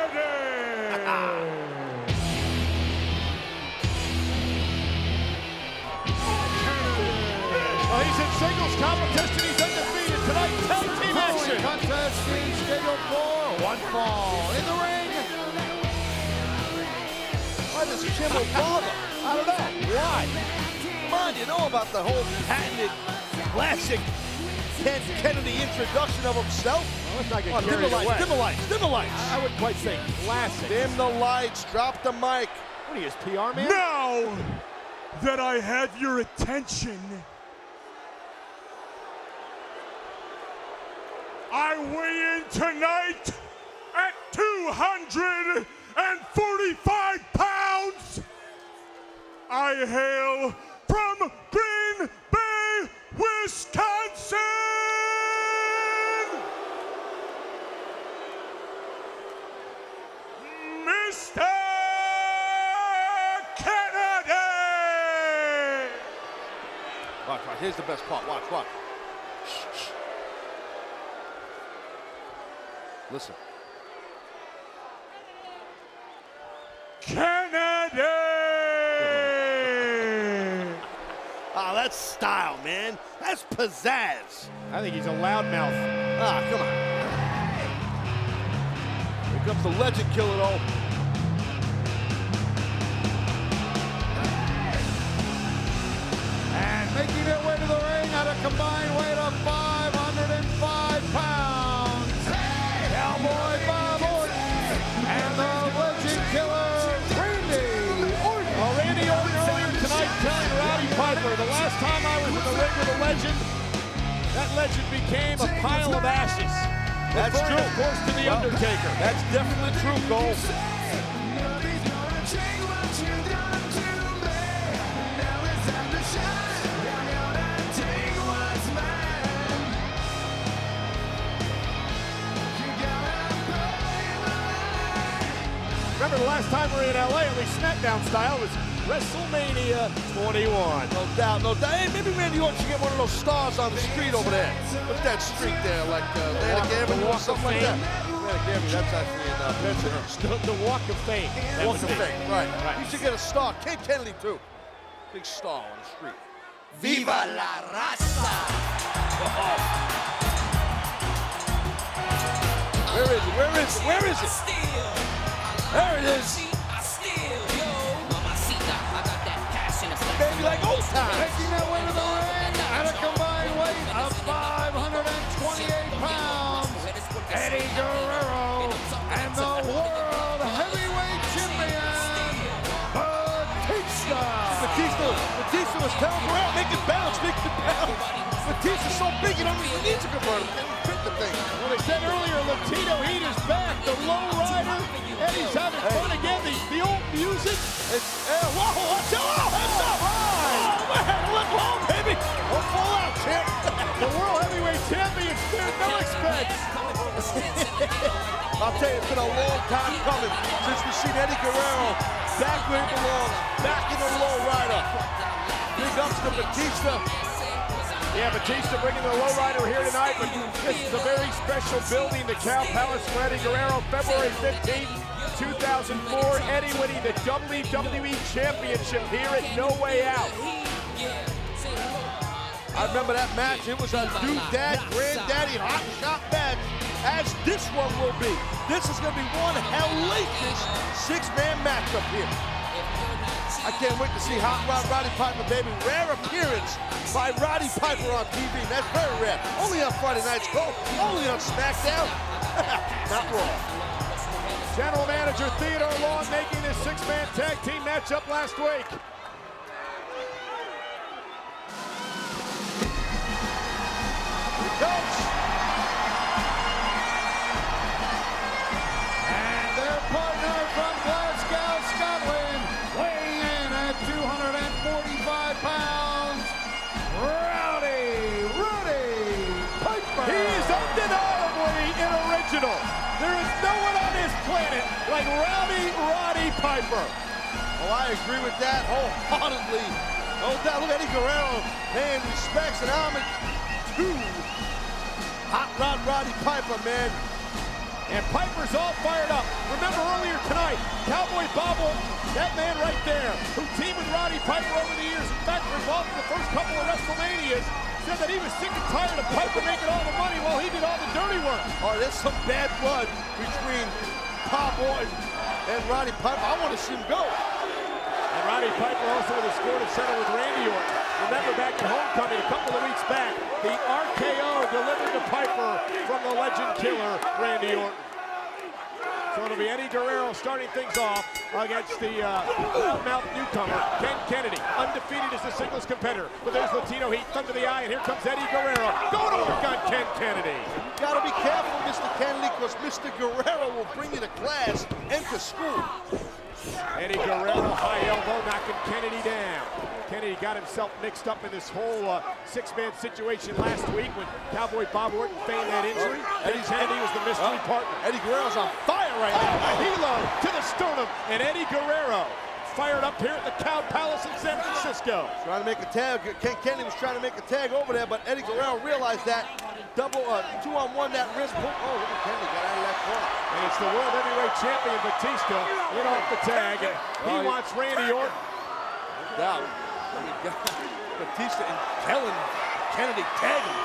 He's in singles competition. He's undefeated tonight. Tag team action. Contest being scheduled for one fall. In the ring. Why does Kimmel bother? I don't know. Why? Come on, you know about the whole patented classic Ted Kennedy introduction of himself? Well, let's not get dim carried the lights, away. dim the lights, dim the lights. I wouldn't quite say classic. Dim the lights, drop the mic. What are you, his PR man? Now that I have your attention, I weigh in tonight at 245 pounds. I hail from Green Bay, Wisconsin. Mr. Kennedy. Watch, watch. Here's the best part. Watch, watch. Shh, shh. Listen. Kennedy! Ah, that's style, man. That's pizzazz. I think he's a loudmouth. Ah, come on. Here comes the legend killer, though. And making their way to the ring at a combined weight of 505 pounds. Cowboy Bob Orton and the legend killer, Randy Orton. Well, Randy Orton earlier tonight telling Roddy Piper, the last time I was in the ring with a legend, that legend became a pile of ashes. That's Referring, true. of course, to The Undertaker. That's definitely true, Cole. Remember the last time we were in LA, at least SmackDown style, was WrestleMania 21. No doubt, no doubt. Hey, maybe Randy Orton should get one of those stars on the street over there. What's that street there, like Atlantic Avenue or something like that? Atlantic Avenue, that's actually in Pittsburgh. The Walk of Fame. Walk of Fame, right. He should get a star. Ken Kennedy, too. Big star on the street. Viva la raza! Where is it? Where is it? Where is it? There it is. Baby, like old times. Making their way to the ring at a combined weight of 528 pounds, Eddie Guerrero and the World Heavyweight Champion, Batista. Batista was telling Guerrero, make it bounce, make it bounce. Batista's so big, you don't even need to convert him. Fit the thing. Well, they said earlier, Latino Heat is back. The low rider. Eddie's having fun again. The old music. Whoa, watch out. Oh, heads up. Oh, man, look low, baby. Oh, fall out, champ. The World Heavyweight Champion spared no expense. I'll tell you, it's been a long time coming since we've seen Eddie Guerrero back where he belongs, back in the low rider. Big ups to Batista. Yeah, Batista bringing the lowrider here tonight, but this is a very special building, the Cow Palace for Eddie Guerrero, February 15th, 2004. Eddie winning the WWE Championship here at No Way Out. I remember that match. It was a doodad, granddaddy, hot shot match, as this one will be. This is going to be one hellacious six-man matchup here. I can't wait to see Hot Rod Roddy Piper, baby. Rare appearance by Roddy Piper on TV. That's very rare. Only on Friday nights, Cole. Only on SmackDown. Not Raw. General Manager Theodore Long making this six-man tag team matchup last week. Here he comes. And their partner from Glasgow, original. There is no one on this planet like Roddy Piper. Oh, I agree with that wholeheartedly. No doubt. Look at Eddie Guerrero paying respects and homage to Hot Rod Roddy Piper, man. And Piper's all fired up. Remember earlier tonight, Cowboy Bob Orton, that man right there, who teamed with Roddy Piper over the years, in fact, were involved in the first couple of WrestleManias, said that he was sick and tired of Piper making all the money while he did all the dirty work. Oh, there's some bad blood between Bob Orton and Roddy Piper. I want to see him go. And Roddy Piper also with a score to settle with Randy Orton. Remember back at Homecoming a couple of weeks back, the RKO delivered to Piper from the legend killer, Randy Orton. So it'll be Eddie Guerrero starting things off against the loudmouth newcomer, Ken Kennedy, undefeated as the singles competitor. But there's Latino heat, thumb to the eye, and here comes Eddie Guerrero. Going to work on Ken Kennedy. You gotta be careful, Mr. Kennedy, because Mr. Guerrero will bring you to class and to school. Eddie Guerrero, high elbow, knocking Kennedy down. Kennedy got himself mixed up in this whole six-man situation last week when Cowboy Bob Orton feigned that injury. Eddie Kennedy was the mystery partner. Eddie Guerrero's on fire right now. A helo to the sternum, and Eddie Guerrero fired up here at the Cow Palace in San Francisco. Trying to make a tag. Ken Kennedy was trying to make a tag over there, but Eddie Guerrero realized that. Double, two-on-one, that wrist pull. Oh, look at Kennedy got out of that corner. And it's the World Heavyweight Champion Batista in off the tag, and he wants Randy Orton. No doubt. I mean, Batista and Kennedy tagging.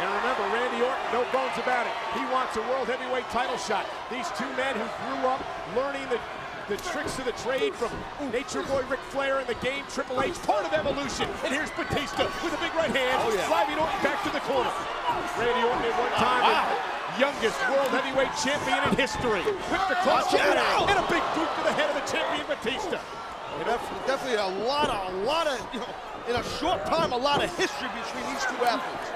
And remember, Randy Orton, no bones about it. He wants a World Heavyweight title shot. These two men who grew up learning the tricks of the trade from Nature Boy Ric Flair and the game Triple H, part of evolution. And here's Batista with a big right hand, driving Orton back to the corner. Randy Orton at one time, the youngest World Heavyweight Champion in history. Whipped across the ring, and a big boot to the head of the champion Batista. Definitely a lot of, you know, in a short time, a lot of history between these two athletes.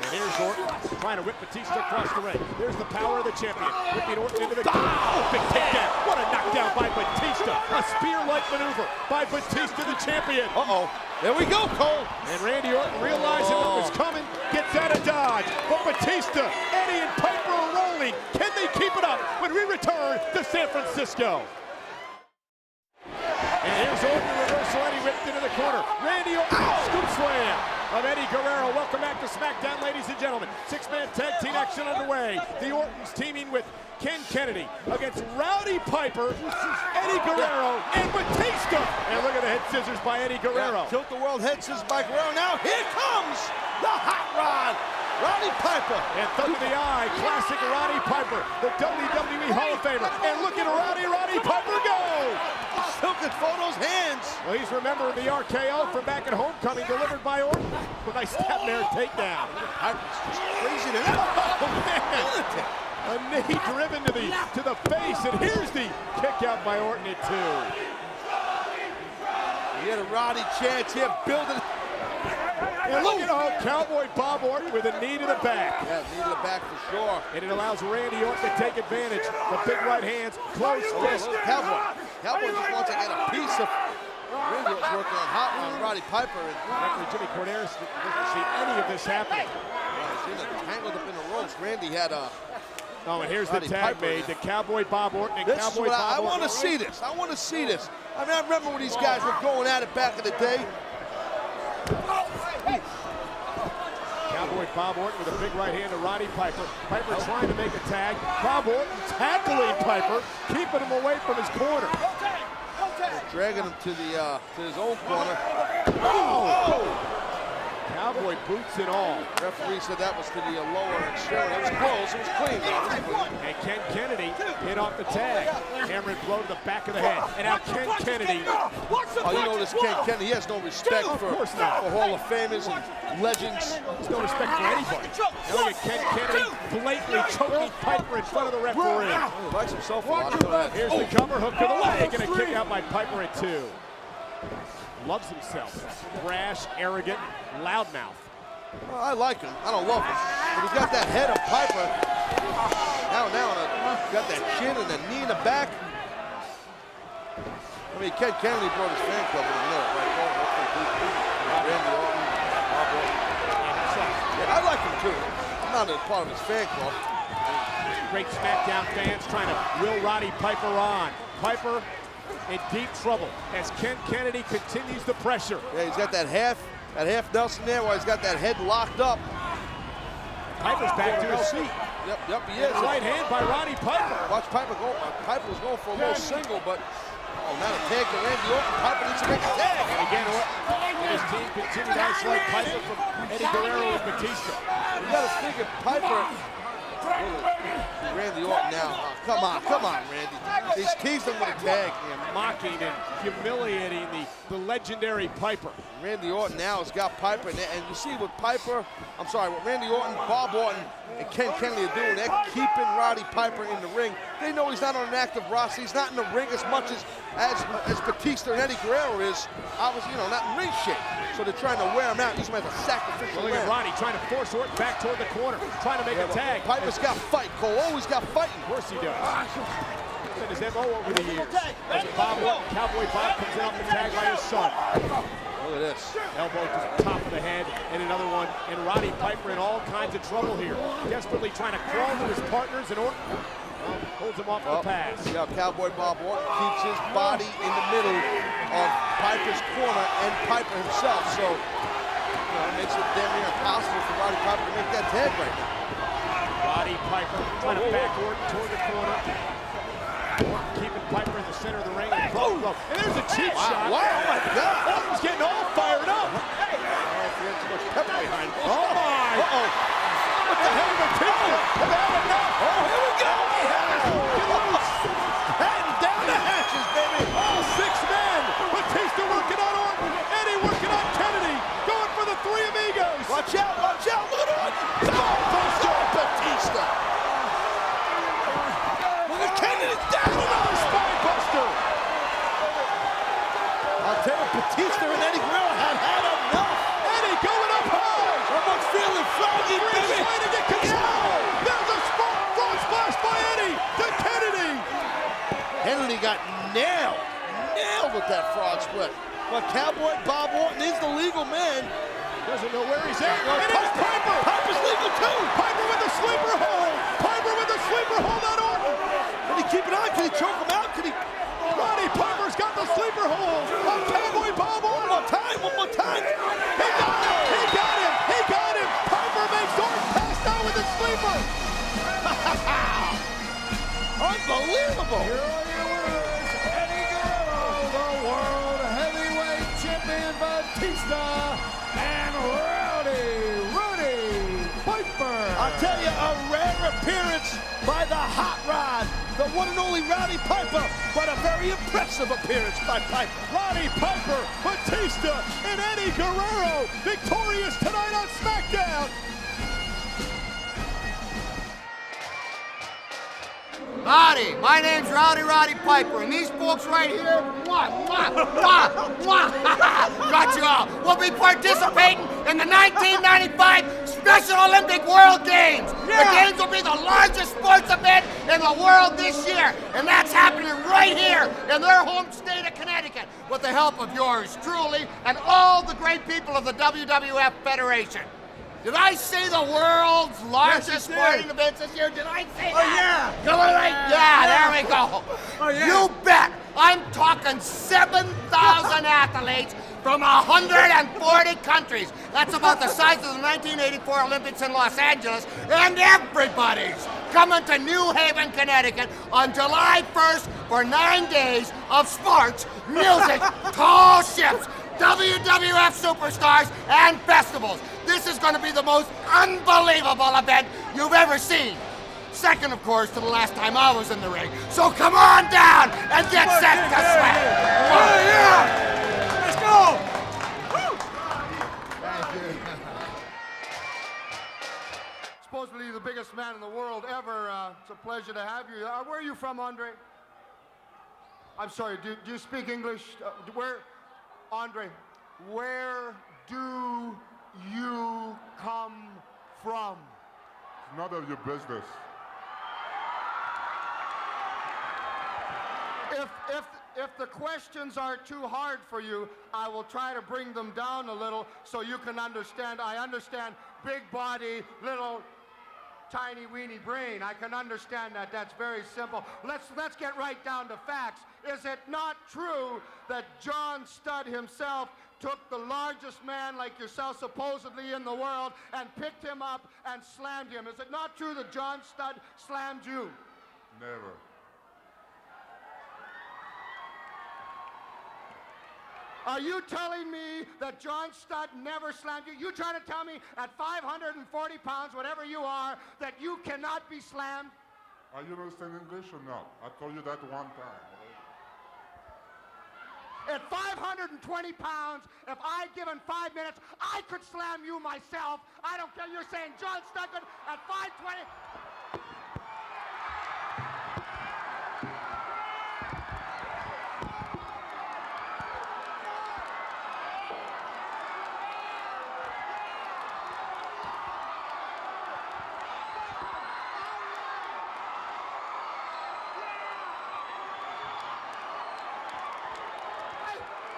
And here's Orton trying to whip Batista across the ring. There's the power of the champion. Whipping Orton into the corner. Oh, big takedown. What a knockdown by Batista. A spear-like maneuver by Batista, the champion. Uh-oh. There we go, Cole. And Randy Orton, realizing what was coming, gets out of dodge. But Batista, Eddie, and Piper are rolling. Can they keep it up when we return to San Francisco? And here's Orton, reversal. Eddie ripped into the corner. Randy Orton, scoop slam of Eddie Guerrero. Welcome back to SmackDown, ladies and gentlemen. Six-man tag team action underway. The Ortons teaming with Ken Kennedy against Roddy Piper, Eddie Guerrero, and Batista. And look at the head scissors by Eddie Guerrero. Yeah, tilt the world head scissors by Guerrero. Now here comes the Hot Rod, Roddy Piper. And thumb to the eye, classic Roddy Piper, the WWE Hall of Famer. And look at Roddy Piper go! Look at Photo's hands. Well, he's remembering the RKO from back at Homecoming, delivered by Orton. With a nice step there, takedown. Piper's just crazy to A knee driven to the face, and here's the kick out by Orton at 2. You get a Roddy chance here, building. And look at Cowboy Bob Orton with a knee to the back. Yeah, knee to the back for sure. And it allows Randy Orton to take advantage. The big right hands, close fist. Cowboy just wants to get a piece of. Randy was working on Roddy Piper. And referee Jimmy Corderas didn't see any of this happening. He's tangled up in the ropes. Randy had a. Oh, and here's Roddy the tag Piper made. The Cowboy Bob Orton and this Cowboy Bob Orton. I want to see this. I want to see this. I mean, I remember when these guys were going at it back in the day. Cowboy Bob Orton with a big right hand to Roddy Piper. Piper trying to make a tag. Bob Orton tackling Piper, keeping him away from his corner. They're dragging him to his own corner. Oh! Cowboy boots and all. Referee said that was to the lower extremity. It was close. It was clean. And Ken Kennedy hit off the tag. Hammering blow to the back of the head. And now Ken Kennedy. Oh, you know this Ken Kennedy. He has no respect for Hall of Famers and legends. There's no respect for anybody. Now look at Ken Kennedy blatantly choking Piper in front of the referee. Oh, he likes himself a lot. Here's the cover hook to the leg and a kick out by Piper at 2. Loves himself. Brash, arrogant, loudmouth. Well, I like him. I don't love him. But he's got that head of Piper. Now, got that chin and the knee in the back. I mean, Ken Kennedy brought his fan club in a minute, right? Randy Orton, Bob Orton. Yeah, I like him too. I'm not a part of his fan club. great SmackDown fans trying to will Roddy Piper on. Piper in deep trouble as Ken Kennedy continues the pressure. Yeah, he's got that half Nelson there while he's got that head locked up. Piper's back to his seat. Yep, he is. Right hand by Roddy Piper. Watch Piper go. Piper was going for a little single, but now the tag to Randy Orton. Piper needs to make a tag. And again, Orton and his team continue to isolate Piper from Eddie Guerrero and Batista. You got to think of Piper. Randy Orton now. Come on, Randy. He's teased him with a tag. And mocking and humiliating the legendary Piper. Randy Orton now has got Piper, and you see what Randy Orton, Bob Orton, and Ken Kennedy are doing. They're keeping Roddy Piper in the ring. They know he's not on an active roster. He's not in the ring as much as Batista and Eddie Guerrero is. Obviously, not in ring shape. So they're trying to wear him out, use him as a sacrificial Look at lamb. Roddy trying to force Orton back toward the corner, trying to make a tag. Piper's got fight, Cole. Always got fighting. Of course he does. Been his MO over the years. As Bob Orton, Cowboy Bob comes out the tag by his son. Look at this. Elbow to the top of the head, and another one. And Roddy Piper in all kinds of trouble here. Desperately trying to crawl to his partners, and Orton holds him off the pass. Yeah, Cowboy Bob Orton keeps his body in the middle of Piper's corner and Piper himself. So, it makes it damn near impossible for Roddy Piper to make that tag right now. Roddy Piper trying to back Orton toward the corner. Orton keeping Piper in the center of the ring. And there's a cheap shot. Wow, oh my God. Orton's getting all fired up. Hey. Pepper behind him. Oh my. Uh-oh. What the hell of a kicker? Oh, here we go. Get loose. Heading down the hatches, baby. All 6 men. Batista working on Orton. Eddie working on Kennedy. Going for the Three Amigos. Watch out. Look at Orton. Batista. Look at Kennedy down. Another spine buster. I'll tell you, Batista and Eddie Guerrero had enough. Eddie going up high. Someone's feeling froggy, baby. Trying to get control. There's a front splash by Eddie to Kennedy. Kennedy got nailed with that frog split. But Cowboy Bob Orton is the legal man. Doesn't know where he's at. Well, It is Piper. Piper's legal too. Piper with the sleeper hold. Piper with the sleeper hold on Orton. Can he keep it on? Can he choke him out? Can he? Roddy Piper's got the sleeper hold on Cowboy Bob Orton. One more time. He got him. Piper makes Orton pass out with his sleeper. Unbelievable. Here are your winners, Eddie Guerrero, the World Heavyweight Champion Batista, and Roddy Piper. I'll tell you, a rare appearance by the Hot Rod, the one and only Roddy Piper, but a very impressive appearance by Piper. Roddy Piper, Batista, and Eddie Guerrero victorious tonight on SmackDown. Howdy, my name's Roddy Piper, and these folks right here, got you all. We'll be participating in the 1995 Special Olympic World Games. The Games will be the largest sports event in the world this year, and that's happening right here in their home state of Connecticut with the help of yours truly and all the great people of the WWF Federation. Did I say the world's largest sporting events this year? Did I say that? Yeah. Come on, right? Yeah, there we go. Oh, yeah. You bet. I'm talking 7,000 athletes from 140 countries. That's about the size of the 1984 Olympics in Los Angeles. And everybody's coming to New Haven, Connecticut on July 1st for 9 days of sports, music, tall ships, WWF superstars, and festivals. This is going to be the most unbelievable event you've ever seen. Second, of course, to the last time I was in the ring. So come on down and get set to sweat. Oh, yeah! Let's go! Thank you. Supposedly the biggest man in the world ever. It's a pleasure to have you. Where are you from, Andre? I'm sorry, do you speak English? Andre, where do you come from? It's none of your business. If the questions are too hard for you, I will try to bring them down a little so you can understand. I understand big body, little tiny weeny brain. I can understand that. That's very simple. Let's get right down to facts. Is it not true that John Studd himself took the largest man like yourself supposedly in the world and picked him up and slammed him? Is it not true that John Studd slammed you? Never. Are you telling me that John Studd never slammed you? You trying to tell me at 540 pounds, whatever you are, that you cannot be slammed? Are you understand English or not? I told you that one time. At 520 pounds, if I'd given 5 minutes, I could slam you myself. I don't care. You're saying John Studd could at 520.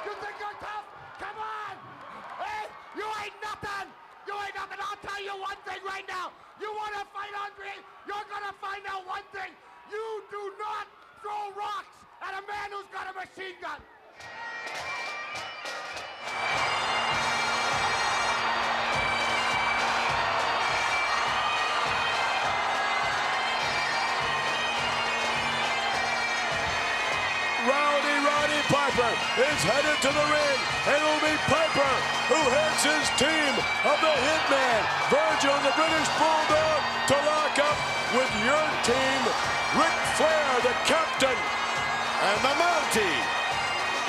You think you're tough? Come on! Hey, you ain't nothing! You ain't nothing! I'll tell you one thing right now. You want to fight Andre? You're going to find out one thing. You do not throw rocks at a man who's got a machine gun. Rowdy Roddy Piper is headed to the ring. It'll be Piper who heads his team of the Hitman, Virgil and the British Bulldog, to lock up with your team, Ric Flair, the captain. And the Mountie,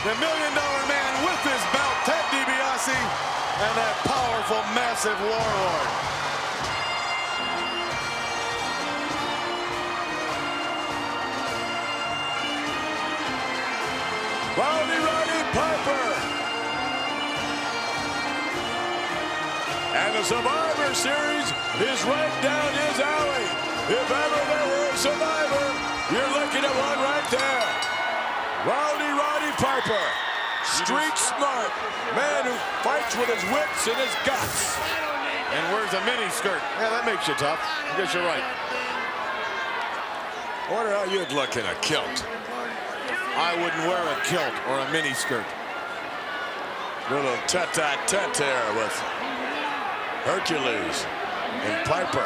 the $1 Million Man with his belt, Ted DiBiase, and that powerful, massive Warlord. Rowdy Roddy Piper. And the Survivor Series is right down his alley. If ever there were a Survivor, you're looking at one right there. Rowdy Roddy Piper. Street smart. Man who fights with his wits and his guts. And wears a mini skirt. Yeah, that makes you tough. I guess you're right. I wonder how you'd look in a kilt. I wouldn't wear a kilt or a mini skirt. Little tete-a-tete there with Hercules and Piper.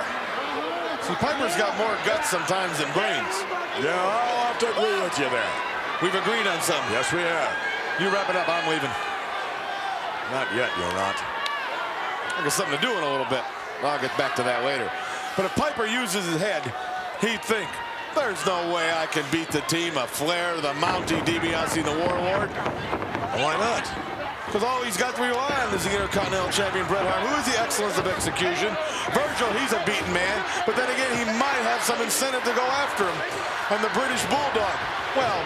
See, Piper's got more guts sometimes than brains. Yeah, I'll have to agree with you there. We've agreed on something. Yes, we have. You wrap it up, I'm leaving. Not yet, you're not. I got something to do in a little bit. I'll get back to that later. But if Piper uses his head, he'd think, there's no way I can beat the team of Flair, the Mountie, DiBiase, and the Warlord. Why not? Because all he's got to rely on is the Intercontinental Champion Bret Hart, who is the excellence of execution. Virgil, he's a beaten man, but then again, he might have some incentive to go after him. And the British Bulldog, well,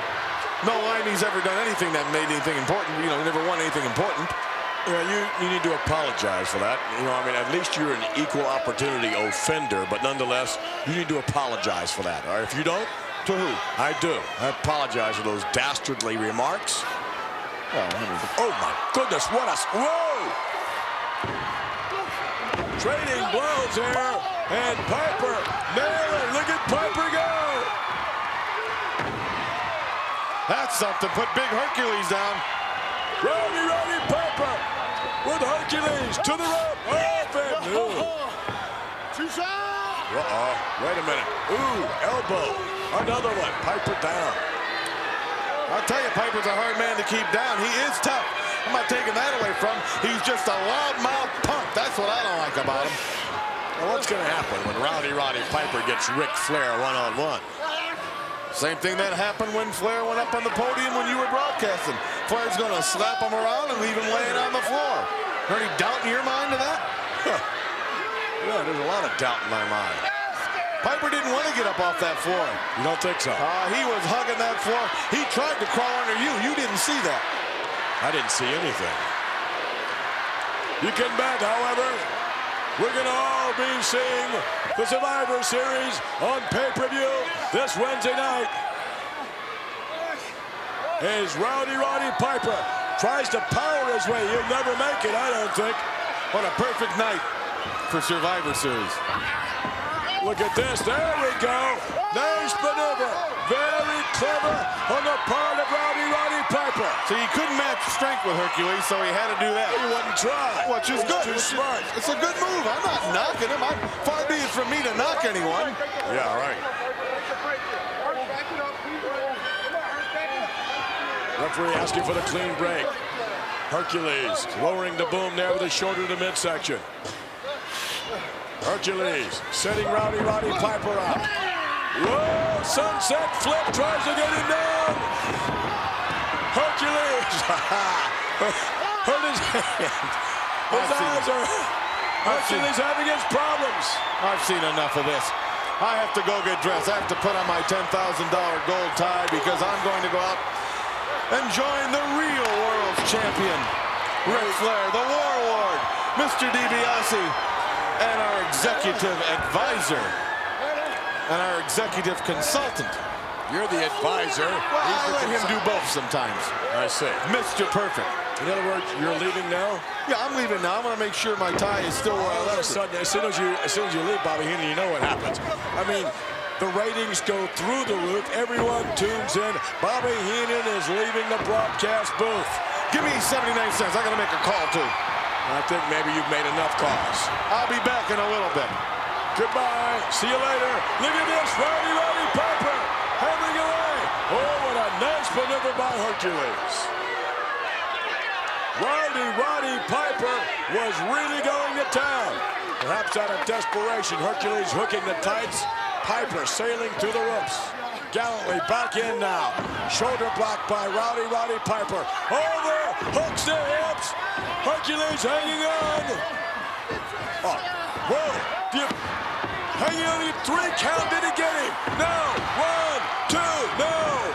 no line he's ever done anything that made anything important. You know, he never won anything important. Yeah, you need to apologize for that. You know, I mean, at least you're an equal opportunity offender, but nonetheless, you need to apologize for that. Or if you don't, to who? I do. I apologize for those dastardly remarks. Oh my goodness, what a... Whoa! Trading blows here, and Piper, nailed. Look at Piper go! That's something. Put big Hercules down. Rowdy Roddy Piper with Hercules to the rope. Wait a minute. Ooh, elbow. Another one. Piper down. I'll tell you, Piper's a hard man to keep down. He is tough. I'm not taking that away from him. He's just a loudmouth punk. That's what I don't like about him. Now, what's going to happen when Rowdy Roddy Piper gets Ric Flair one-on-one? Same thing that happened when Flair went up on the podium when you were broadcasting. Flair's going to slap him around and leave him laying on the floor. Is there any doubt in your mind to that? Huh. Yeah, there's a lot of doubt in my mind. Piper didn't want to get up off that floor. You don't think so? He was hugging that floor. He tried to crawl under you. You didn't see that. I didn't see anything. You can bet, however, we're going to all be seeing the Survivor Series on pay-per-view this Wednesday night. As Rowdy Roddy Piper tries to power his way. He'll never make it, I don't think. What a perfect night for Survivor Series. Look at this. There we go. Nice maneuver. Very clever on the part of Roddy Piper. So he couldn't match strength with Hercules, so he had to do that. He wouldn't try. Which is good. Too smart. It's a good move. I'm not knocking him. Far be it from me to knock anyone. Yeah, right. Referee asking for the clean break. Hercules lowering the boom there with his shoulder to midsection. Hercules setting Roddy Piper up. Whoa, sunset flip, tries to get him down. Hercules hurt his hand. His eyes are... Hercules having his problems. I've seen enough of this. I have to go get dressed. I have to put on my $10,000 gold tie because I'm going to go out and join the real world's champion, Ric Flair, the Warlord, Mr. DiBiase, and our executive advisor, and our executive consultant. You're the advisor. Well, I let him do both sometimes. I see. Mr. Perfect. In other words, you're leaving now? Yeah, I'm leaving now. I'm going to make sure my tie is still where I left it. As soon as you leave, Bobby Heenan, you know what happens. I mean, the ratings go through the roof. Everyone tunes in. Bobby Heenan is leaving the broadcast booth. Give me 79 cents. I got to make a call, too. I think maybe you've made enough calls. I'll be back in a little bit. Goodbye. See you later. Look at this. Roddy Piper hammering away. Oh, what a nice maneuver by Hercules. Roddy Piper was really going to town. Perhaps out of desperation, Hercules hooking the tights. Piper sailing through the ropes. Gallantly back in now. Shoulder block by Roddy Piper. Over, hooks the hips. Hercules hanging on. Oh, whoa. Hanging on the 3 count. Did he get him? No. 1, 2, no.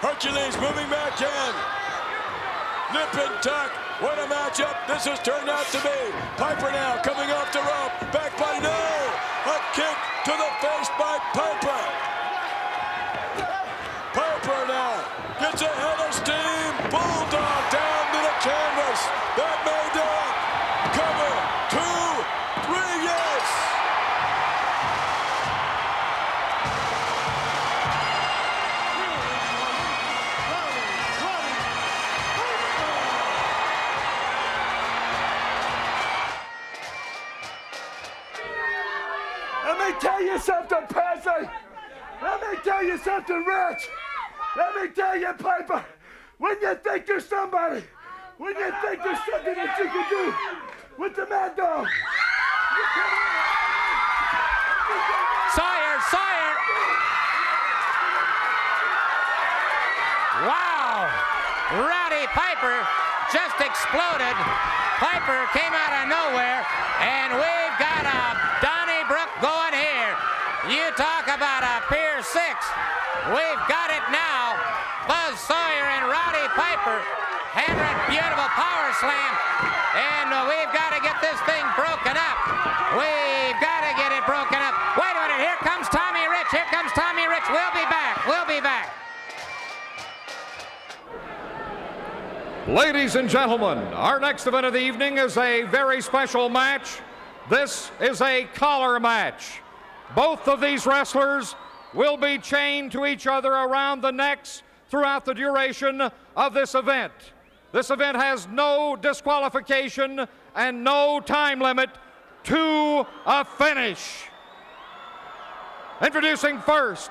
Hercules moving back in. Nip and tuck. What a matchup this has turned out to be. Piper now coming off the rope. Back by no. A kick to the face by Piper. Piper now gets a head of steam. Bulldog down to the canvas. That may do it. Cover. 2, 3, yes. Let me tell you something, Percy. Let me tell you something, Rich. Let me tell you, Piper. When you think you're somebody, when you think there's something that you can do with the Mad Dog. Sawyer. Wow. Roddy Piper just exploded. Piper came out of nowhere, and we've got a Donnybrook going here. You talk about a Pier 6. We've got it now. Buzz Sawyer and Roddy Piper hammering beautiful power slam. And we've got to get this thing broken up. We've got to get it broken up. Wait a minute. Here comes Tommy Rich. Here comes Tommy Rich. We'll be back. We'll be back. Ladies and gentlemen, our next event of the evening is a very special match. This is a collar match. Both of these wrestlers will be chained to each other around the necks throughout the duration of this event. This event has no disqualification and no time limit to a finish. Introducing first,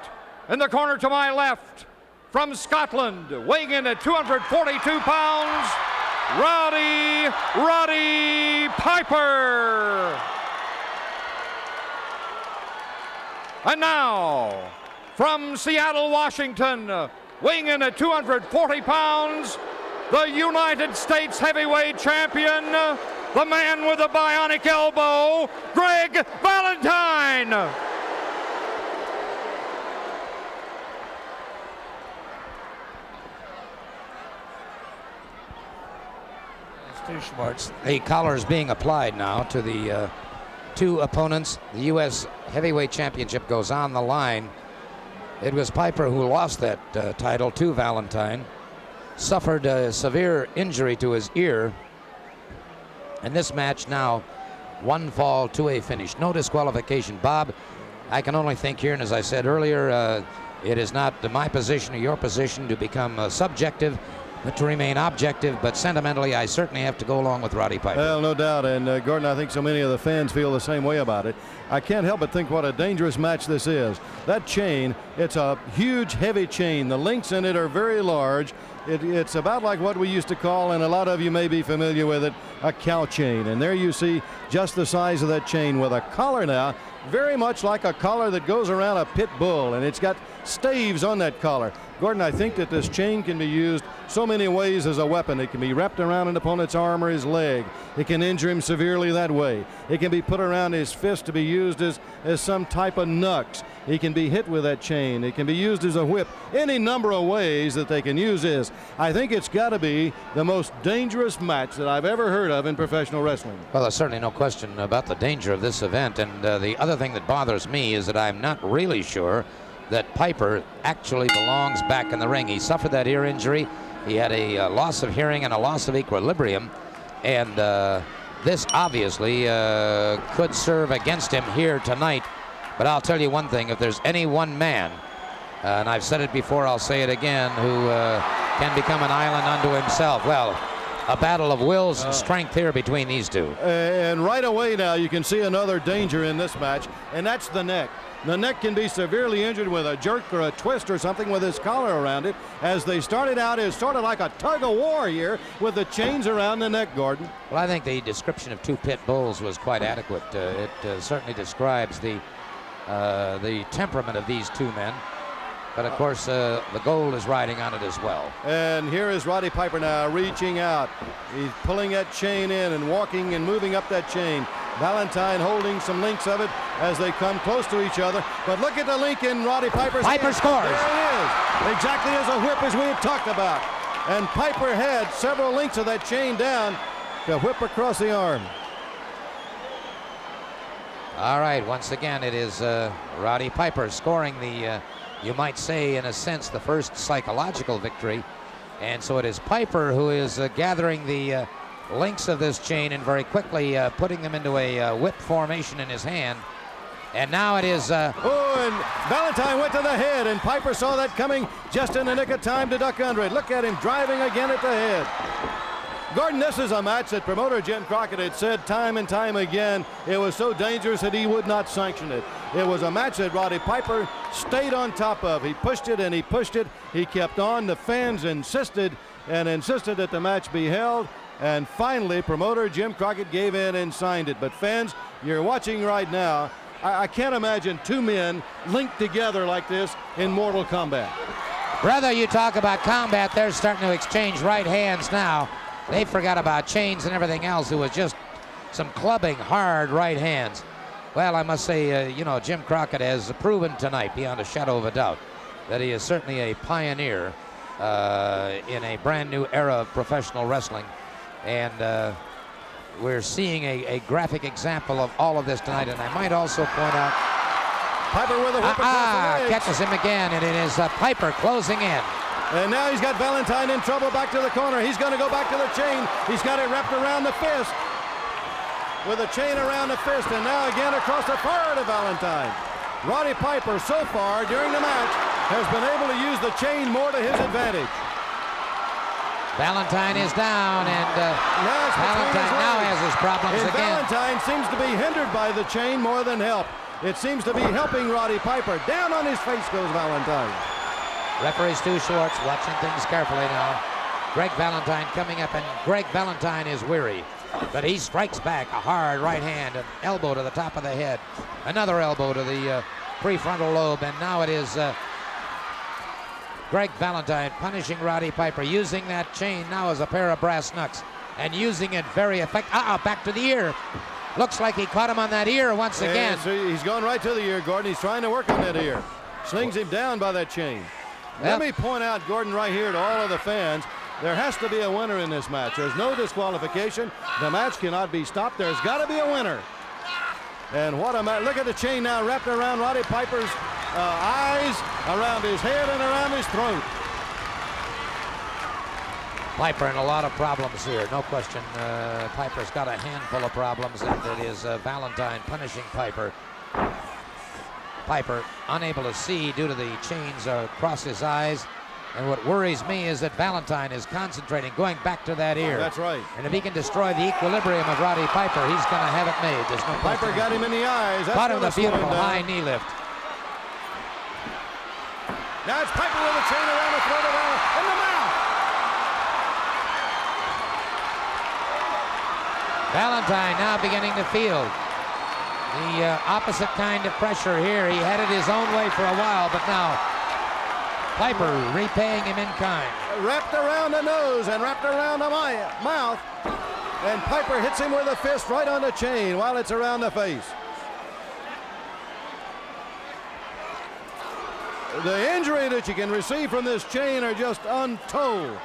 in the corner to my left, from Scotland, weighing in at 242 pounds, Roddy Piper. And now, from Seattle, Washington, weighing in at 240 pounds, the United States Heavyweight Champion, the man with the bionic elbow, Greg Valentine. Stu Schwartz. The collar is being applied now to the two opponents. The U.S. Heavyweight Championship goes on the line. It was Piper who lost that title to Valentine. Suffered a severe injury to his ear. And this match now one fall to a finish. No disqualification. Bob, I can only think here, and as I said earlier, it is not my position or your position to become subjective, but to remain objective. But sentimentally, I certainly have to go along with Roddy Piper. Well, no doubt. And Gordon, I think so many of the fans feel the same way about it. I can't help but think what a dangerous match this is. That chain, it's a huge, heavy chain. The links in it are very large. It's about like what we used to call, and a lot of you may be familiar with it, a cow chain. And there you see just the size of that chain with a collar now, very much like a collar that goes around a pit bull, and it's got staves on that collar. Gordon, I think that this chain can be used so many ways as a weapon. It can be wrapped around an opponent's arm or his leg. It can injure him severely that way. It can be put around his fist to be used as some type of nux. He can be hit with that chain. It can be used as a whip. Any number of ways that they can use this. I think it's got to be the most dangerous match that I've ever heard of in professional wrestling. Well, there's certainly no question about the danger of this event. And the other thing that bothers me is that I'm not really sure that Piper actually belongs back in the ring. He suffered that ear injury. He had a loss of hearing and a loss of equilibrium. And this obviously could serve against him here tonight. But I'll tell you one thing, if there's any one man, and I've said it before, I'll say it again, who can become an island unto himself, well, a battle of wills and strength here between these two. And right away now you can see another danger in this match, and that's the neck. The neck can be severely injured with a jerk or a twist or something with his collar around it. As they started out as sort of like a tug of war here with the chains around the neck, Gordon. Well, I think the description of two pit bulls was quite adequate. It certainly describes the temperament of these two men. But of course, the gold is riding on it as well. And here is Roddy Piper now reaching out. He's pulling that chain in and walking and moving up that chain. Valentine holding some links of it as they come close to each other. But look at the link in Roddy Piper's Piper hand. scores. There it is. Exactly as a whip as we had talked about. And Piper had several links of that chain down to whip across the arm. All right, once again, it is Roddy Piper scoring the, you might say, in a sense, the first psychological victory. And so it is Piper who is gathering the links of this chain and very quickly putting them into a whip formation in his hand. And now it is... Oh, and Valentine went to the head, and Piper saw that coming just in the nick of time to duck under it. Look at him driving again at the head. Gordon, this is a match that promoter Jim Crockett had said time and time again it was so dangerous that he would not sanction it. It was a match that Roddy Piper stayed on top of. He pushed it and he pushed it. He kept on. The fans insisted that the match be held. And finally, promoter Jim Crockett gave in and signed it. But fans, you're watching right now. I can't imagine two men linked together like this in Mortal Kombat. Brother, you talk about combat, they're starting to exchange right hands now. They forgot about chains and everything else. It was just some clubbing, hard right hands. Well, I must say, Jim Crockett has proven tonight, beyond a shadow of a doubt, that he is certainly a pioneer in a brand new era of professional wrestling. And we're seeing a graphic example of all of this tonight. And I might also point out... Piper with a whip across the legs. Catches him again, and it is Piper closing in. And now he's got Valentine in trouble back to the corner. He's going to go back to the chain. He's got it wrapped around the fist. With a chain around the fist, and now again across the far to Valentine. Roddy Piper, so far during the match, has been able to use the chain more to his advantage. Valentine is down, and Valentine now has his problems and again. Valentine seems to be hindered by the chain more than help. It seems to be helping Roddy Piper. Down on his face goes Valentine. Referee Stu Schwartz watching things carefully now. Greg Valentine coming up, and Greg Valentine is weary. But he strikes back a hard right hand, an elbow to the top of the head, another elbow to the prefrontal lobe, and now it is Greg Valentine punishing Roddy Piper, using that chain now as a pair of brass knucks, and using it very effective. Back to the ear. Looks like he caught him on that ear once again. So he's gone right to the ear, Gordon. He's trying to work on that ear. Slings him down by that chain. Let me point out, Gordon, right here to all of the fans, there has to be a winner in this match. There's no disqualification. The match cannot be stopped. There's got to be a winner. And what a match. Look at the chain now wrapped around Roddy Piper's eyes, around his head, and around his throat. Piper in a lot of problems here, no question. Piper's got a handful of problems, and it is Valentine punishing Piper. Piper unable to see due to the chains across his eyes. And what worries me is that Valentine is concentrating, going back to that ear. That's right. And if he can destroy the equilibrium of Roddy Piper, he's going to have it made. There's no Piper question. got him in the eyes. That's Caught him with a gonna slow beautiful him down. high knee lift. Now it's Piper with a chain around the throat of Valentine in the mouth. Valentine now beginning to feel the opposite kind of pressure here. He had it his own way for a while, but now Piper repaying him in kind. Wrapped around the nose and wrapped around the mouth. And Piper hits him with a fist right on the chain while it's around the face. The injury that you can receive from this chain are just untold.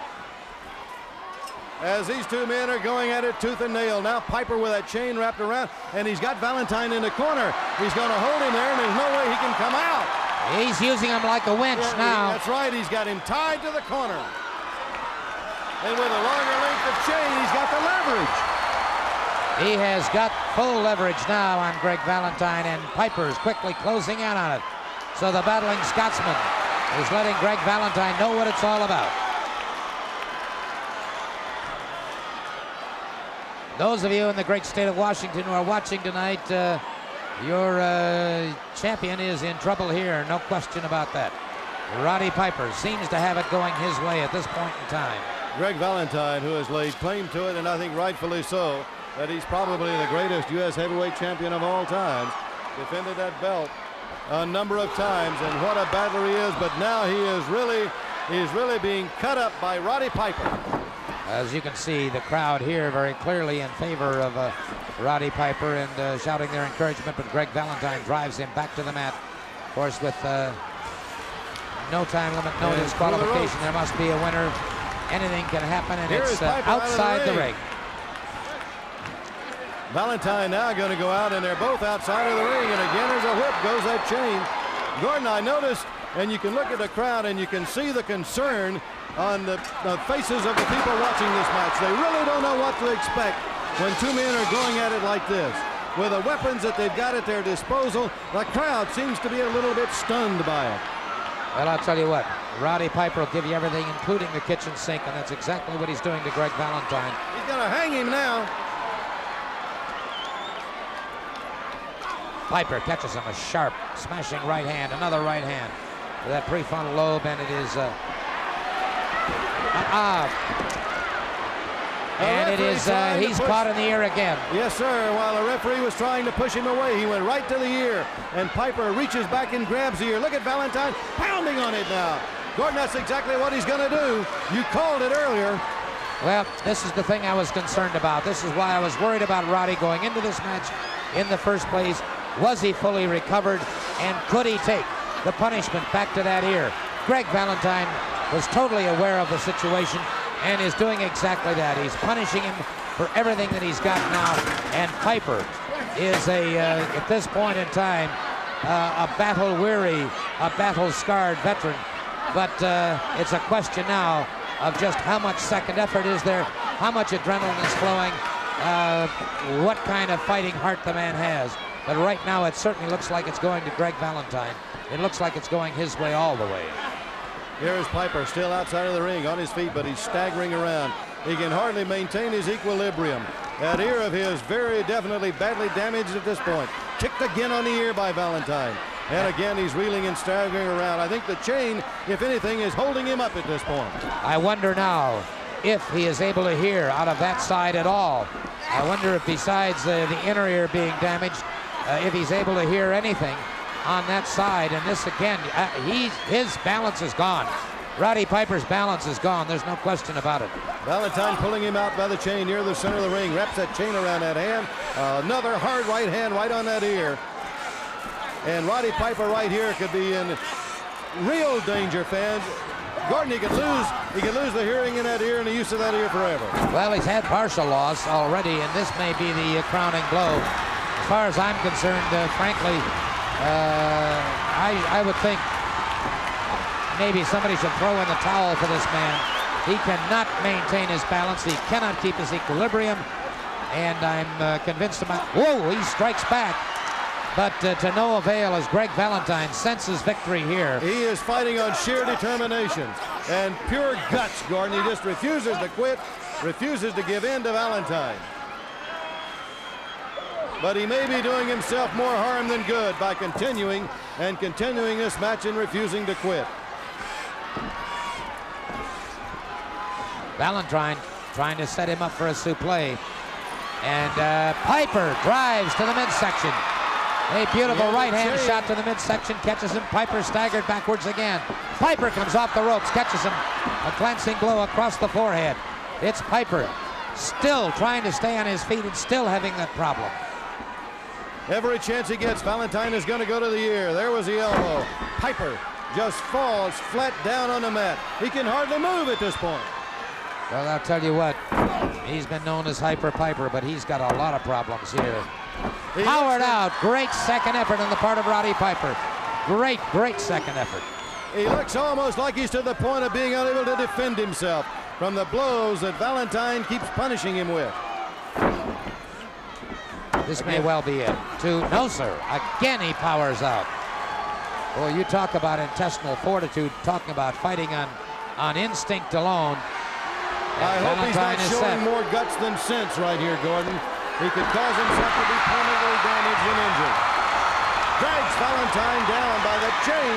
As these two men are going at it tooth and nail. Now Piper with that chain wrapped around, and he's got Valentine in the corner. He's going to hold him there, and there's no way he can come out. He's using him like a winch now. That's right, he's got him tied to the corner. And with a longer length of chain, he's got the leverage. He has got full leverage now on Greg Valentine, and Piper is quickly closing in on it. So the battling Scotsman is letting Greg Valentine know what it's all about. Those of you in the great state of Washington who are watching tonight, your champion is in trouble here, no question about that. Roddy Piper seems to have it going his way at this point in time. Greg Valentine, who has laid claim to it, and I think rightfully so, that he's probably the greatest U.S. heavyweight champion of all times. Defended that belt a number of times, and what a battler he is, but now he's really being cut up by Roddy Piper. As you can see, the crowd here very clearly in favor of Roddy Piper and shouting their encouragement, but Greg Valentine drives him back to the mat. Of course, with no time limit, no disqualification, there must be a winner. Anything can happen, and it's outside the ring. Valentine now going to go out, and they're both outside of the ring, and again there's a whip, goes that chain. Gordon, I noticed, and you can look at the crowd, and you can see the concern on the faces of the people watching this match. They really don't know what to expect when two men are going at it like this. With the weapons that they've got at their disposal, the crowd seems to be a little bit stunned by it. Well, I'll tell you what, Roddy Piper will give you everything, including the kitchen sink, and that's exactly what he's doing to Greg Valentine. He's going to hang him now. Piper catches him a sharp, smashing right hand, another right hand to that prefrontal lobe, and it is he's caught in the ear again. Yes, sir. While the referee was trying to push him away, he went right to the ear, and Piper reaches back and grabs the ear. Look at Valentine pounding on it now. Gordon, that's exactly what he's going to do. You called it earlier. Well, this is the thing I was concerned about. This is why I was worried about Roddy going into this match in the first place. Was he fully recovered, and could he take the punishment back to that ear? Greg Valentine was totally aware of the situation and is doing exactly that. He's punishing him for everything that he's got now, and Piper is at this point in time, a battle-weary, a battle-scarred veteran. But it's a question now of just how much second effort is there, how much adrenaline is flowing, what kind of fighting heart the man has. But right now it certainly looks like it's going to Greg Valentine. It looks like it's going his way all the way. Here is Piper still outside of the ring on his feet, but he's staggering around. He can hardly maintain his equilibrium. That ear of his very definitely badly damaged at this point. Kicked again on the ear by Valentine. And again, he's reeling and staggering around. I think the chain, if anything, is holding him up at this point. I wonder now if he is able to hear out of that side at all. I wonder if besides the inner ear being damaged, if he's able to hear anything on that side. And this again, his balance is gone. Roddy Piper's balance is gone. There's no question about it. Valentine pulling him out by the chain near the center of the ring. Wraps that chain around that hand. Another hard right hand right on that ear. And Roddy Piper right here could be in real danger, fans. Gordon, he could lose the hearing in that ear and the use of that ear forever. Well, he's had partial loss already, and this may be the crowning blow. As far as I'm concerned, frankly, I would think maybe somebody should throw in the towel for this man. He cannot maintain his balance. He cannot keep his equilibrium. And I'm convinced about, whoa, he strikes back. But to no avail as Greg Valentine senses victory here. He is fighting on sheer determination and pure guts, Gordon. He just refuses to quit, refuses to give in to Valentine. But he may be doing himself more harm than good by continuing this match and refusing to quit. Valentine trying to set him up for a suplex. And Piper drives to the midsection. A beautiful right-hand shot to the midsection, catches him. Piper staggered backwards again. Piper comes off the ropes, catches him. A glancing blow across the forehead. It's Piper still trying to stay on his feet and still having that problem. Every chance he gets, Valentine is going to go to the ear. There was the elbow. Piper just falls flat down on the mat. He can hardly move at this point. Well, I'll tell you what, he's been known as Hyper Piper, but he's got a lot of problems here. Powered out, great second effort on the part of Roddy Piper. Great second effort. He looks almost like he's to the point of being unable to defend himself from the blows that Valentine keeps punishing him with. This may well be it. No, sir. Again, he powers out. Boy, you talk about intestinal fortitude, talking about fighting on instinct alone. I hope he's not showing more guts than sense right here, Gordon. He could cause himself to be permanently damaged and injured. Drags Valentine down by the chain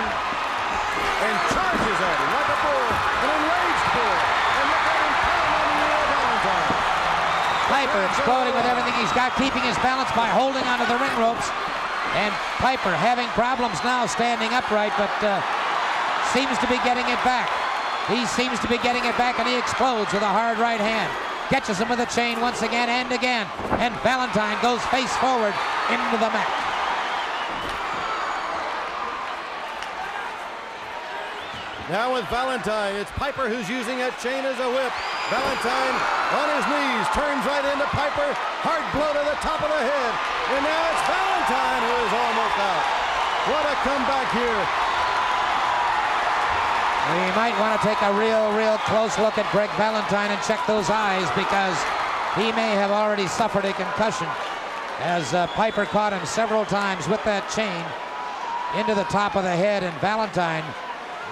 and charges at him like a bull, an enraged bull. And look at him pound on the ear of Valentine. Piper exploding with everything he's got, keeping his balance by holding onto the ring ropes. And Piper having problems now standing upright, but seems to be getting it back. He seems to be getting it back, and he explodes with a hard right hand. Catches him with a chain once again and again. And Valentine goes face forward into the mat. Now with Valentine, it's Piper who's using that chain as a whip. Valentine on his knees, turns right into Piper. Hard blow to the top of the head. And now it's Valentine who is almost out. What a comeback here. We might want to take a real close look at Greg Valentine and check those eyes, because he may have already suffered a concussion, as Piper caught him several times with that chain into the top of the head, and Valentine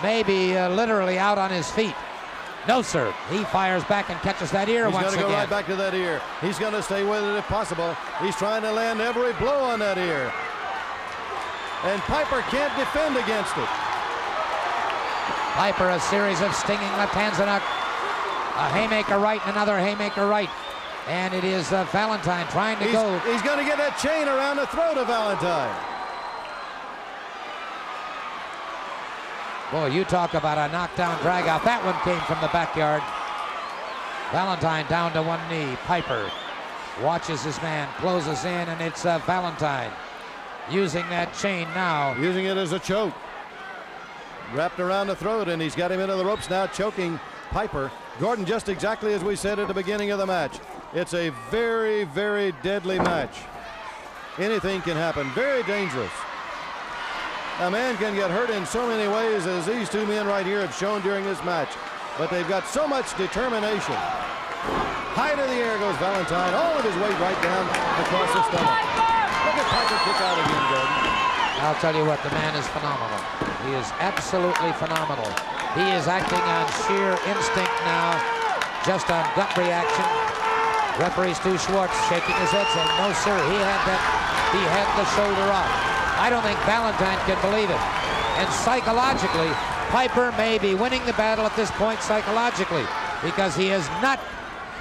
may be literally out on his feet. No, sir. He fires back and catches that ear once again. He's going to go right back to that ear. He's going to stay with it if possible. He's trying to land every blow on that ear. And Piper can't defend against it. Piper, a series of stinging left hands and a haymaker right and another haymaker right. And it is Valentine trying to go. He's going to get that chain around the throat of Valentine. Boy, you talk about a knockdown drag out. That one came from the backyard. Valentine down to one knee. Piper watches his man, closes in, and it's Valentine using that chain now. Using it as a choke. Wrapped around the throat, and he's got him into the ropes now, choking Piper. Gordon, just exactly as we said at the beginning of the match. It's a very deadly match. Anything can happen. Very dangerous. A man can get hurt in so many ways, as these two men right here have shown during this match. But they've got so much determination. High to the air goes Valentine, all of his weight right down across the stomach. Look at Piper kick out again, Gordon. I'll tell you what, the man is phenomenal. He is absolutely phenomenal. He is acting on sheer instinct now, just on gut reaction. Referee Stu Schwartz shaking his head saying, no, sir, he had the shoulder off. I don't think Valentine can believe it. And psychologically, Piper may be winning the battle at this point psychologically, because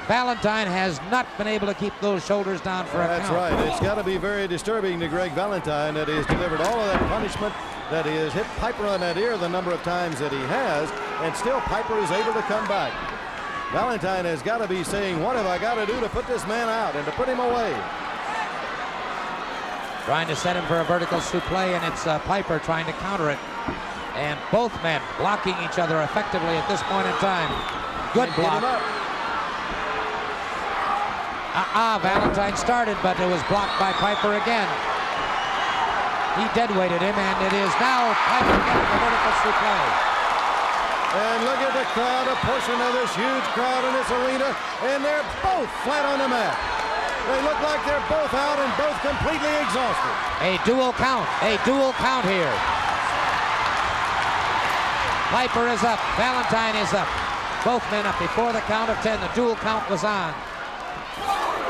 Valentine has not been able to keep those shoulders down for a count. That's right. It's got to be very disturbing to Greg Valentine that he has delivered all of that punishment, that he has hit Piper on that ear the number of times that he has, and still Piper is able to come back. Valentine has got to be saying, what have I got to do to put this man out and to put him away? Trying to set him for a vertical suplex, and it's Piper trying to counter it. And both men blocking each other effectively at this point in time. Good block. Valentine started, but it was blocked by Piper again. He dead-weighted him, and it is now Piper getting the vertical suplex. And look at the crowd, a portion of this huge crowd in this arena, and they're both flat on the mat. They look like they're both out and both completely exhausted. A dual count here. Piper is up, Valentine is up. Both men up before the count of 10. The dual count was on.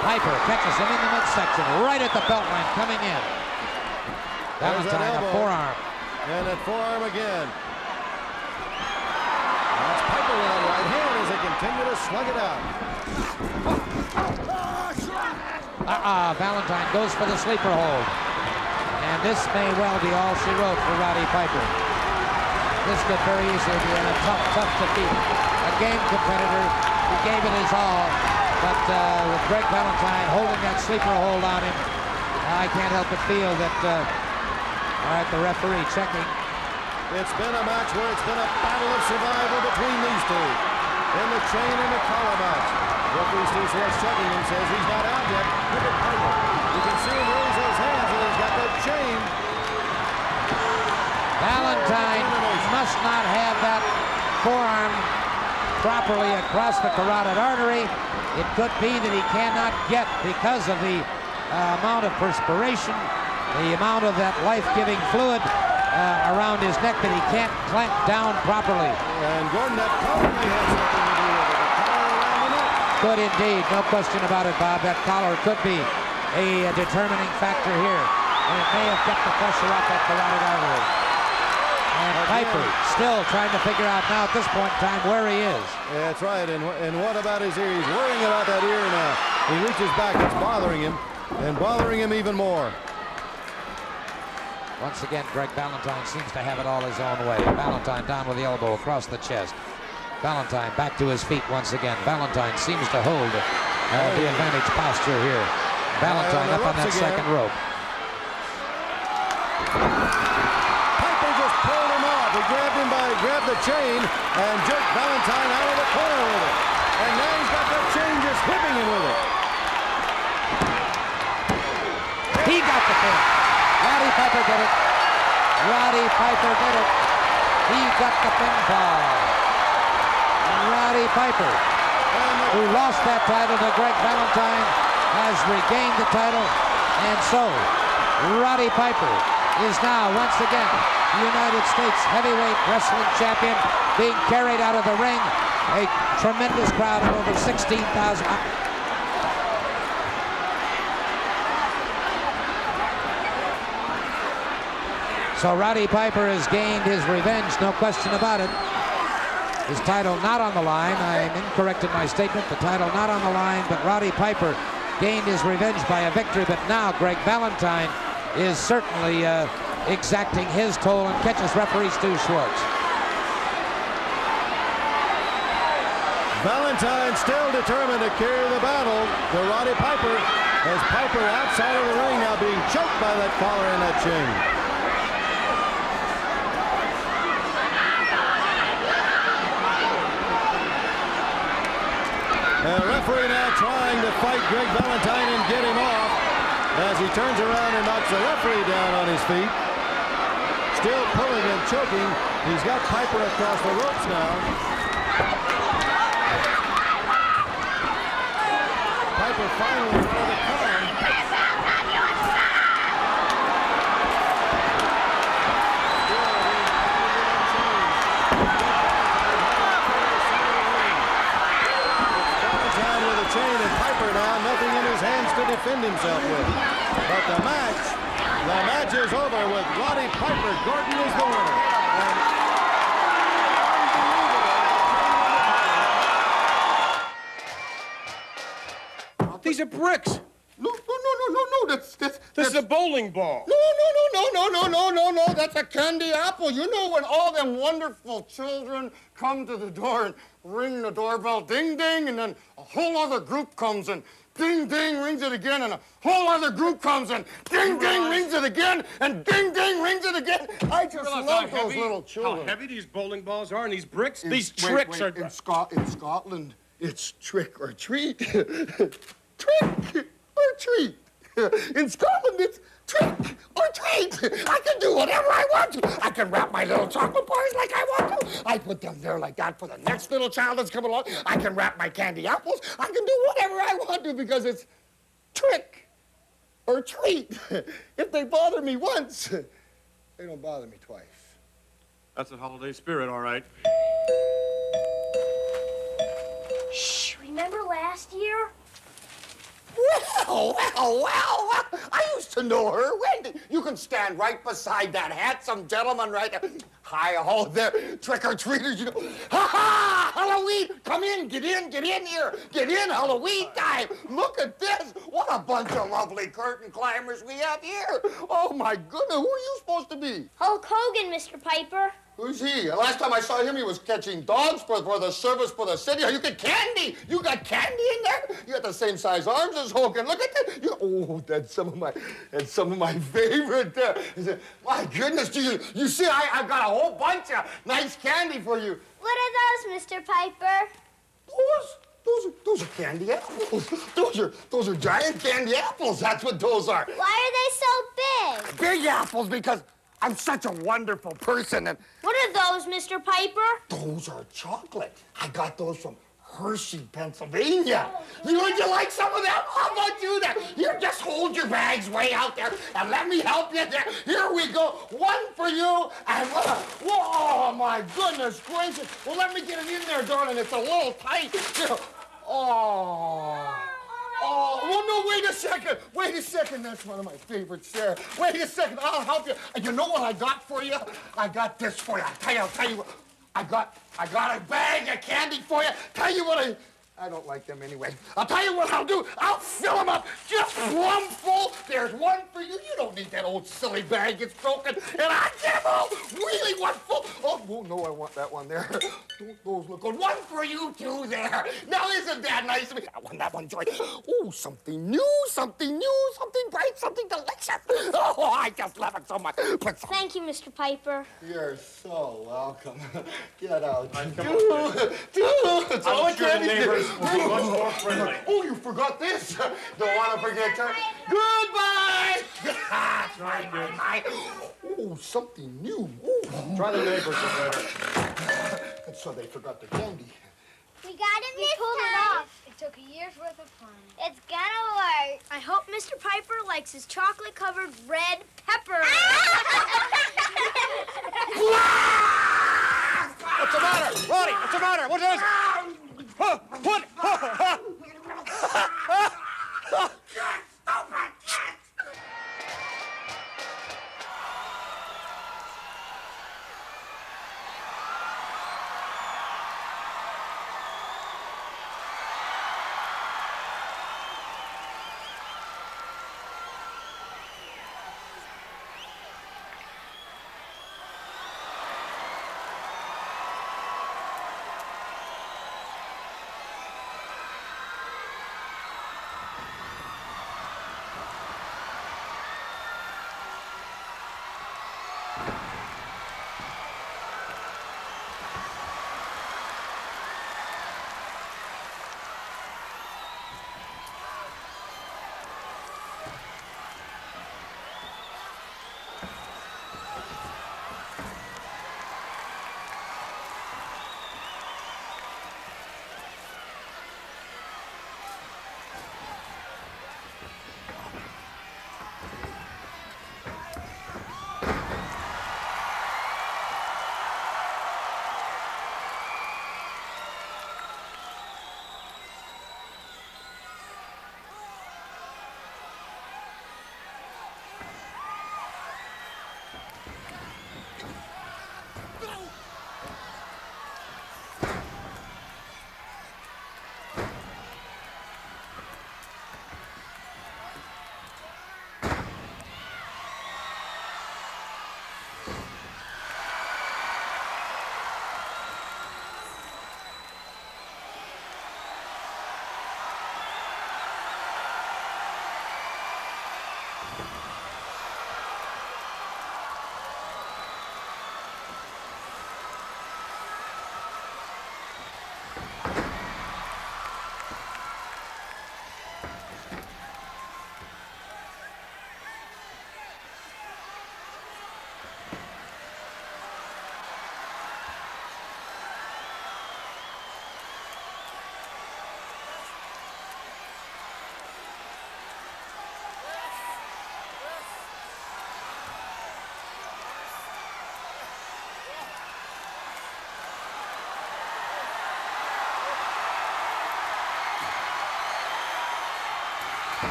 Piper catches him in the midsection, right at the belt line, coming in. Valentine, a forearm. And that forearm again. That's Piper with a right hand as they continue to slug it out. Valentine goes for the sleeper hold. And this may well be all she wrote for Roddy Piper. This could very easily be a tough defeat. A game competitor who gave it his all, but with Greg Valentine holding that sleeper hold on him, I can't help but feel that, all right, the referee checking. It's been a match where it's been a battle of survival between these two. In the chain and the collar match. Referee Steve Schwartz checking and says he's not out yet. Look at Piper. You can see him raise those hands and he's got that chain. Valentine must not have that forearm properly across the carotid artery. It could be that he cannot get, because of the amount of perspiration, the amount of that life-giving fluid around his neck, that he can't clamp down properly. And Gordon, that probably has something to do with it. The collar around the neck. Could indeed, no question about it, Bob. That collar could be a determining factor here. And it may have kept the pressure off that carotid artery. And Piper still trying to figure out now at this point in time where he is. That's right, and what about his ear? He's worrying about that ear now. He reaches back, it's bothering him, and bothering him even more. Once again, Greg Valentine seems to have it all his own way. Valentine down with the elbow across the chest. Valentine back to his feet once again. Valentine seems to hold the advantage posture here. Valentine up on that second rope. Piper just pulled him off. He grabbed the chain and jerked Valentine out of the corner with it. And now he's got that chain just whipping him with it. He got the pin. Roddy Piper did it. Roddy Piper did it. He got the pinfall. Roddy Piper, who lost that title to Greg Valentine, has regained the title. And so, Roddy Piper is now once again the United States Heavyweight Wrestling Champion, being carried out of the ring. A tremendous crowd of over 16,000. So Roddy Piper has gained his revenge, no question about it. His title not on the line. I'm incorrect in my statement. The title not on the line, but Roddy Piper gained his revenge by a victory. But now Greg Valentine is certainly exacting his toll and catches referee Stu Schwartz. Valentine still determined to carry the battle to Roddy Piper, as Piper outside of the ring now being choked by that collar and that chain. And the referee now trying to fight Greg Valentine and get him off as he turns around and knocks the referee down on his feet. Still pulling and choking. He's got Piper across the ropes now. Piper finally for the cover. Chain and Piper now, nothing in his hands to defend himself with. But the match is over with Roddy Piper. Gordon is the winner. These are bricks. No. This is a bowling ball. No. That's a candy apple. You know when all them wonderful children come to the door and ring the doorbell, ding, ding, and then a whole other group comes and ding, ding, rings it again, and a whole other group comes and ding, ding, rings it again, and ding, ding, rings it again. I just love those little children. How heavy these bowling balls are and these bricks? These tricks are... In Scotland, it's trick or treat. Trick or treat. In Scotland, it's trick or treat. I can do whatever I want to. I can wrap my little chocolate bars like I want to. I put them there like that for the next little child that's coming along. I can wrap my candy apples. I can do whatever I want to because it's trick or treat. If they bother me once, they don't bother me twice. That's a holiday spirit, all right. Shh, remember last year? Well, I used to know her. Wendy, you can stand right beside that handsome gentleman right there. Hi, ho there, trick-or-treaters, you know. Ha-ha! Halloween! Come in, get in here. Get in, Halloween time. Look at this. What a bunch of lovely curtain climbers we have here. Oh, my goodness, who are you supposed to be? Hulk Hogan, Mr. Piper. Who's he? Last time I saw him, he was catching dogs for the service for the city. You get candy. You got candy in there? You got the same size arms as Hogan. Look at that. Oh, that's some of my favorite there. My goodness, you see, I've got a whole bunch of nice candy for you. What are those, Mr. Piper? Those are candy apples. Those are giant candy apples. That's what those are. Why are they so big? Big apples because I'm such a wonderful person. And what are those, Mr. Piper? Those are chocolate. I got those from Hershey, Pennsylvania. Would you like some of them? How about you then? Here, just hold your bags way out there and let me help you there. Here we go. One for you and one. Whoa, my goodness gracious. Well, let me get it in there, darling. It's a little tight. Here. Oh, well, no, wait a second. That's one of my favorites there. Wait a second, I'll help you. And you know what I got for you? I got this for you. I'll tell you what. I got a bag of candy for you. Tell you what I don't like them anyway. I'll tell you what I'll do. I'll fill them up just plumb full. There's one for you. You don't need that old silly bag. It's broken. And I give out really one full. Oh, no, I want that one there. Those look good. One for you, too, there. Now, isn't that nice of me? I want that one, Joy. Oh, something new, something bright, something delicious. Oh, I just love it so much. Thank you, Mr. Piper. You're so welcome. Get out. Come on, Dude, I'm sure the neighbors will be much more friendly. Oh, you forgot this. Don't want to forget her. Goodbye. Bye. Oh, something new. Ooh. Try the neighbors later. And so they forgot the candy. We got him this time. It took a year's worth of planning. It's gonna work. I hope Mr. Piper likes his chocolate-covered red pepper. What's the matter? Roddy, what's the matter? What is it? What?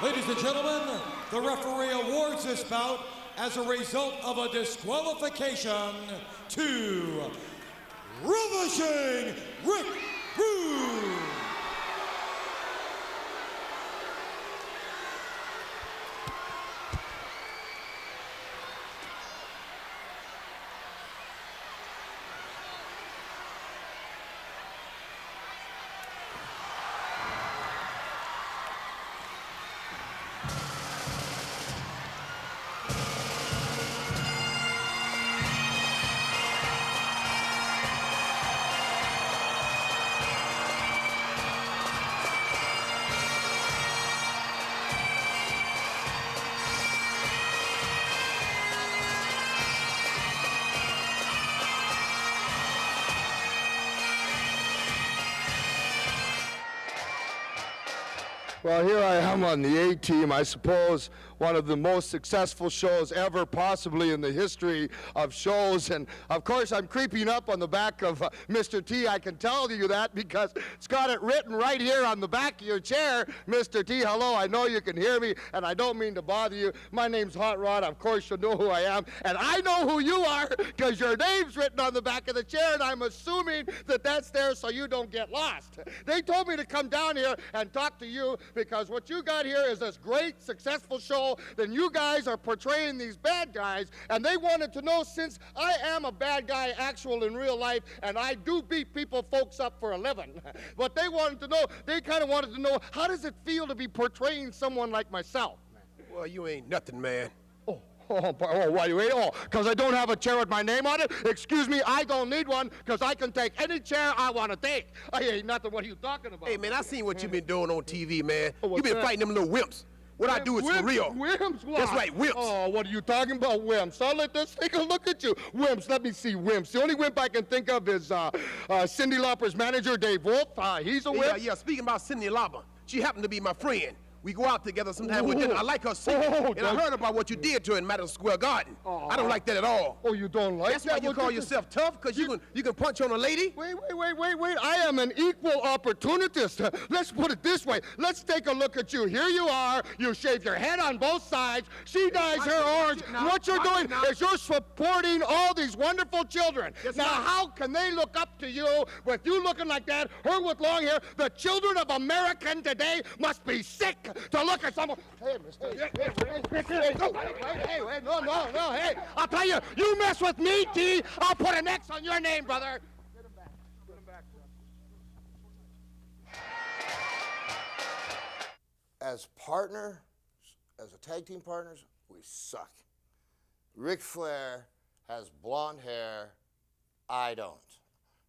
Ladies and gentlemen, the referee awards this bout as a result of a disqualification to Ravishing Rick Rude. Well, here I am on the A-Team, I suppose one of the most successful shows ever, possibly in the history of shows. And of course, I'm creeping up on the back of Mr. T. I can tell you that because it's got it written right here on the back of your chair. Mr. T, hello, I know you can hear me, and I don't mean to bother you. My name's Hot Rod. Of course, you know who I am. And I know who you are because your name's written on the back of the chair, and I'm assuming that that's there so you don't get lost. They told me to come down here and talk to you because what you got here is this great, successful show. Then you guys are portraying these bad guys, and they wanted to know, since I am a bad guy actual in real life, and I do beat folks up for a living, what they wanted to know, they kind of wanted to know, how does it feel to be portraying someone like myself? Well, you ain't nothing, man. Why you ain't? Oh, because I don't have a chair with my name on it? Excuse me, I don't need one, because I can take any chair I want to take. I ain't nothing. What are you talking about? Hey, man, I seen what you've been doing on TV, man. Oh, You've been that? fighting them little wimps. What I do is for real. Wimps? What? That's right, wimps. Oh, what are you talking about, wimps? Let's take a look at you. Wimps, let me see wimps. The only wimp I can think of is Cyndi Lauper's manager, Dave Wolf. He's a wimp. Yeah, speaking about Cyndi Lauper, she happened to be my friend. We go out together sometimes with dinner. I like her singing. And I heard about what you did to her in Madison Square Garden. I don't like that at all. Oh, you don't like that? That's why you call yourself tough? Because you can punch on a lady? Wait. I am an equal opportunist. Let's put it this way. Let's take a look at you. Here you are. You shave your head on both sides. She dyes her orange. What you're doing is you're supporting all these wonderful children. Now, how can they look up to you with you looking like that, her with long hair? The children of America today must be sick to look at someone. Hey, no, hey. I'll tell you, you mess with me, T, I'll put an X on your name, brother. Get him back. As partner, as a tag team partners, we suck. Ric Flair has blonde hair, I don't.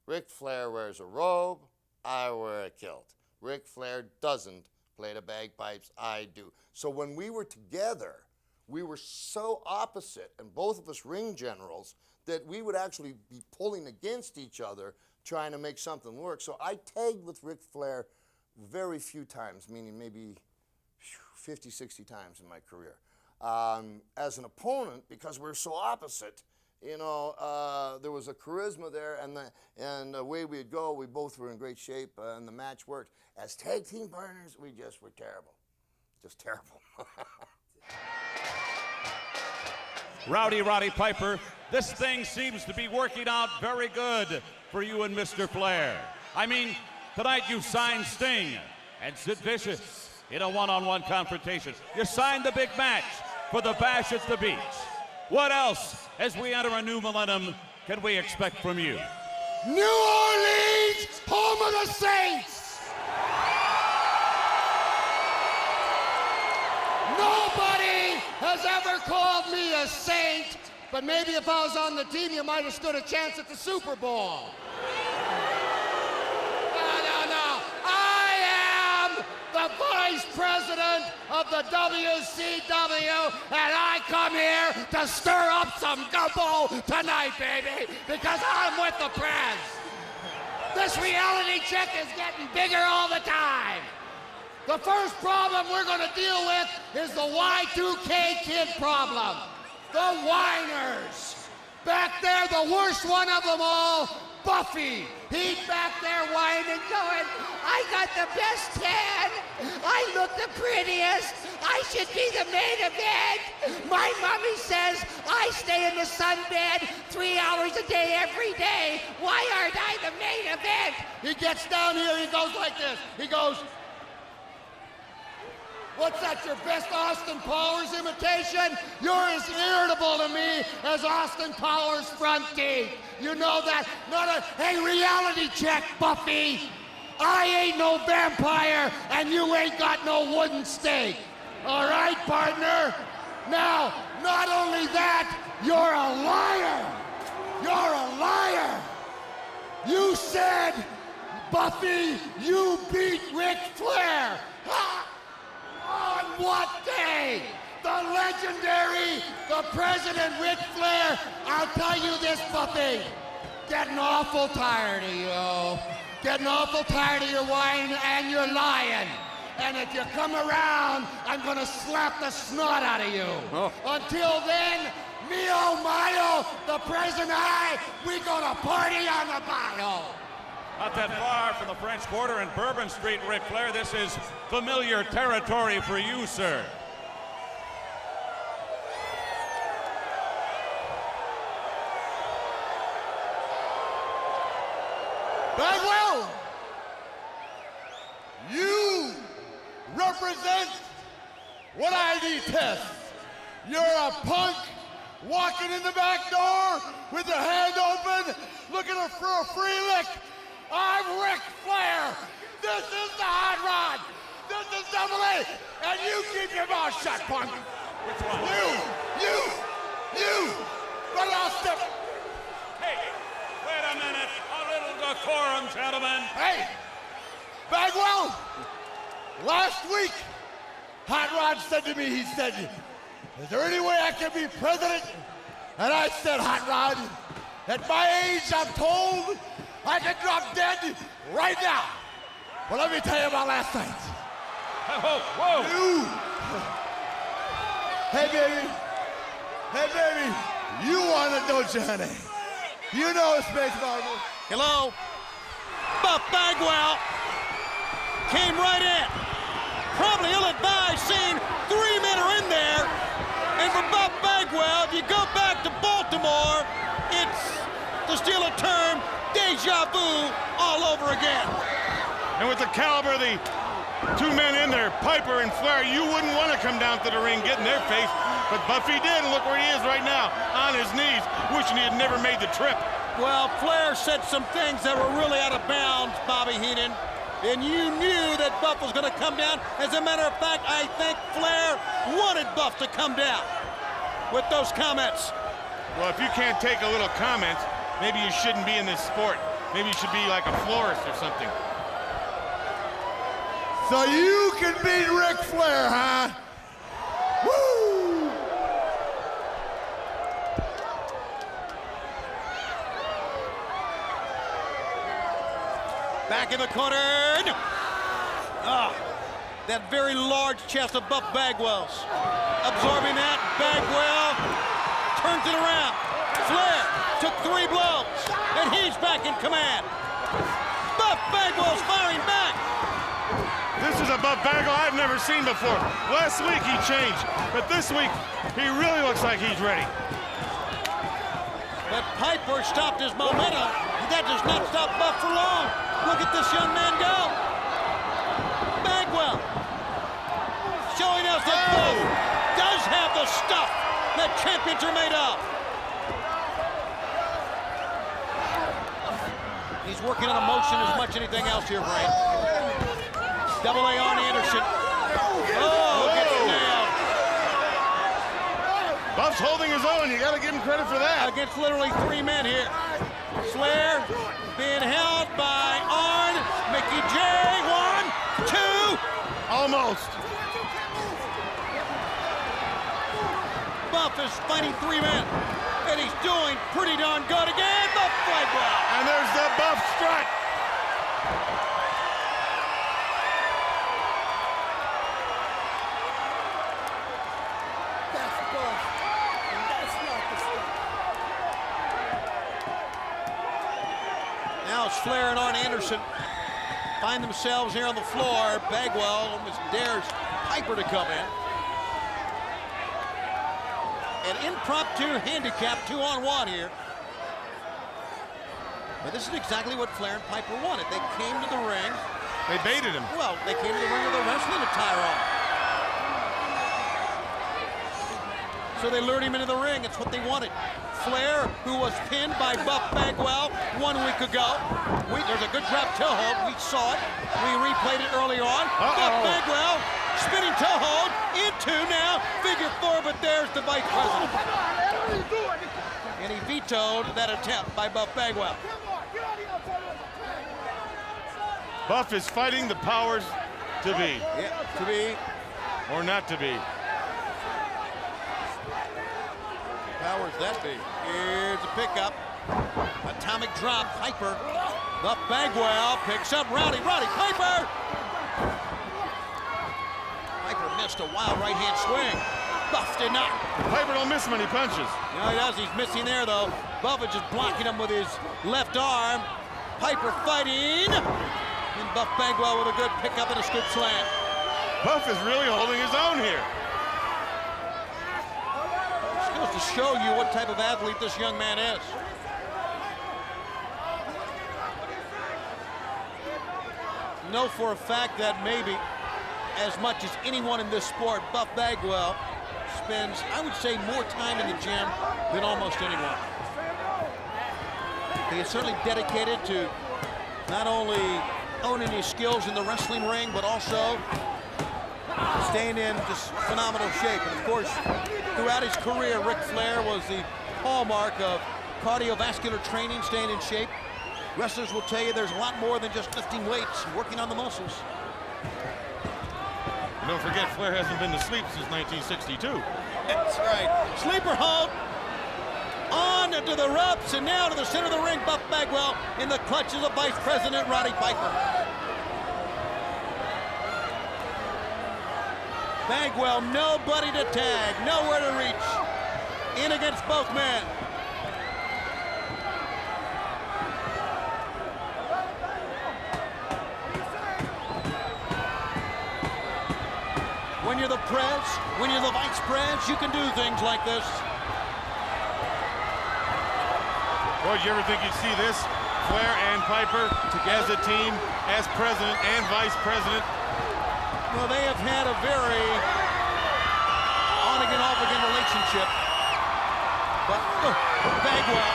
Ric Flair wears a robe, I wear a kilt. Ric Flair doesn't play the bagpipes, I do. So when we were together, we were so opposite, and both of us ring generals, that we would actually be pulling against each other trying to make something work. So I tagged with Ric Flair very few times, meaning maybe 50, 60 times in my career. As an opponent, because we're so opposite, you know, there was a charisma there, and the way we'd go, we both were in great shape, and the match worked. As tag team partners, we just were terrible. Just terrible. Rowdy Roddy Piper, this thing seems to be working out very good for you and Mr. Flair. I mean, tonight you signed Sting and Sid Vicious in a one-on-one confrontation. You signed the big match for the Bash at the Beach. What else, as we enter a new millennium, can we expect from you? New Orleans, home of the Saints! Nobody has ever called me a saint, but maybe if I was on the team, you might have stood a chance at the Super Bowl. No. I am the vice president of the WCW, and I come here to stir up some gumbo tonight, baby, because I'm with the press. This reality check is getting bigger all the time. The first problem we're going to deal with is the Y2K kid problem. The whiners. Back there, the worst one of them all, Buffy. He's back there whining, going, I got the best tan. I look the prettiest. I should be the main event. My mommy says I stay in the sunbed 3 hours a day every day. Why aren't I the main event? He gets down here, he goes like this. He goes, what's that, your best Austin Powers imitation? You're as irritable to me as Austin Powers' front teeth. You know that? Hey, reality check, Buffy. I ain't no vampire, and you ain't got no wooden stake. All right, partner? Now, not only that, you're a liar. You're a liar. You said, Buffy, you beat Ric Flair. Ha! On what day? The legendary, the President Ric Flair. I'll tell you this, Buffy. Getting awful tired of you. Getting awful tired of your whine and your lying. And if you come around, I'm gonna slap the snot out of you. Oh. Until then, mio mio, the President and I, we gonna party on the bayou. Not that far from the French Quarter and Bourbon Street, Ric Flair. This is familiar territory for you, sir. Bagwell, you represent what I detest. You're a punk walking in the back door with your hand open, looking for a free lick. I'm Ric Flair. This is the Hot Rod. This is Double A. And you keep your mouth shut, punk. Which one? You. But I'll step. Hey, wait a minute. A little decorum, gentlemen. Hey, Bagwell, last week, Hot Rod said to me, he said, is there any way I can be president? And I said, Hot Rod, at my age, I'm told I can drop dead right now. But let me tell you about last night. Whoa. Hey, baby, you want it, don't you, honey? You know Space Marvel. Hello? Buff Bagwell came right in. Probably ill-advised, seeing 3 men are in there. And for Buff Bagwell, if you go back to Baltimore, it's, to steal a term, deja vu all over again. And with the caliber of the 2 men in there, Piper and Flair, you wouldn't want to come down to the ring, get in their face. But Buffy did, and look where he is right now, on his knees, wishing he had never made the trip. Well, Flair said some things that were really out of bounds, Bobby Heenan. And you knew that Buff was going to come down. As a matter of fact, I think Flair wanted Buff to come down with those comments. Well, if you can't take a little comment, maybe you shouldn't be in this sport. Maybe you should be like a florist or something. So you can beat Ric Flair, huh? Woo! Back in the corner. That very large chest of Buff Bagwell's. Absorbing that, Bagwell turns it around. Flair took 3 blows, and he's back in command. Buff Bagwell's firing back. This is a Buff Bagwell I've never seen before. Last week he changed, but this week he really looks like he's ready. But Piper stopped his momentum. That does not stop Buff for long. Look at this young man go. Bagwell showing us that Buff does have the stuff that champions are made of. He's working on emotion as much as anything else here, Brain. Double A on Anderson. Oh, gets nailed. Buff's holding his own. You got to give him credit for that. Against literally 3 men here. Flair being held by Arn. Mickey J. 1, 2. Almost. Buff is fighting 3 men. And he's doing pretty darn good again. Buff Bagwell. And there's the Buff strut. That's Buff. And that's not the stuff. Now it's Flair and Arn Anderson find themselves here on the floor. Bagwell almost dares Piper to come in. an impromptu handicap 2-on-1 here. But this is exactly what Flair and Piper wanted. They came to the ring. They baited him. Well, they came to the ring with a wrestling attire on. So they lured him into the ring. It's what they wanted. Flair, who was pinned by Buff Bagwell 1 week ago. There's a good drop toe hold. We saw it. We replayed it earlier on. Buff Bagwell, spinning toe hold into now figure 4, but there's the vice president. And he vetoed that attempt by Buff Bagwell. Buff is fighting the powers to be. Yeah, to be. Or not to be. Powers that be. Here's a pickup. Atomic drop. Piper. Buff Bagwell picks up Rowdy. Rowdy Piper! Piper missed a wild right-hand swing. Buff did not. Piper don't miss many punches. No, he does. He's missing there, though. Buff is just blocking him with his left arm. Piper fighting. And Buff Bagwell with a good pickup and a scoop slam. Buff is really holding his own here. This goes to show you what type of athlete this young man is. Know for a fact that maybe as much as anyone in this sport, Buff Bagwell spends, I would say, more time in the gym than almost anyone. He is certainly dedicated to not only owning his skills in the wrestling ring, but also staying in just phenomenal shape. And of course, throughout his career, Ric Flair was the hallmark of cardiovascular training, staying in shape. Wrestlers will tell you there's a lot more than just lifting weights and working on the muscles. And don't forget, Flair hasn't been to sleep since 1962. That's right. Sleeper hold. On to the ropes and now to the center of the ring. Buff Bagwell in the clutches of Vice President Roddy Piper. Bagwell, nobody to tag, nowhere to reach. In against both men. When you're the press, when you're the vice pres, you can do things like this. Boy, did you ever think you'd see this? Flair and Piper as a team, as president and vice president. Well, they have had a very on-again, off-again relationship. But Bagwell,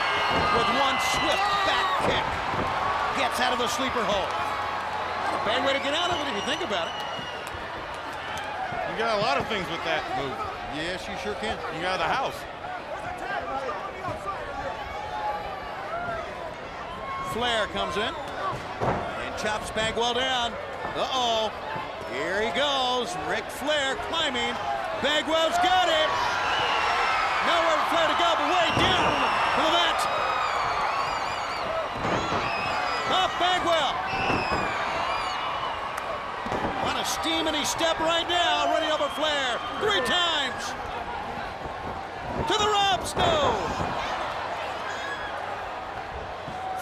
with one swift back kick, gets out of the sleeper hold. Not a bad way to get out of it if you think about it. You got a lot of things with that move. Yes, you sure can. You got the house. Flair comes in and chops Bagwell down. Uh-oh. Here he goes. Ric Flair climbing. Bagwell's got it. Nowhere for Flair to go, but way down to the mat. Buff Bagwell. On a steaming step right now, running over Flair 3 times. To the ropes, no.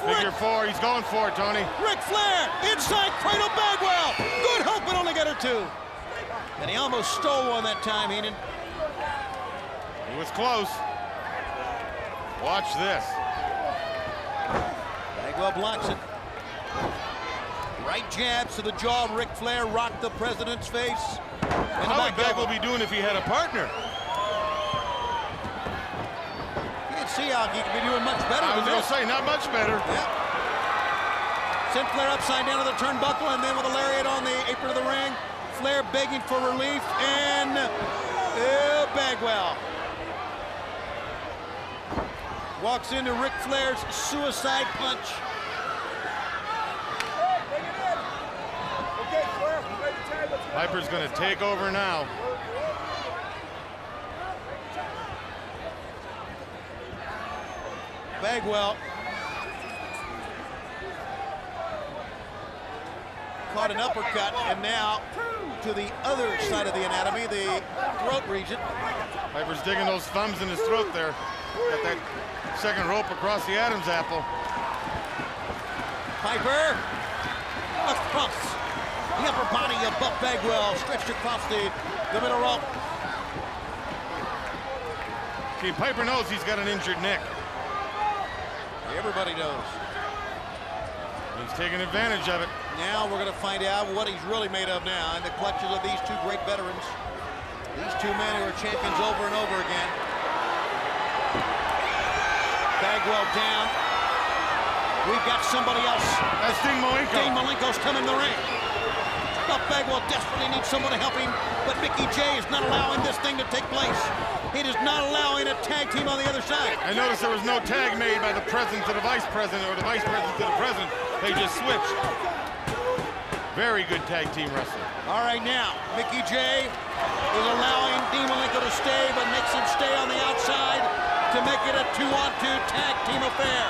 Figure 4, he's going for it, Tony. Ric Flair, inside cradle Bagwell. Good hope, but only got her 2. And he almost stole one that time, Heenan. He was close. Watch this. Bagwell blocks it. Right jabs to the jaw of Ric Flair, rocked the president's face. How would Bagwell be doing if he had a partner? See how he could be doing much better. I was going to say, not much better. Yeah. Sent Flair upside down to the turnbuckle, and then with a lariat on the apron of the ring. Flair begging for relief, and Bagwell walks into Ric Flair's suicide punch. Piper's going to take over now. Bagwell caught an uppercut, and now to the other side of the anatomy, the throat region. Piper's digging those thumbs in his throat there. Got that second rope across the Adam's apple. Piper across the upper body of Buff Bagwell, stretched across the middle rope. Okay, Piper knows he's got an injured neck. Everybody knows. He's taking advantage of it. Now we're going to find out what he's really made of now in the clutches of these two great veterans. These two men who are champions over and over again. Bagwell down. We've got somebody else. That's Dean Malenko. Dean Malenko's coming in the ring. Buff Bagwell desperately needs someone to help him, but Mickey J is not allowing this thing to take place. It is not allowing a tag team on the other side. I noticed there was no tag made by the president to the vice president or the vice president to the president. They just switched. Very good tag team wrestling. All right, now, Mickey J is allowing Dean Malenko to stay, but makes him stay on the outside to make it a 2-on-2 tag team affair.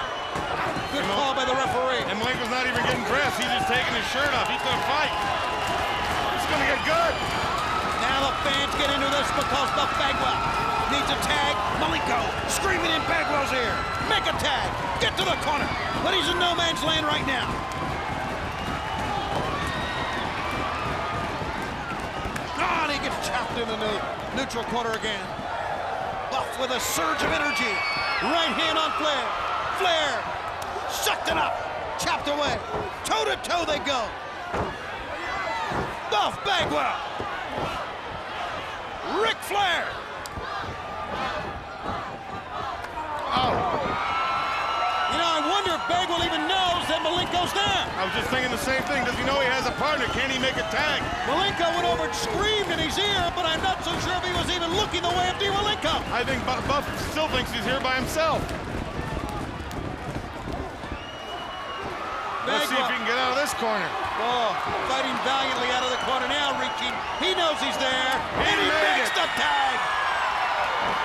Good call by the referee. And Malenko's not even getting dressed. He's just taking his shirt off. He's going to fight. It's going to get good. Now the fans get into this because Buff Bagwell needs a tag. Malenko screaming in Bagwell's ear. Make a tag. Get to the corner. But he's in no man's land right now. Oh, and he gets chopped in the neutral corner again. Buff with a surge of energy. Right hand on Flair. Flair sucked it up. Chopped away. Toe to toe they go. Buff Bagwell. Ric Flair. Oh. You know, I wonder if Bagwell even knows that Malenko's there. I was just thinking the same thing. Does he know he has a partner? Can he make a tag? Malenko went over and screamed in his ear, but I'm not so sure if he was even looking the way of Dean Malenko. I think Buff still thinks he's here by himself. Let's see if he can get out of this corner. Oh, fighting valiantly out of the corner now, reaching. He knows he's there, and he makes the tag.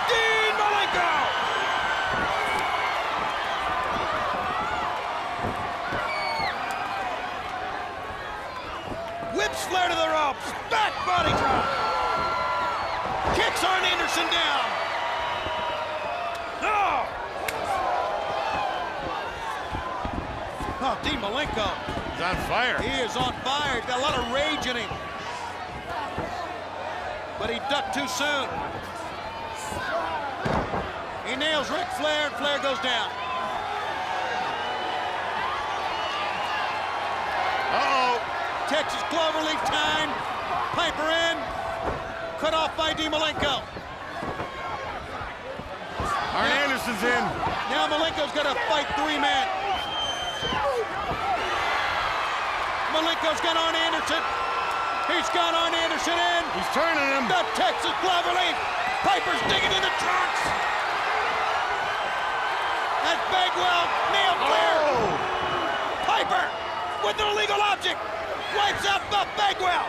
Dean Malenko! Whips Flair to the ropes. Back body drop. Kicks Arn Anderson down. Oh! Oh, Dean Malenko. He's on fire. He is on fire. He's got a lot of rage in him. But he ducked too soon. He nails Ric Flair, and Flair goes down. Uh-oh. Texas Cloverleaf time. Piper in. Cut off by Dean Malenko. Arn Anderson's in. Now Malenko's got to fight three men. Malenko's got Arn Anderson. He's got Arn Anderson in. He's turning him. The Texas Cloverleaf. Piper's digging in the trunks. That's Bagwell. Nailed Flair. Oh. Piper with an illegal object. Wipes out Buff Bagwell.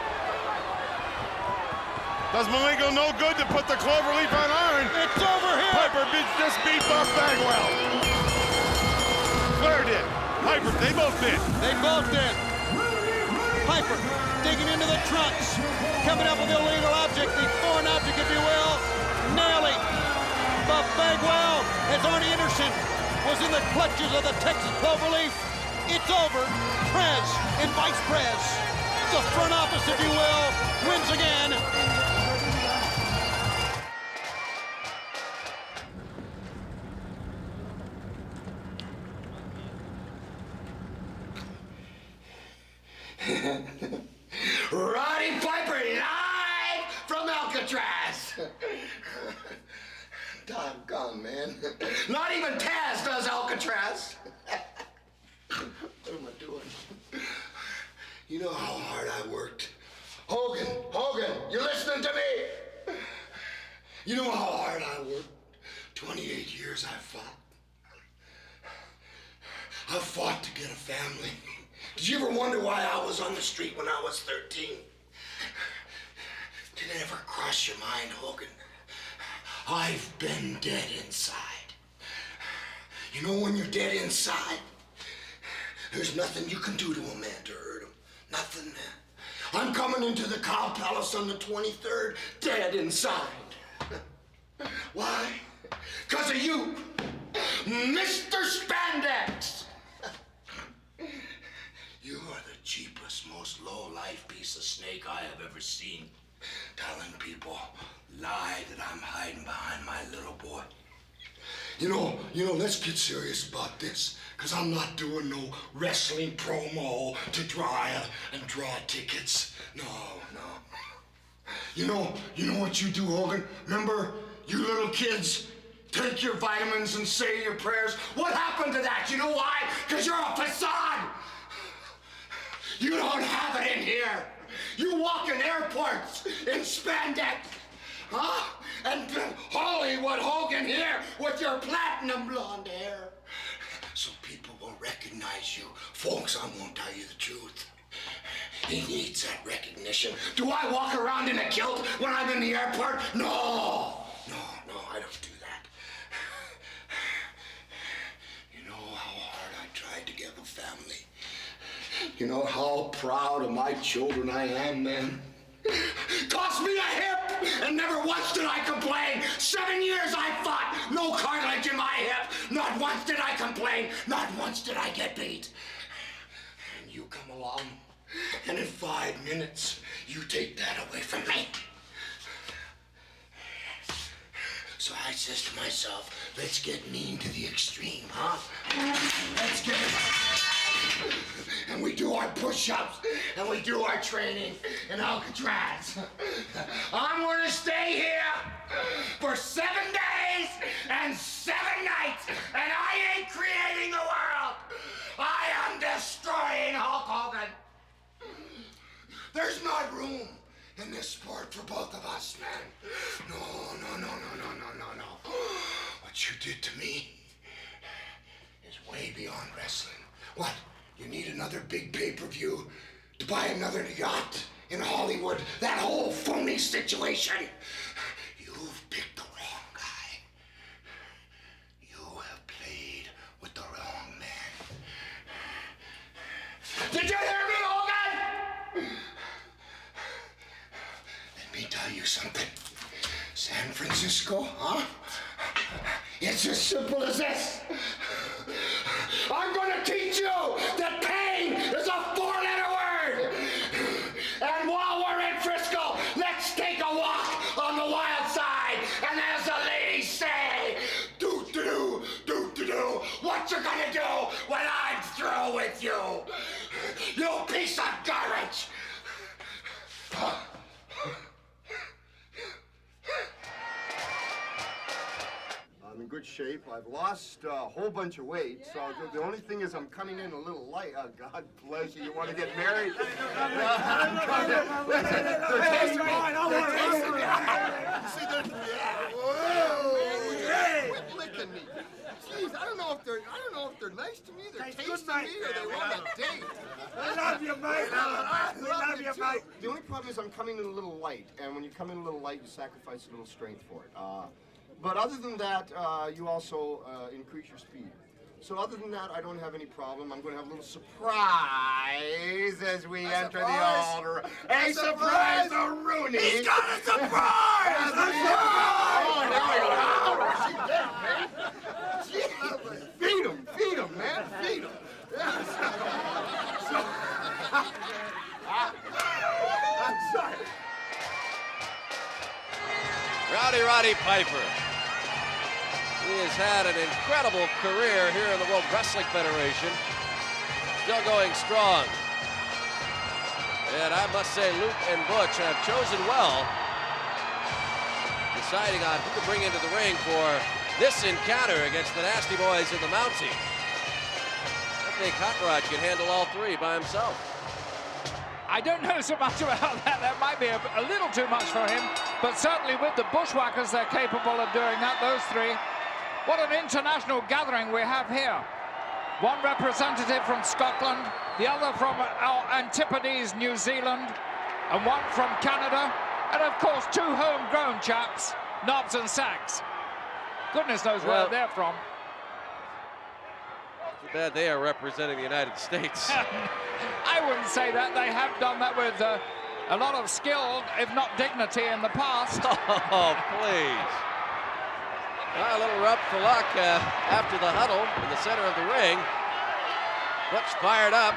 Does Malenko no good to put the cloverleaf on Arn? It's over here. Piper just beat Buff Bagwell. Flair did. Piper, they both did. They both did. Piper digging into the trunks. Coming up with the illegal object, the foreign object, if you will. Nailing Buff Bagwell as Arn Anderson was in the clutches of the Texas Cloverleaf. It's over. Prez and Vice Prez, the front office, if you will, wins again. Roddy Piper live from Alcatraz. Doggone, man. Not even Taz does Alcatraz. What am I doing? You know how hard I worked. Hogan, you listening to me? You know how hard I worked. 28 years I fought. I fought to get a family. Did you ever wonder why I was on the street when I was 13? Did it ever cross your mind, Hogan? I've been dead inside. You know when you're dead inside, there's nothing you can do to a man to hurt him. Nothing, man. I'm coming into the Cow Palace on the 23rd, dead inside. Why? Because of you, Mr. Spandex. You are the cheapest, most low-life piece of snake I have ever seen. Telling people lie that I'm hiding behind my little boy. You know, let's get serious about this, because I'm not doing no wrestling promo to draw tickets. No. You know what you do, Hogan? Remember, you little kids, take your vitamins and say your prayers. What happened to that? You know why? Because you're a facade. You don't have it in here. You walk in airports in spandex. Huh? And Hollywood Hogan here with your platinum blonde hair. So people will recognize you. Folks, I won't tell you the truth. He needs that recognition. Do I walk around in a kilt when I'm in the airport? No, I don't do that. You know how hard I tried to give a family. You know how proud of my children I am, man. Cost me a hip, and never once did I complain. 7 years I fought, no cartilage in my hip. Not once did I complain, not once did I get beat. And you come along, and in 5 minutes, you take that away from me. So I says to myself, let's get mean to the extreme, huh? Let's get it. And we do our push-ups, and we do our training in Alcatraz. I'm gonna stay here for 7 days and 7 nights, and I ain't creating the world. I am destroying Hulk Hogan. There's not room in this sport for both of us, man. No. What you did to me is way beyond wrestling. What? You need another big pay-per-view to buy another yacht in Hollywood? That whole phony situation? You've picked the wrong guy. You have played with the wrong man. Did you hear me, Hogan? Let me tell you something. San Francisco, huh? It's as simple as this. I'm gonna teach you that pain is a 4-letter word. And while we're in Frisco, let's take a walk on the wild side. And as the ladies say, do-do-do, do-do-do. What you gonna do when I'm through with you? You piece of garbage. I'm in good shape. I've lost a whole bunch of weight, so the only thing is I'm coming in a little light. Oh, God bless you. You want to get married? Quit licking me. Jeez, I don't know if they're nice to me, they're tasting me, or they want a date. I love you, mate. We love you, mate. The only problem is I'm coming in a little light, and when you come in a little light, you sacrifice a little strength for it. But other than that, you also increase your speed. So other than that, I don't have any problem. I'm going to have a little surprise as we enter the altar. A surprise, Rooney! He's got a surprise! Feed him, man. Feed him. I'm sorry. Roddy Piper. He has had an incredible career here in the World Wrestling Federation. Still going strong. And I must say, Luke and Butch have chosen well, deciding on who to bring into the ring for this encounter against the Nasty Boys and the Mounties. I think Hot Rod can handle all three by himself. I don't know so much about that. That might be a little too much for him. But certainly with the Bushwhackers, they're capable of doing that, those three. What an international gathering we have here. One representative from Scotland, the other from Antipodes, New Zealand, and one from Canada. And of course, 2 homegrown chaps, Knobbs and Sachs. Goodness knows where they're from. Too bad they are representing the United States. I wouldn't say that. They have done that with a lot of skill, if not dignity, in the past. Oh, please. A little rub for luck after the huddle in the center of the ring. Butch fired up.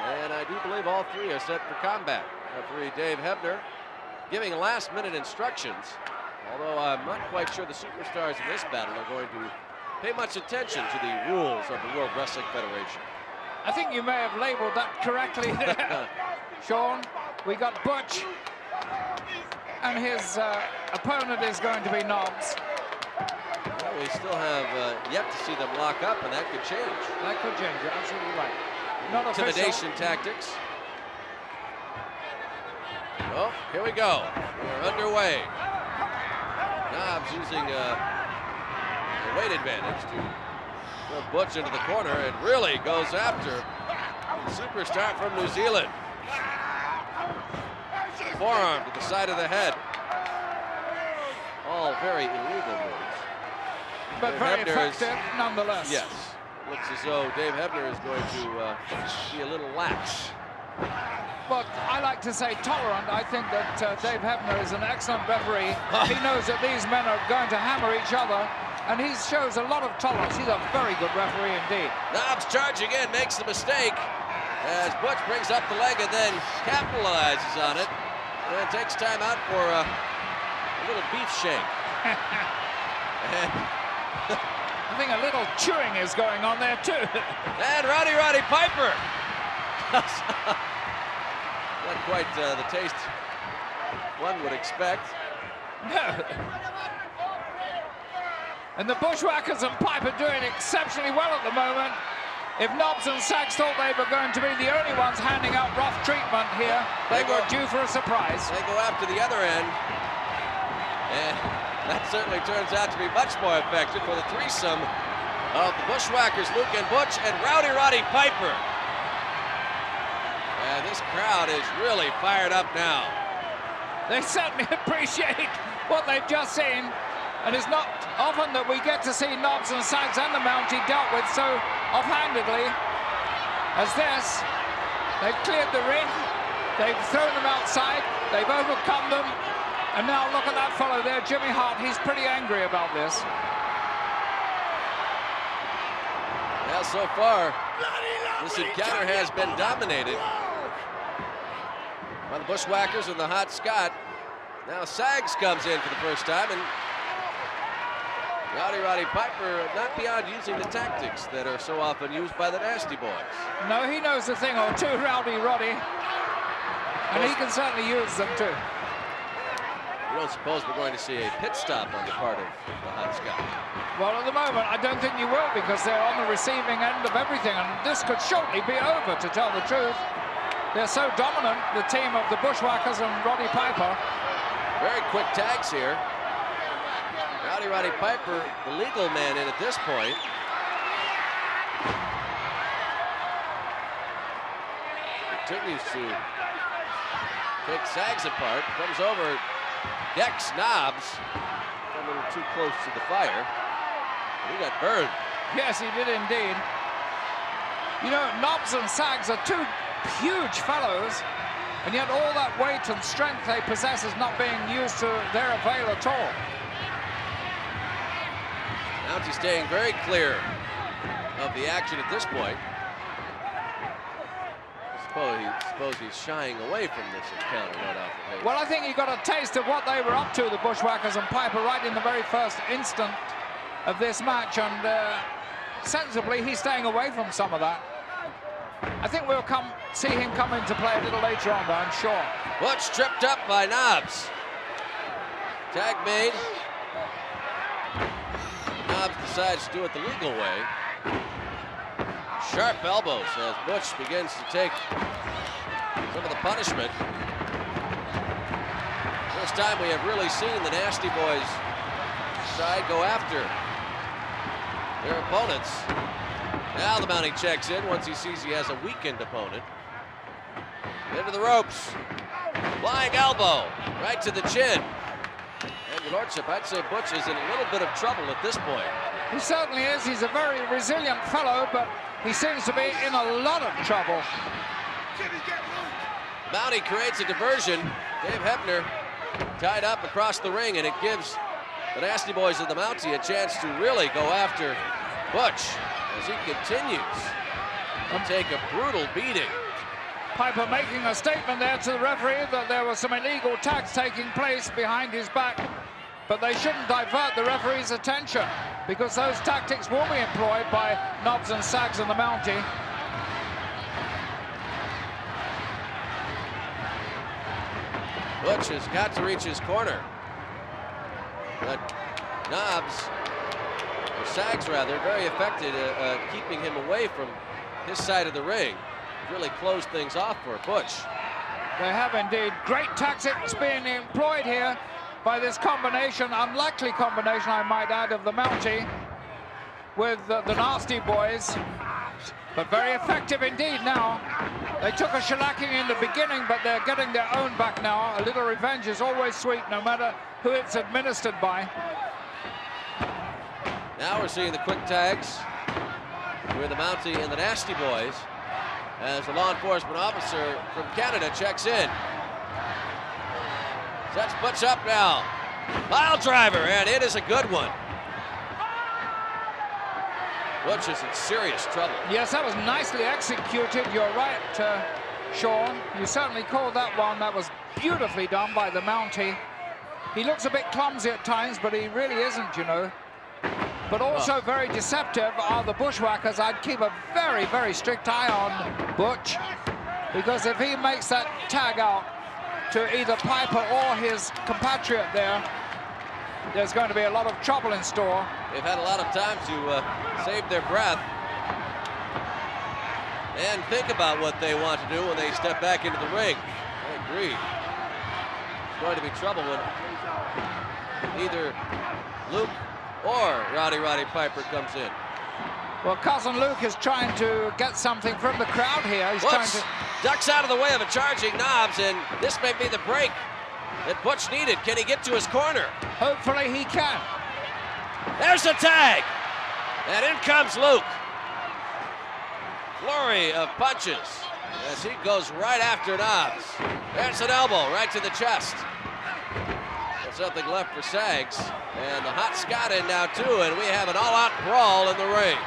And I do believe all three are set for combat. Referee Dave Hebner giving last-minute instructions. Although I'm not quite sure the superstars in this battle are going to pay much attention to the rules of the World Wrestling Federation. I think you may have labeled that correctly there, Sean. We got Butch, and his opponent is going to be Knobbs. Well, we still have yet to see them lock up, and that could change. That could change, you're absolutely right. Not Intimidation official. tactics. Oh, here we go. We're underway. Knobbs using a weight advantage to throw Butch into the corner and really goes after the superstar from New Zealand. Forearm to the side of the head. All very illegal moves. But Dave very Hebner effective nonetheless. Yes. Looks as though Dave Hebner is going to be a little lax. But I like to say tolerant. I think that Dave Hebner is an excellent referee. He knows that these men are going to hammer each other, and he shows a lot of tolerance. He's a very good referee indeed. Knobbs charging in, makes the mistake as Butch brings up the leg and then capitalizes on it and takes time out for a little beef shank. I think a little chewing is going on there too. And Roddy Piper. Not quite the taste one would expect. No. And the Bushwhackers and Piper doing exceptionally well at the moment. If Knobbs and Sachs thought they were going to be the only ones handing out rough treatment here, they were due for a surprise. They go after the other end. And that certainly turns out to be much more effective for the threesome of the Bushwhackers, Luke and Butch, and Roddy Piper. And this crowd is really fired up now. They certainly appreciate what they've just seen. And it's not often that we get to see Knobbs and Sachs and the Mountie dealt with so offhandedly as this. They've cleared the ring, they've thrown them outside, they've overcome them, and now look at that fellow there, Jimmy Hart. He's pretty angry about this. Well, so far, this encounter has been dominated by the Bushwhackers and the Hot Scott. Now Sags comes in for the first time, and Roddy Piper not beyond using the tactics that are so often used by the Nasty Boys. No, he knows a thing or two, Roddy. And he can certainly use them too. You don't suppose we're going to see a pit stop on the part of the Hot Scott? Well, at the moment, I don't think you will, because they're on the receiving end of everything, and this could shortly be over, to tell the truth. They're so dominant, the team of the Bushwhackers and Roddy Piper. Very quick tags here. Roddy Piper, the legal man in at this point. Continues to take Sags apart, comes over, decks Knobbs. A little too close to the fire. He got burned. Yes, he did indeed. You know, Knobbs and Sags are two huge fellows, and yet all that weight and strength they possess is not being used to their avail at all. Mountie staying very clear of the action at this point. I suppose he's shying away from this encounter, no doubt. Well, I think he got a taste of what they were up to, the Bushwhackers and Piper, right in the very first instant of this match, and sensibly he's staying away from some of that. I think we'll see him come into play a little later on, though, I'm sure. Butch tripped up by Knobbs. Tag made. Knobbs decides to do it the legal way. Sharp elbows as Butch begins to take some of the punishment. First time we have really seen the Nasty Boys side go after their opponents. Now the Mountie checks in once he sees he has a weakened opponent. Into the ropes. Flying elbow right to the chin. And your lordship, I'd say Butch is in a little bit of trouble at this point. He certainly is. He's a very resilient fellow, but he seems to be in a lot of trouble. Mountie creates a diversion. Dave Hebner tied up across the ring, and it gives the Nasty Boys of the Mountie a chance to really go after Butch as he continues to take a brutal beating. Piper making a statement there to the referee that there were some illegal tags taking place behind his back. but they shouldn't divert the referee's attention, because those tactics will be employed by Knobbs and Sags and the Mountie. Butch has got to reach his corner. But Knobbs, or Sags rather, very effective keeping him away from his side of the ring. Really closed things off for Butch. They have indeed. Great tactics being employed here by this combination, unlikely combination, I might add, of the Mountie with the Nasty Boys. But very effective indeed now. They took a shellacking in the beginning, but they're getting their own back now. A little revenge is always sweet, no matter who it's administered by. Now we're seeing the quick tags with the Mountie and the Nasty Boys as the law enforcement officer from Canada checks in. Sets Butch up now. Pile driver, and it is a good one. Butch is in serious trouble. Yes, that was nicely executed. You're right, Sean. You certainly called that one. That was beautifully done by the Mountie. He looks a bit clumsy at times, but he really isn't, you know. But also very deceptive are the Bushwhackers. I'd keep a very, very strict eye on Butch, because if he makes that tag out to either Piper or his compatriot there, there's going to be a lot of trouble in store. They've had a lot of time to save their breath and think about what they want to do when they step back into the ring. I agree. It's going to be trouble when either Luke or Roddy Piper comes in. Well, Cousin Luke is trying to get something from the crowd here. He's trying to... Ducks out of the way of a charging Knobbs, and this may be the break that Butch needed. Can he get to his corner? Hopefully he can. There's the tag. And in comes Luke. Flurry of punches as he goes right after Knobbs. There's an elbow right to the chest. There's nothing left for Sags. And the Hot Scott in now too, and we have an all-out brawl in the ring.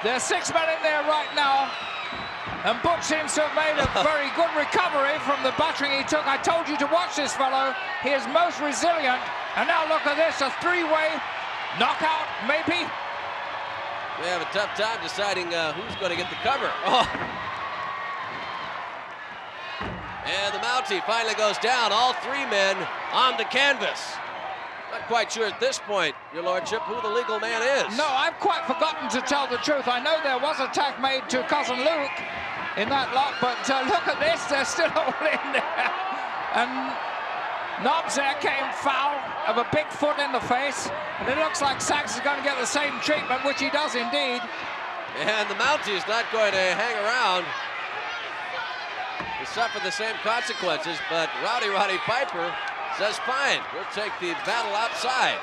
There's 6 men in there right now. And Butch seems to have made a very good recovery from the battering he took. I told you to watch this fellow. He is most resilient. And now look at this, a 3-way knockout, maybe? We have a tough time deciding who's going to get the cover. Oh. And the Mountie finally goes down. All 3 men on the canvas. Not quite sure at this point, Your Lordship, who the legal man is. No, I've quite forgotten to tell the truth. I know there was a tag made to Cousin Luke in that lot, but look at this, they're still all in there. And Knobbs there came foul of a big foot in the face, and it looks like Sags is going to get the same treatment, which he does indeed. And the Mountie is not going to hang around to suffer the same consequences, but Roddy Piper says, fine, we'll take the battle outside.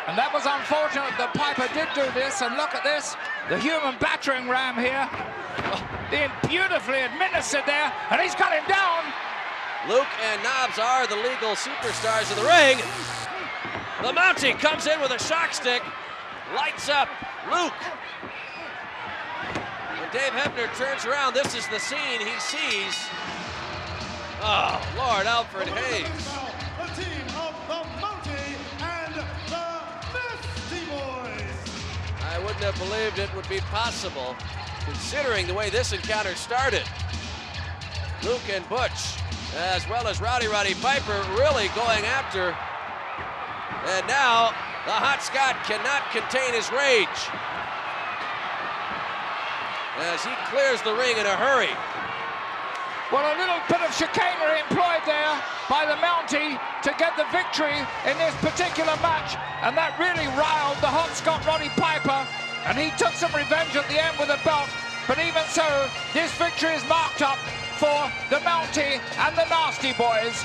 And that was unfortunate that Piper did do this, and look at this, the human battering ram here, being beautifully administered there, and he's got him down. Luke and Knobbs are the legal superstars of the ring. The Mountie comes in with a shock stick, lights up Luke. When Dave Hebner turns around, this is the scene he sees. Oh, Lord Alfred Hayes. The team of the Mountie and the Nasty Boys. I wouldn't have believed it would be possible, considering the way this encounter started. Luke and Butch, as well as Roddy Piper, really going after. And now, the Hot Scott cannot contain his rage as he clears the ring in a hurry. Well, a little bit of chicanery employed there by the Mountie to get the victory in this particular match, and that really riled the Hot Scott Roddy Piper, and he took some revenge at the end with a belt. But even so, this victory is marked up for the Mountie and the Nasty Boys.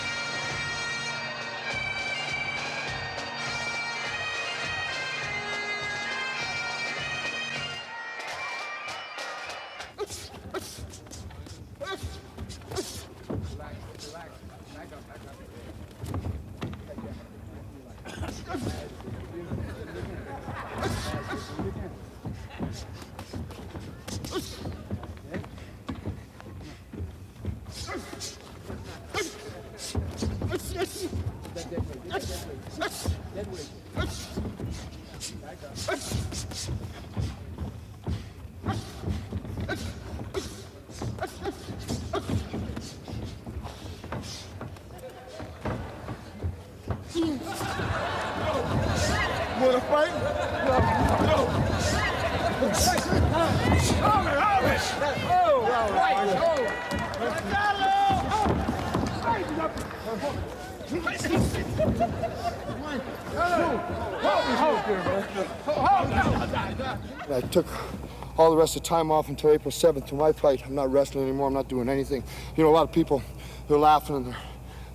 Want to fight? I took all the rest of the time off until April 7th to my fight. I'm not wrestling anymore. I'm not doing anything. You know, a lot of people, they're laughing and they're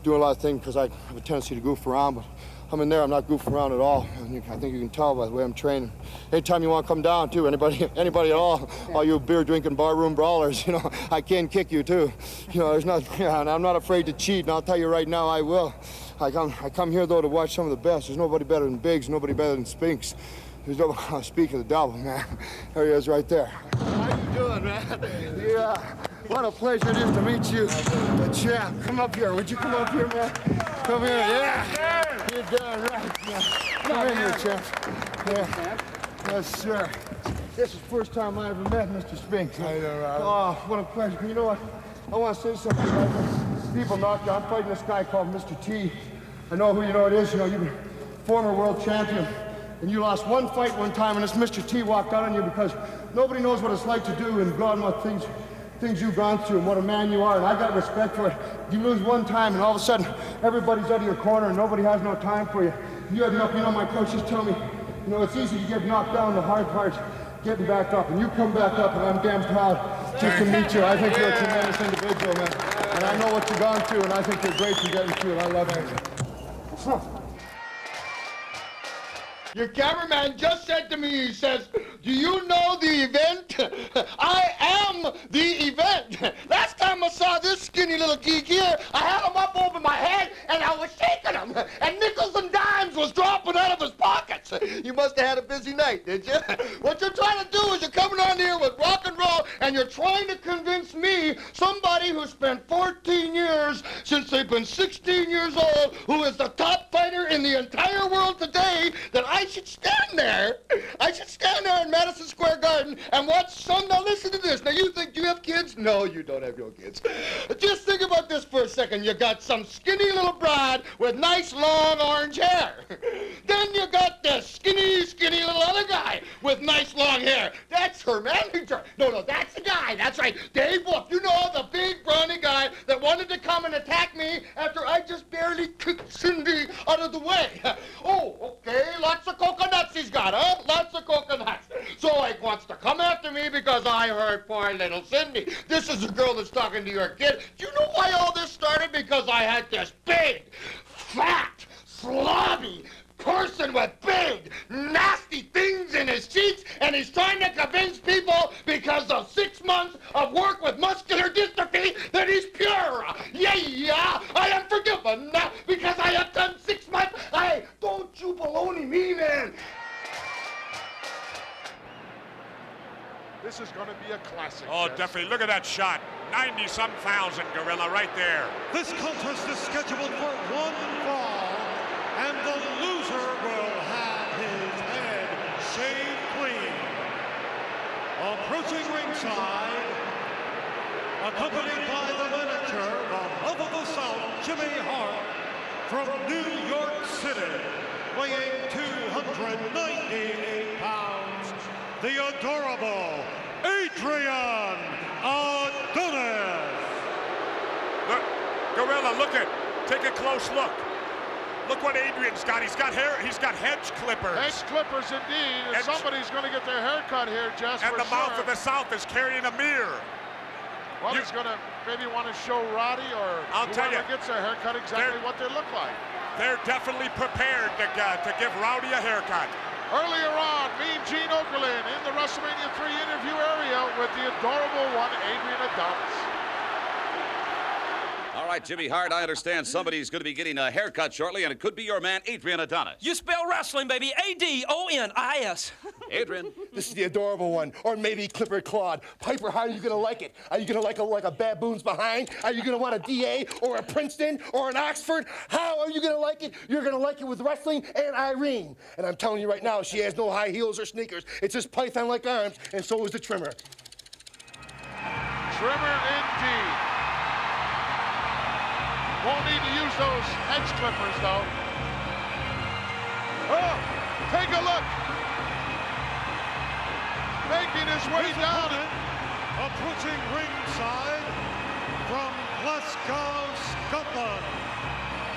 doing a lot of things because I have a tendency to goof around, but I'm in there, I'm not goofing around at all. I think you can tell by the way I'm training. Anytime you want to come down, too, anybody at all you beer-drinking, barroom brawlers, you know, I can kick you, too. You know, and I'm not afraid to cheat, and I'll tell you right now, I will. I come here, though, to watch some of the best. There's nobody better than Biggs, nobody better than Spinks. There's no, speak of the devil, man. There he is right there. How you doing, man? Yeah. What a pleasure it is to meet you, the champ. Come up here. Would you come up here, man? Come here. Yeah. You're darn right, man. Come in here, champ. Yeah. Yes, sir. This is the first time I ever met Mr. Spinks. I know, right? Oh, what a pleasure. You know what? I want to say something about this. People knocked out. I'm fighting this guy called Mr. T. I know who you know it is. You know, you've been former world champion. And you lost one fight one time, and this Mr. T walked out on you because nobody knows what it's like to do and God, what things you've gone through and what a man you are, and I got respect for it. You lose one time, and all of a sudden, everybody's out of your corner, and nobody has no time for you. You had enough, you know, my coaches tell me, you know, it's easy to get knocked down, the hard part's getting back up, and you come back up, and I'm damn proud just to meet you. I think you're a tremendous individual, man, and I know what you've gone through, and I think you're great for getting through it. I love you. Your cameraman just said to me, he says, do you know the event? I am the event. Last time I saw this skinny little geek here, I had him up over my head and I was shaking him. And nickels and dimes was dropping out of his pockets. You must have had a busy night, did you? What you're trying to do is you're coming on here with rock and roll and you're trying to convince me, somebody who spent 14 years since they've been 16 years old, who is the top fighter in the entire world today, that I should stand there. I should stand there in Madison Square Garden and watch some. Now listen to this. Now you think, do you have kids? No, you don't have no kids. Just think about this for a second. You got some skinny little broad with nice long orange hair. Then you got this skinny little other guy with nice long hair. That's her manager. No, that's the guy. That's right. Dave Wolf. You know, the big brawny guy that wanted to come and attack me after I just barely kicked Cindy out of the way. Oh, okay. Lots of coconuts he's got, huh? Lots of coconuts. So he wants to come after me because I hurt poor little Cindy. This is the girl that's talking to your kid. Do you know why all this started? Because I had this big, fat, slobby person with big, nasty things in his cheeks, and he's trying to convince people because of 6 months of work with muscular dystrophy that he's pure. Yeah, I am forgiven because I have done 6 months. Don't you baloney me, man. This is going to be a classic. Oh, definitely. Look at that shot. 90-some thousand, Gorilla, right there. This contest is scheduled for one fall, and the loser will have his head shaved clean. Approaching ringside, accompanied by the manager, the love of the South, Jimmy Hart, from New York City, weighing 298 pounds, the adorable Adrian Adonis. Look, Gorilla, look at, take a close look. Look what Adrian's got. He's got hair. He's got hedge clippers. Hedge clippers, indeed. And somebody's going to get their hair cut here, Jess. And the mouth of the South is carrying a mirror. Well, he's going to maybe want to show Roddy or whoever gets their haircut exactly what they look like. They're definitely prepared to give Rowdy a haircut. Earlier on, Mean Gene Okerlund in the WrestleMania 3 interview area with the adorable one, Adrian Adonis. All All right, Jimmy Hart, I understand somebody's going to be getting a haircut shortly, and it could be your man, Adrian Adonis. You spell wrestling, baby. A-D-O-N-I-S. Adrian. This is the adorable one, or maybe Clifford Claude. Piper, how are you gonna like it? Are you gonna like a baboon's behind? Are you gonna want a DA or a Princeton or an Oxford? How are you gonna like it? You're gonna like it with wrestling and Irene. And I'm telling you right now, she has no high heels or sneakers. It's just python-like arms, and so is the trimmer. Trimmer indeed. Won't need to use those edge clippers though. Oh, take a look. Making his way down. Approaching ringside from Glasgow, Scotland,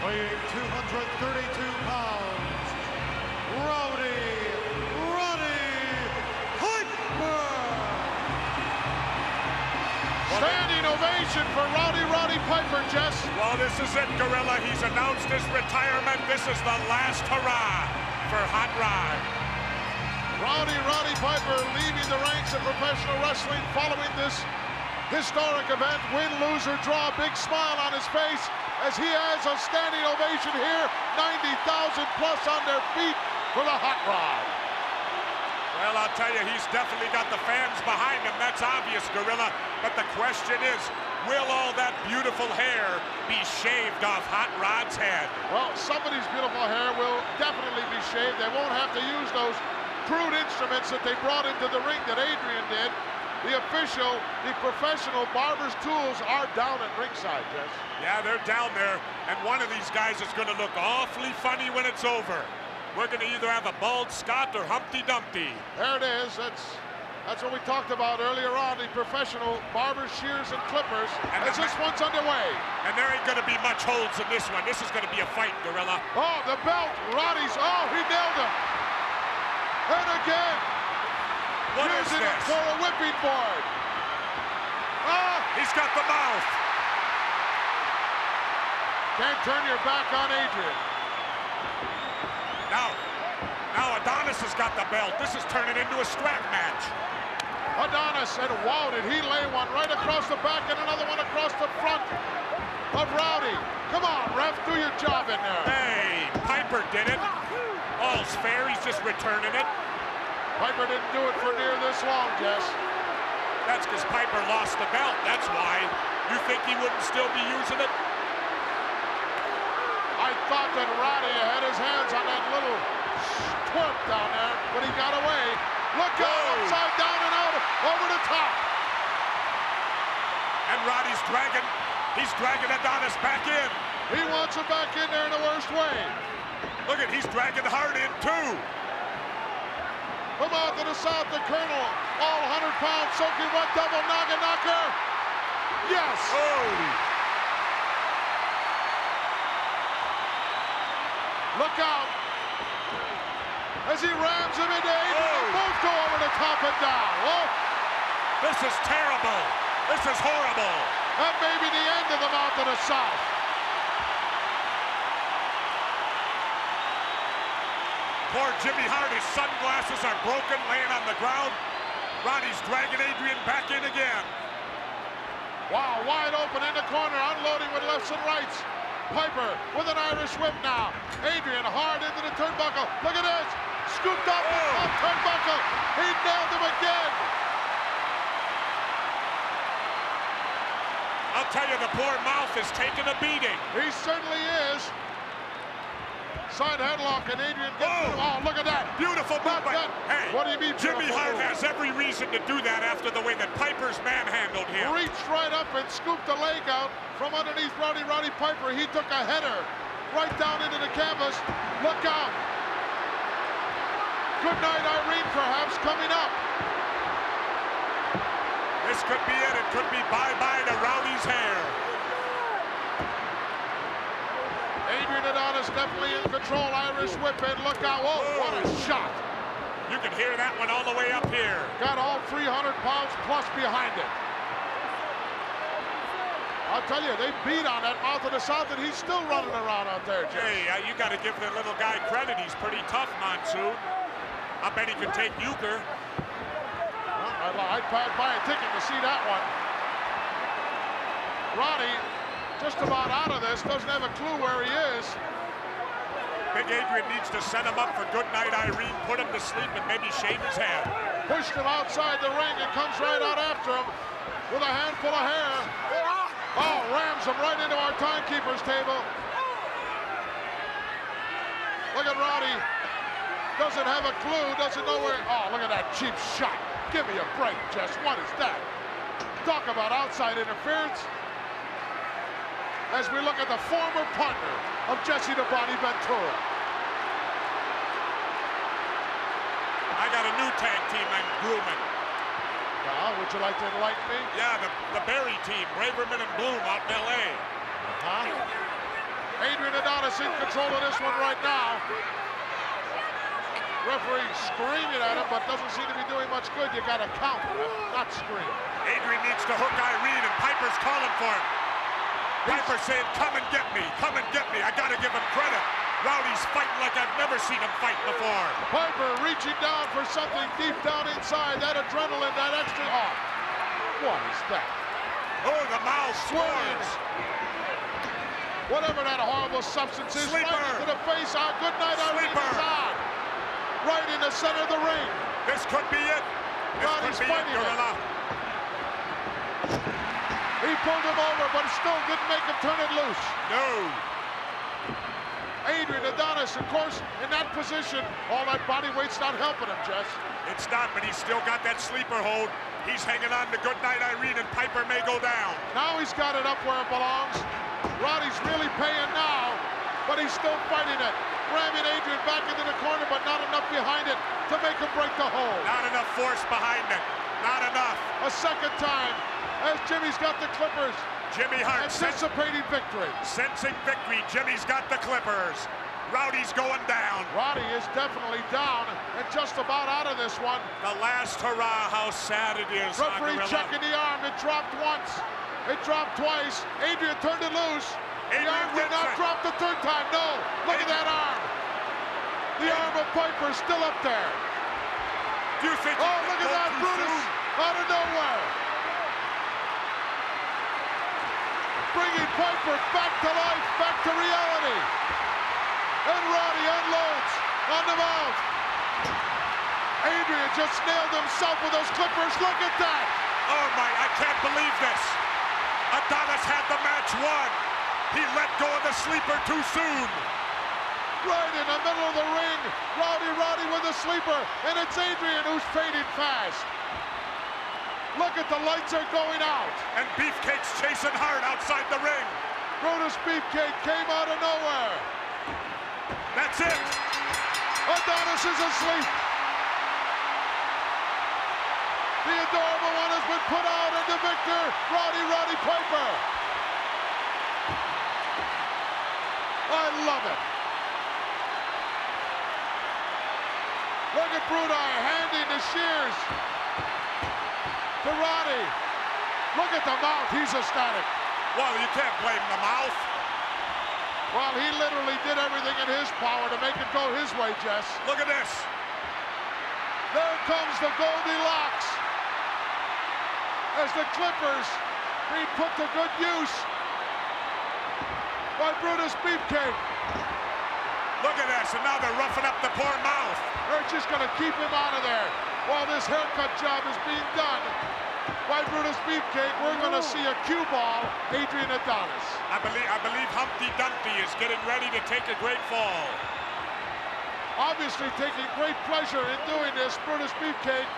weighing 232 pounds, Rowdy Piper. Standing ovation for Rowdy Piper, Jess. Well, this is it, Gorilla. He's announced his retirement. This is the last hurrah for Hot Rod. Rowdy Piper leaving the ranks of professional wrestling following this historic event. Win, lose, or draw. Big smile on his face as he has a standing ovation here. 90,000 plus on their feet for the Hot Rod. Well, I'll tell you, he's definitely got the fans behind him. That's obvious, Gorilla. But the question is, will all that beautiful hair be shaved off Hot Rod's head? Well, somebody's beautiful hair will definitely be shaved. They won't have to use those crude instruments that they brought into the ring that Adrian did. The professional barber's tools are down at ringside, Jess. Yeah, they're down there, and one of these guys is going to look awfully funny when it's over. We're going to either have a bald Scot or Humpty Dumpty. There it is. That's what we talked about earlier on, the professional barbers, shears, and clippers, and as this one's underway. And there ain't going to be much holds in this one. This is going to be a fight, Gorilla. Oh, the belt. Roddy's, he nailed him. And again, using it for a whipping board. He's got the mouth. Can't turn your back on Adrian. Now Adonis has got the belt. This is turning into a strap match. Adonis, and wow, did he lay one right across the back and another one across the front of Rowdy. Come on, ref, do your job in there. Hey, Piper did it. All's fair, he's just returning it. Piper didn't do it for near this long, Jess. That's because Piper lost the belt, that's why. You think he wouldn't still be using it? I thought that Rowdy had his hands on that little twerp down there, but he got away. Look out, upside down and out, over the top. And Roddy's he's dragging Adonis back in. He wants him back in there in the worst way. Look at, he's dragging Hart in too. From out to the south, the Colonel, all 100 pounds, soaking wet double noggin knocker. Yes. Look out. As he rams him into Adrian, both go over the top and down. Oh. This is terrible. This is horrible. That may be the end of the Mouth of the South. Poor Jimmy Hart, his sunglasses are broken, laying on the ground. Roddy's dragging Adrian back in again. Wow, wide open in the corner, unloading with lefts and rights. Piper with an Irish whip now. Adrian hard into the turnbuckle. Look at this. Scooped up the top turnbuckle. He nailed him again. I'll tell you, the poor mouth is taking a beating. He certainly is. Side headlock, and Adrian gets oh, look at that. Beautiful move. Hey, what do you mean Jimmy Hart has every reason to do that after the way that Piper's manhandled him. Reached right up and scooped the leg out from underneath Rowdy Piper. He took a header right down into the canvas. Look out. Good night, Irene, perhaps, coming up. This could be it. It could be bye-bye to Rowdy's hair. Adrian Adonis definitely in control. Irish whip and look out. Whoa, what a shot. You can hear that one all the way up here. Got all 300 pounds plus behind it. I'll tell you, they beat on that Mouth of the South, and he's still running around out there, Jay. Hey, you got to give the little guy credit. He's pretty tough, Monsoon. I bet he could take Euchre. Well, I'd buy a ticket to see that one. Roddy just about out of this, doesn't have a clue where he is. Big Adrian needs to set him up for Goodnight Irene, put him to sleep, and maybe shave his head. Pushed him outside the ring and comes right out after him with a handful of hair. Oh, rams him right into our timekeeper's table. Look at Rowdy. Doesn't have a clue, doesn't know where. Oh, look at that cheap shot. Give me a break, Jess. What is that? Talk about outside interference. As we look at the former partner of Jesse the Body Ventura. I got a new tag team I'm grooming. Now, would you like to enlighten me? Yeah, the Berry team, Braverman and Bloom out in L.A. Adrian Adonis in control of this one right now. Referee screaming at him, but doesn't seem to be doing much good. You got to count, not scream. Adrian needs to hook Irene, and Piper's calling for him. Piper saying, come and get me, come and get me. I got to give him credit. Rowdy's fighting like I've never seen him fight before. Piper reaching down for something deep down inside. That adrenaline, that extra. Oh, what is that? Oh, the mouth swirls. Whatever that horrible substance is, Sleeper. right into the face. Our Goodnight Irene is on. Right in the center of the ring. This could be it. Rowdy's fighting it. He pulled him over, but still didn't make him turn it loose. No. Adrian Adonis, of course, in that position. All that body weight's not helping him, Jess. It's not, but he's still got that sleeper hold. He's hanging on to Goodnight Irene, and Piper may go down. Now he's got it up where it belongs. Rowdy's really paying now, but he's still fighting it. Ramming Adrian back into the corner, but not enough behind it to make him break the hold. Not enough force behind it. Not enough. A second time, as Jimmy's got the Clippers. Jimmy Hart anticipating victory. Sensing victory. Jimmy's got the Clippers. Rowdy's going down. Rowdy is definitely down and just about out of this one. The last hurrah, how sad it is. Referee checking the arm. It dropped once. It dropped twice. Adrian turned it loose. The arm did not drop the third time. No. Look at that arm. The arm of Piper is still up there. Do you think? Oh, look at that, Brutus. Out of nowhere. Bringing Piper back to life, back to reality. And Rowdy unloads on the mount. Adrian just nailed himself with those Clippers. Look at that. Oh my, I can't believe this. Adonis had the match won. He let go of the sleeper too soon. Right in the middle of the ring. Rowdy with the sleeper. And it's Adrian who's fading fast. Look at the lights are going out. And Beefcake's chasing hard outside the ring. Brutus Beefcake came out of nowhere. That's it. Adonis is asleep. The adorable one has been put out, and the victor, Rowdy Piper. I love it. Look at Brudai handing the shears to Rowdy. Look at the mouth, he's ecstatic. Well, you can't blame the mouth. Well, he literally did everything in his power to make it go his way, Jess. Look at this. There comes the Goldilocks. As the Clippers being put to good use by Brutus Beefcake. Look at this, and now they're roughing up the poor mouth. They're just going to keep him out of there while this haircut job is being done by Brutus Beefcake. We're going to see a cue ball, Adrian Adonis. I believe Humpty Dumpty is getting ready to take a great fall. Obviously taking great pleasure in doing this, Brutus Beefcake.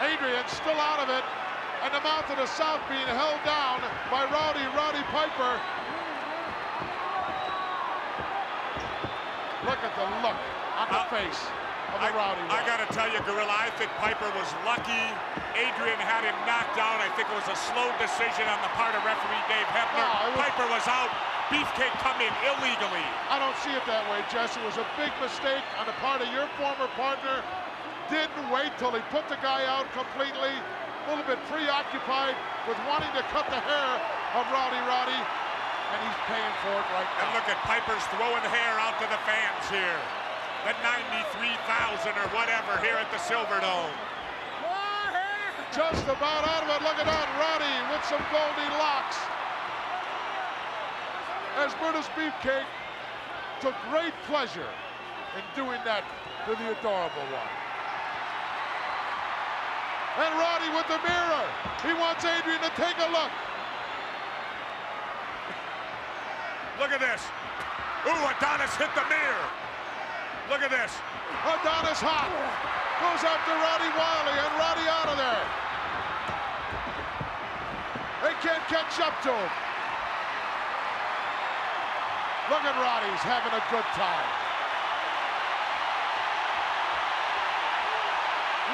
Adrian still out of it, and the mouth of the South being held down by Rowdy Piper. Look at the look on the face of the Rowdy. I got to tell you, Gorilla, I think Piper was lucky. Adrian had him knocked down. I think it was a slow decision on the part of referee Dave Hebner. Piper was out. Beefcake come in illegally. I don't see it that way, Jess. It was a big mistake on the part of your former partner. Didn't wait till he put the guy out completely. A little bit preoccupied with wanting to cut the hair of Rowdy. And he's paying for it right now. And look at Piper's throwing hair out to the fans here. The 93,000 or whatever here at the Silverdome. Just about out of it. Look at that. Roddy with some Goldilocks. As Brutus Beefcake took great pleasure in doing that to the adorable one. And Roddy with the mirror. He wants Adrian to take a look. Look at this. Ooh, Adonis hit the mirror. Look at this. Adonis hot. Goes after Roddy Wiley, and Roddy out of there. They can't catch up to him. Look at Roddy's having a good time.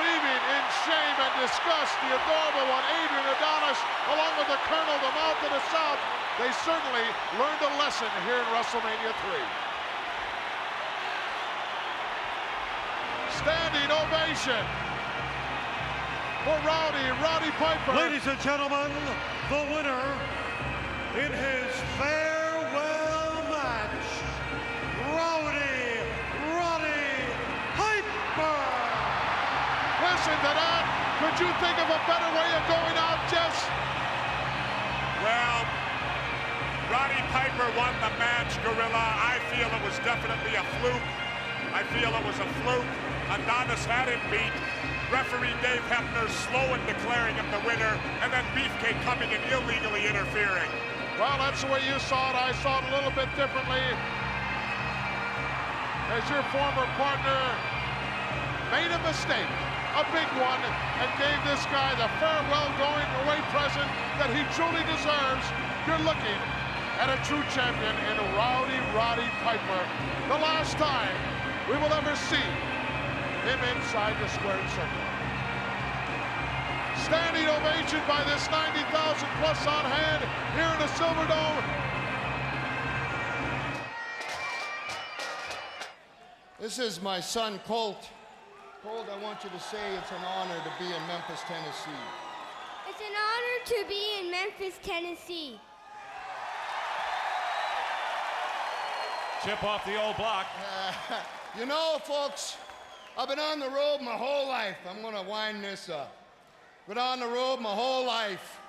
Leaving in shame and disgust the adorable one, Adrian Adonis, along with the Colonel, the Mouth of the South. They certainly learned a lesson here in WrestleMania 3. Standing ovation for Roddy Piper. Ladies and gentlemen, the winner in his farewell match, Roddy Piper. Listen to that. Could you think of a better way of going out, Jess? Well, Roddy Piper won the match, Gorilla. I feel it was definitely a fluke. I feel it was a fluke. Adonis had him beat. Referee Dave Hebner slow in declaring him the winner, and then Beefcake coming and illegally interfering. Well, that's the way you saw it. I saw it a little bit differently. As your former partner made a mistake, a big one, and gave this guy the farewell going away present that he truly deserves. You're looking at a true champion in Roddy Piper. The last time we will ever see him inside the squared circle. Standing ovation by this 90,000 plus on hand here in the Silverdome. This is my son, Colt. Colt, I want you to say it's an honor to be in Memphis, Tennessee. It's an honor to be in Memphis, Tennessee. Chip off the old block. You know, folks, I've been on the road my whole life. I'm gonna wind this up. Been on the road my whole life.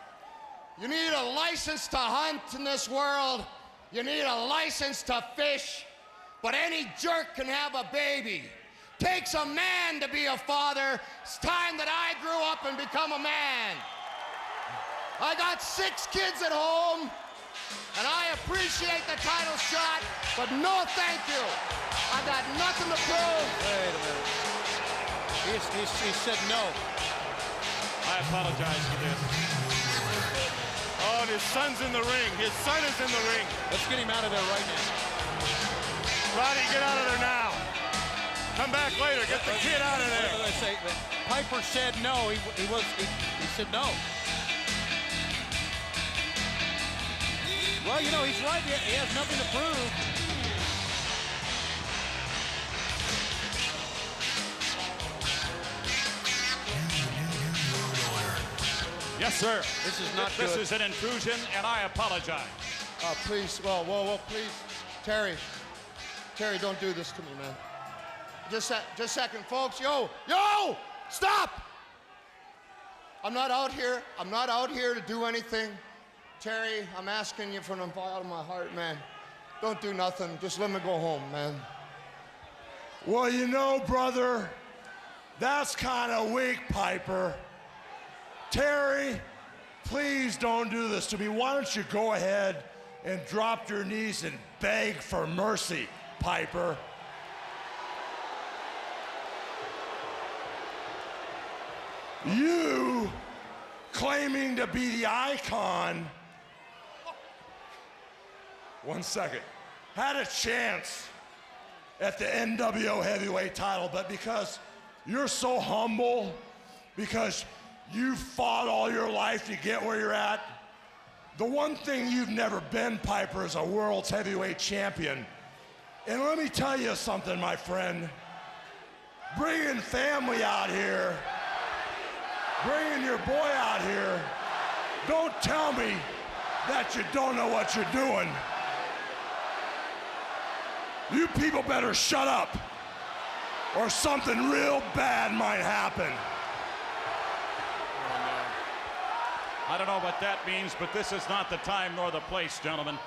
You need a license to hunt in this world. You need a license to fish. But any jerk can have a baby. Takes a man to be a father. It's time that I grew up and become a man. I got 6 kids at home, and I appreciate the title shot, but no thank you. I got nothing to prove. Wait a minute. He said no. I apologize for this. Oh, and his son's in the ring. His son is in the ring. Let's get him out of there right now. Roddy, get out of there now. Come back later. Get the kid out of there. What did I say? Piper said no. He said no. Well, you know, he's right. He has nothing to prove. Yes, sir. This is not This good. is an intrusion, and I apologize. Please, whoa, please. Terry, don't do this to me, man. Just a second, folks. Yo, stop! I'm not out here to do anything. Terry, I'm asking you from the bottom of my heart, man. Don't do nothing. Just let me go home, man. Well, you know, brother, that's kind of weak, Piper. Terry, please don't do this to me. Why don't you go ahead and drop your knees and beg for mercy, Piper? You, claiming to be the icon, one second, had a chance at the NWO heavyweight title, but because you're so humble, because you fought all your life to get where you're at, the one thing you've never been, Piper, is a world's heavyweight champion. And let me tell you something, my friend. Bringing family out here, bringing your boy out here, don't tell me that you don't know what you're doing. You people better shut up, or something real bad might happen. I don't know what that means, but this is not the time nor the place, gentlemen.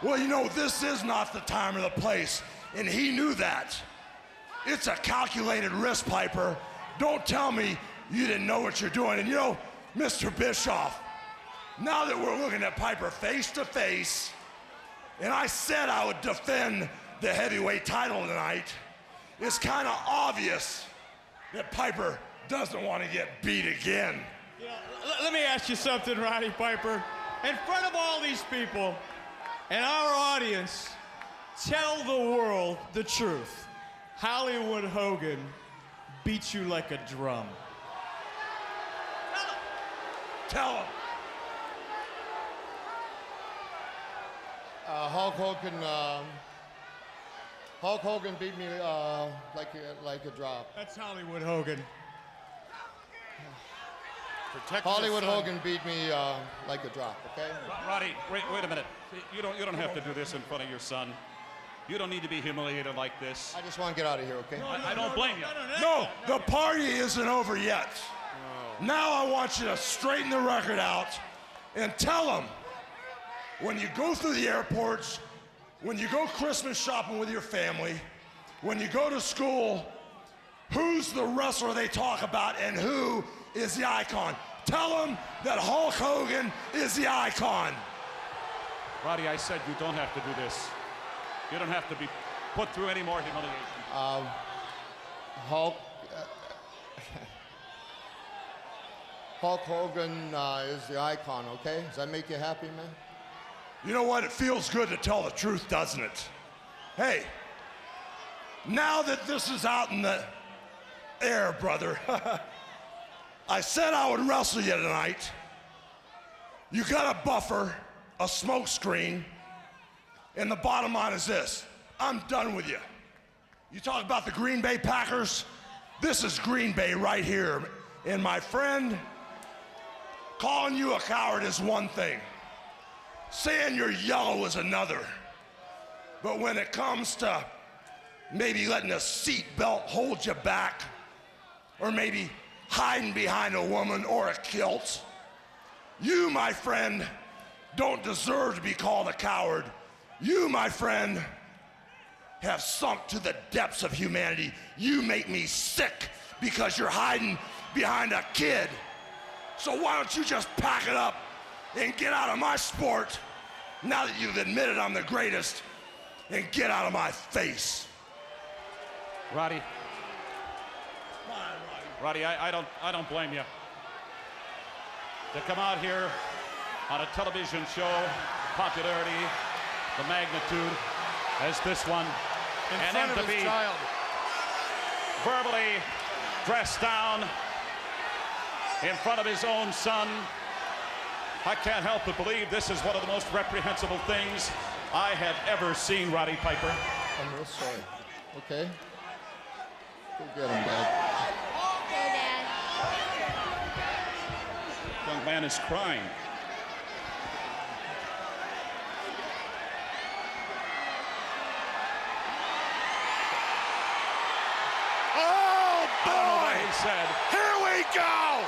Well, you know, this is not the time or the place, and he knew that. It's a calculated risk, Piper. Don't tell me you didn't know what you're doing. And you know, Mr. Bischoff, now that we're looking at Piper face to face, and I said I would defend the heavyweight title tonight, it's kind of obvious that Piper doesn't want to get beat again. Let me ask you something, Roddy Piper. In front of all these people and our audience, tell the world the truth. Hollywood Hogan beat you like a drum. Tell him. Hulk Hogan beat me like a drop. That's Hollywood Hogan. Hollywood Hogan beat me like a drop, okay? Roddy, wait a minute. You don't have to do this in front of your son. You don't need to be humiliated like this. I just want to get out of here, okay? I don't blame you. No, the party isn't over yet. Now I want you to straighten the record out and tell them when you go through the airports, when you go Christmas shopping with your family, when you go to school, who's the wrestler they talk about and who is the icon. Tell them that Hulk Hogan is the icon. Roddy, I said you don't have to do this. You don't have to be put through any more humiliation. Hulk Hogan is the icon, okay? Does that make you happy, man? You know what? It feels good to tell the truth, doesn't it? Hey, now that this is out in the air, brother, I said I would wrestle you tonight. You got a buffer, a smoke screen, and the bottom line is this. I'm done with you. You talk about the Green Bay Packers? This is Green Bay right here. And my friend, calling you a coward is one thing. Saying you're yellow is another. But when it comes to maybe letting a seat belt hold you back, or maybe hiding behind a woman or a kilt, you, my friend, don't deserve to be called a coward. You, my friend, have sunk to the depths of humanity. You make me sick because you're hiding behind a kid. So why don't you just pack it up and get out of my sport now that you've admitted I'm the greatest, and get out of my face. Roddy, I don't blame you. To come out here on a television show, popularity, the magnitude as this one, and then to be verbally dressed down in front of his own son. I can't help but believe this is one of the most reprehensible things I have ever seen, Roddy Piper. I'm real sorry. Okay? Go get him, Dad. Okay, Dad. Young man is crying. Oh, boy! I don't know what he said. Here we go!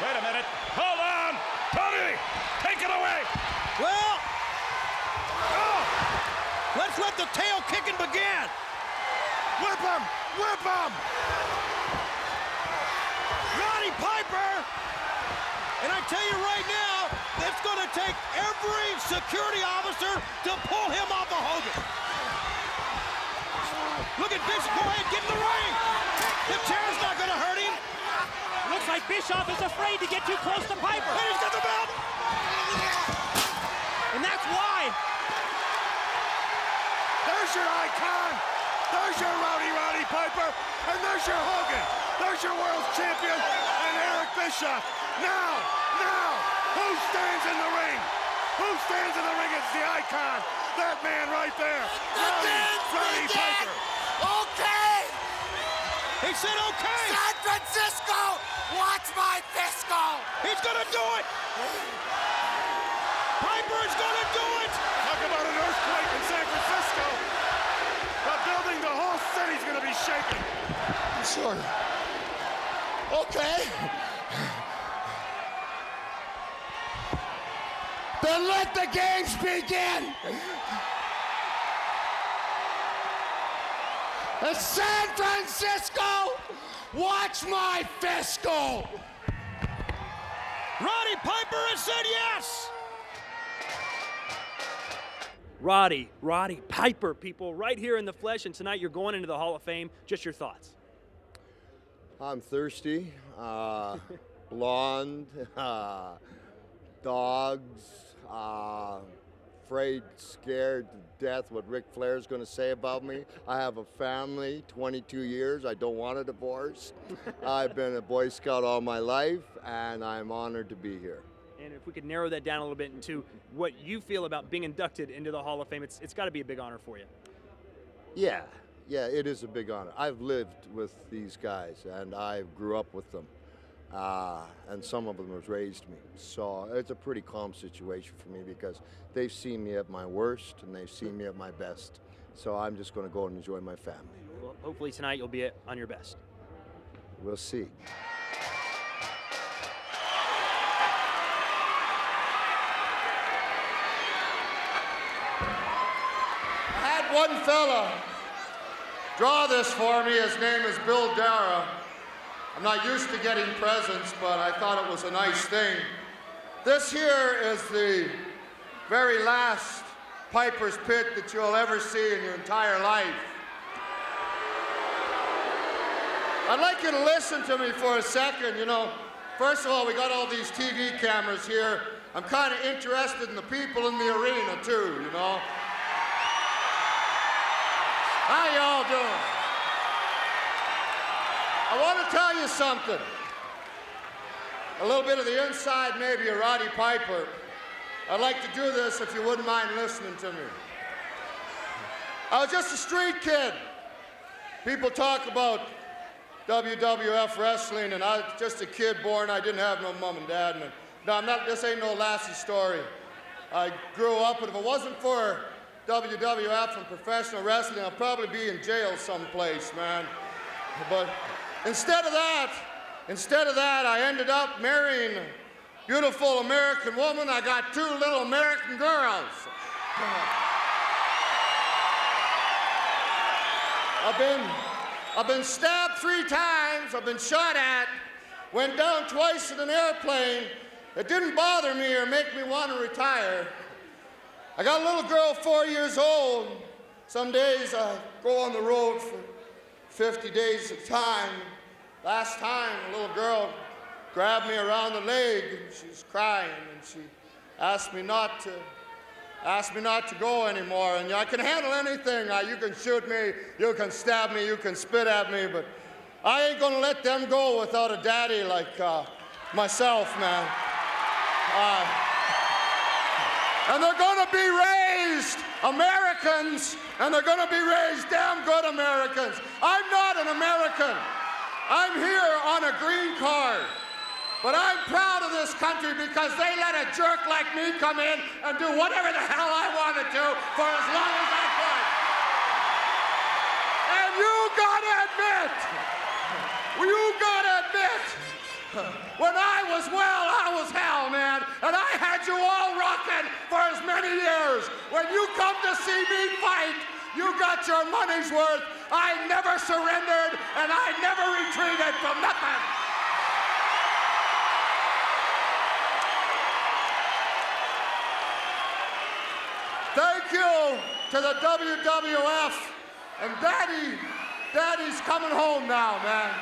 Wait a minute. Hold on! Tony, take it away! Well, let's let the tail kicking begin. Whip him! Whip him! Roddy Piper! And I tell you right now, it's going to take every security officer to pull him off of Hogan. Look at Bishop. Go ahead, get in the ring. The chair's not going to hurt him. Looks like Bischoff is afraid to get too close to Piper. And he's got the belt. And that's why. There's your icon. There's your Roddy Piper. And there's your Hogan. There's your world champion and Eric Bischoff. Now, who stands in the ring? Who stands in the ring as the icon? That man right there. Roddy Piper. Okay! He said okay! San Francisco, watch my Fisco! He's gonna do it! Piper is gonna do it! Talk about an earthquake in San Francisco. The building, the whole city's gonna be shaking. Sure. Okay. Then let the games begin. And San Francisco, watch my fiscal. Roddy Piper has said yes. Roddy Piper, people, right here in the flesh, and tonight you're going into the Hall of Fame. Just your thoughts. I'm thirsty, blonde, dogs, afraid, scared to death what Ric Flair's going to say about me. I have a family, 22 years. I don't want a divorce. I've been a Boy Scout all my life, and I'm honored to be here. And if we could narrow that down a little bit into what you feel about being inducted into the Hall of Fame, it's got to be a big honor for you. Yeah, it is a big honor. I've lived with these guys, and I grew up with them, and some of them have raised me. So it's a pretty calm situation for me because they've seen me at my worst, and they've seen me at my best. So I'm just going to go and enjoy my family. Well, hopefully tonight you'll be on your best. We'll see. One fella draw this for me. His name is Bill Dara. I'm not used to getting presents, but I thought it was a nice thing. This here is the very last Piper's Pit that you'll ever see in your entire life. I'd like you to listen to me for a second. You know, first of all, we got all these TV cameras here. I'm kind of interested in the people in the arena, too, you know. How y'all doing? I want to tell you something. A little bit of the inside maybe of Roddy Piper. I'd like to do this if you wouldn't mind listening to me. I was just a street kid. People talk about WWF wrestling, and I was just a kid born. I didn't have no mom and dad. And no, this ain't no Lassie story. I grew up, and if it wasn't for WWF and professional wrestling, I'll probably be in jail someplace, man. But instead of that, I ended up marrying a beautiful American woman. I got 2 little American girls. I've been stabbed 3 times. I've been shot at. Went down twice in an airplane. It didn't bother me or make me want to retire. I got a little girl 4 years old. Some days I go on the road for 50 days at a time. Last time, a little girl grabbed me around the leg and she was crying and she asked me not to go anymore. And I can handle anything. You can shoot me, you can stab me, you can spit at me, but I ain't gonna let them go without a daddy like myself, man. And they're gonna be raised Americans, and they're gonna be raised damn good Americans. I'm not an American. I'm here on a green card. But I'm proud of this country because they let a jerk like me come in and do whatever the hell I want to do for as long as I could. And you gotta admit, when I was well, I was hell, man. And I had you all rocking for as many years. When you come to see me fight, you got your money's worth. I never surrendered, and I never retreated from nothing. Thank you to the WWF, and Daddy's coming home now, man.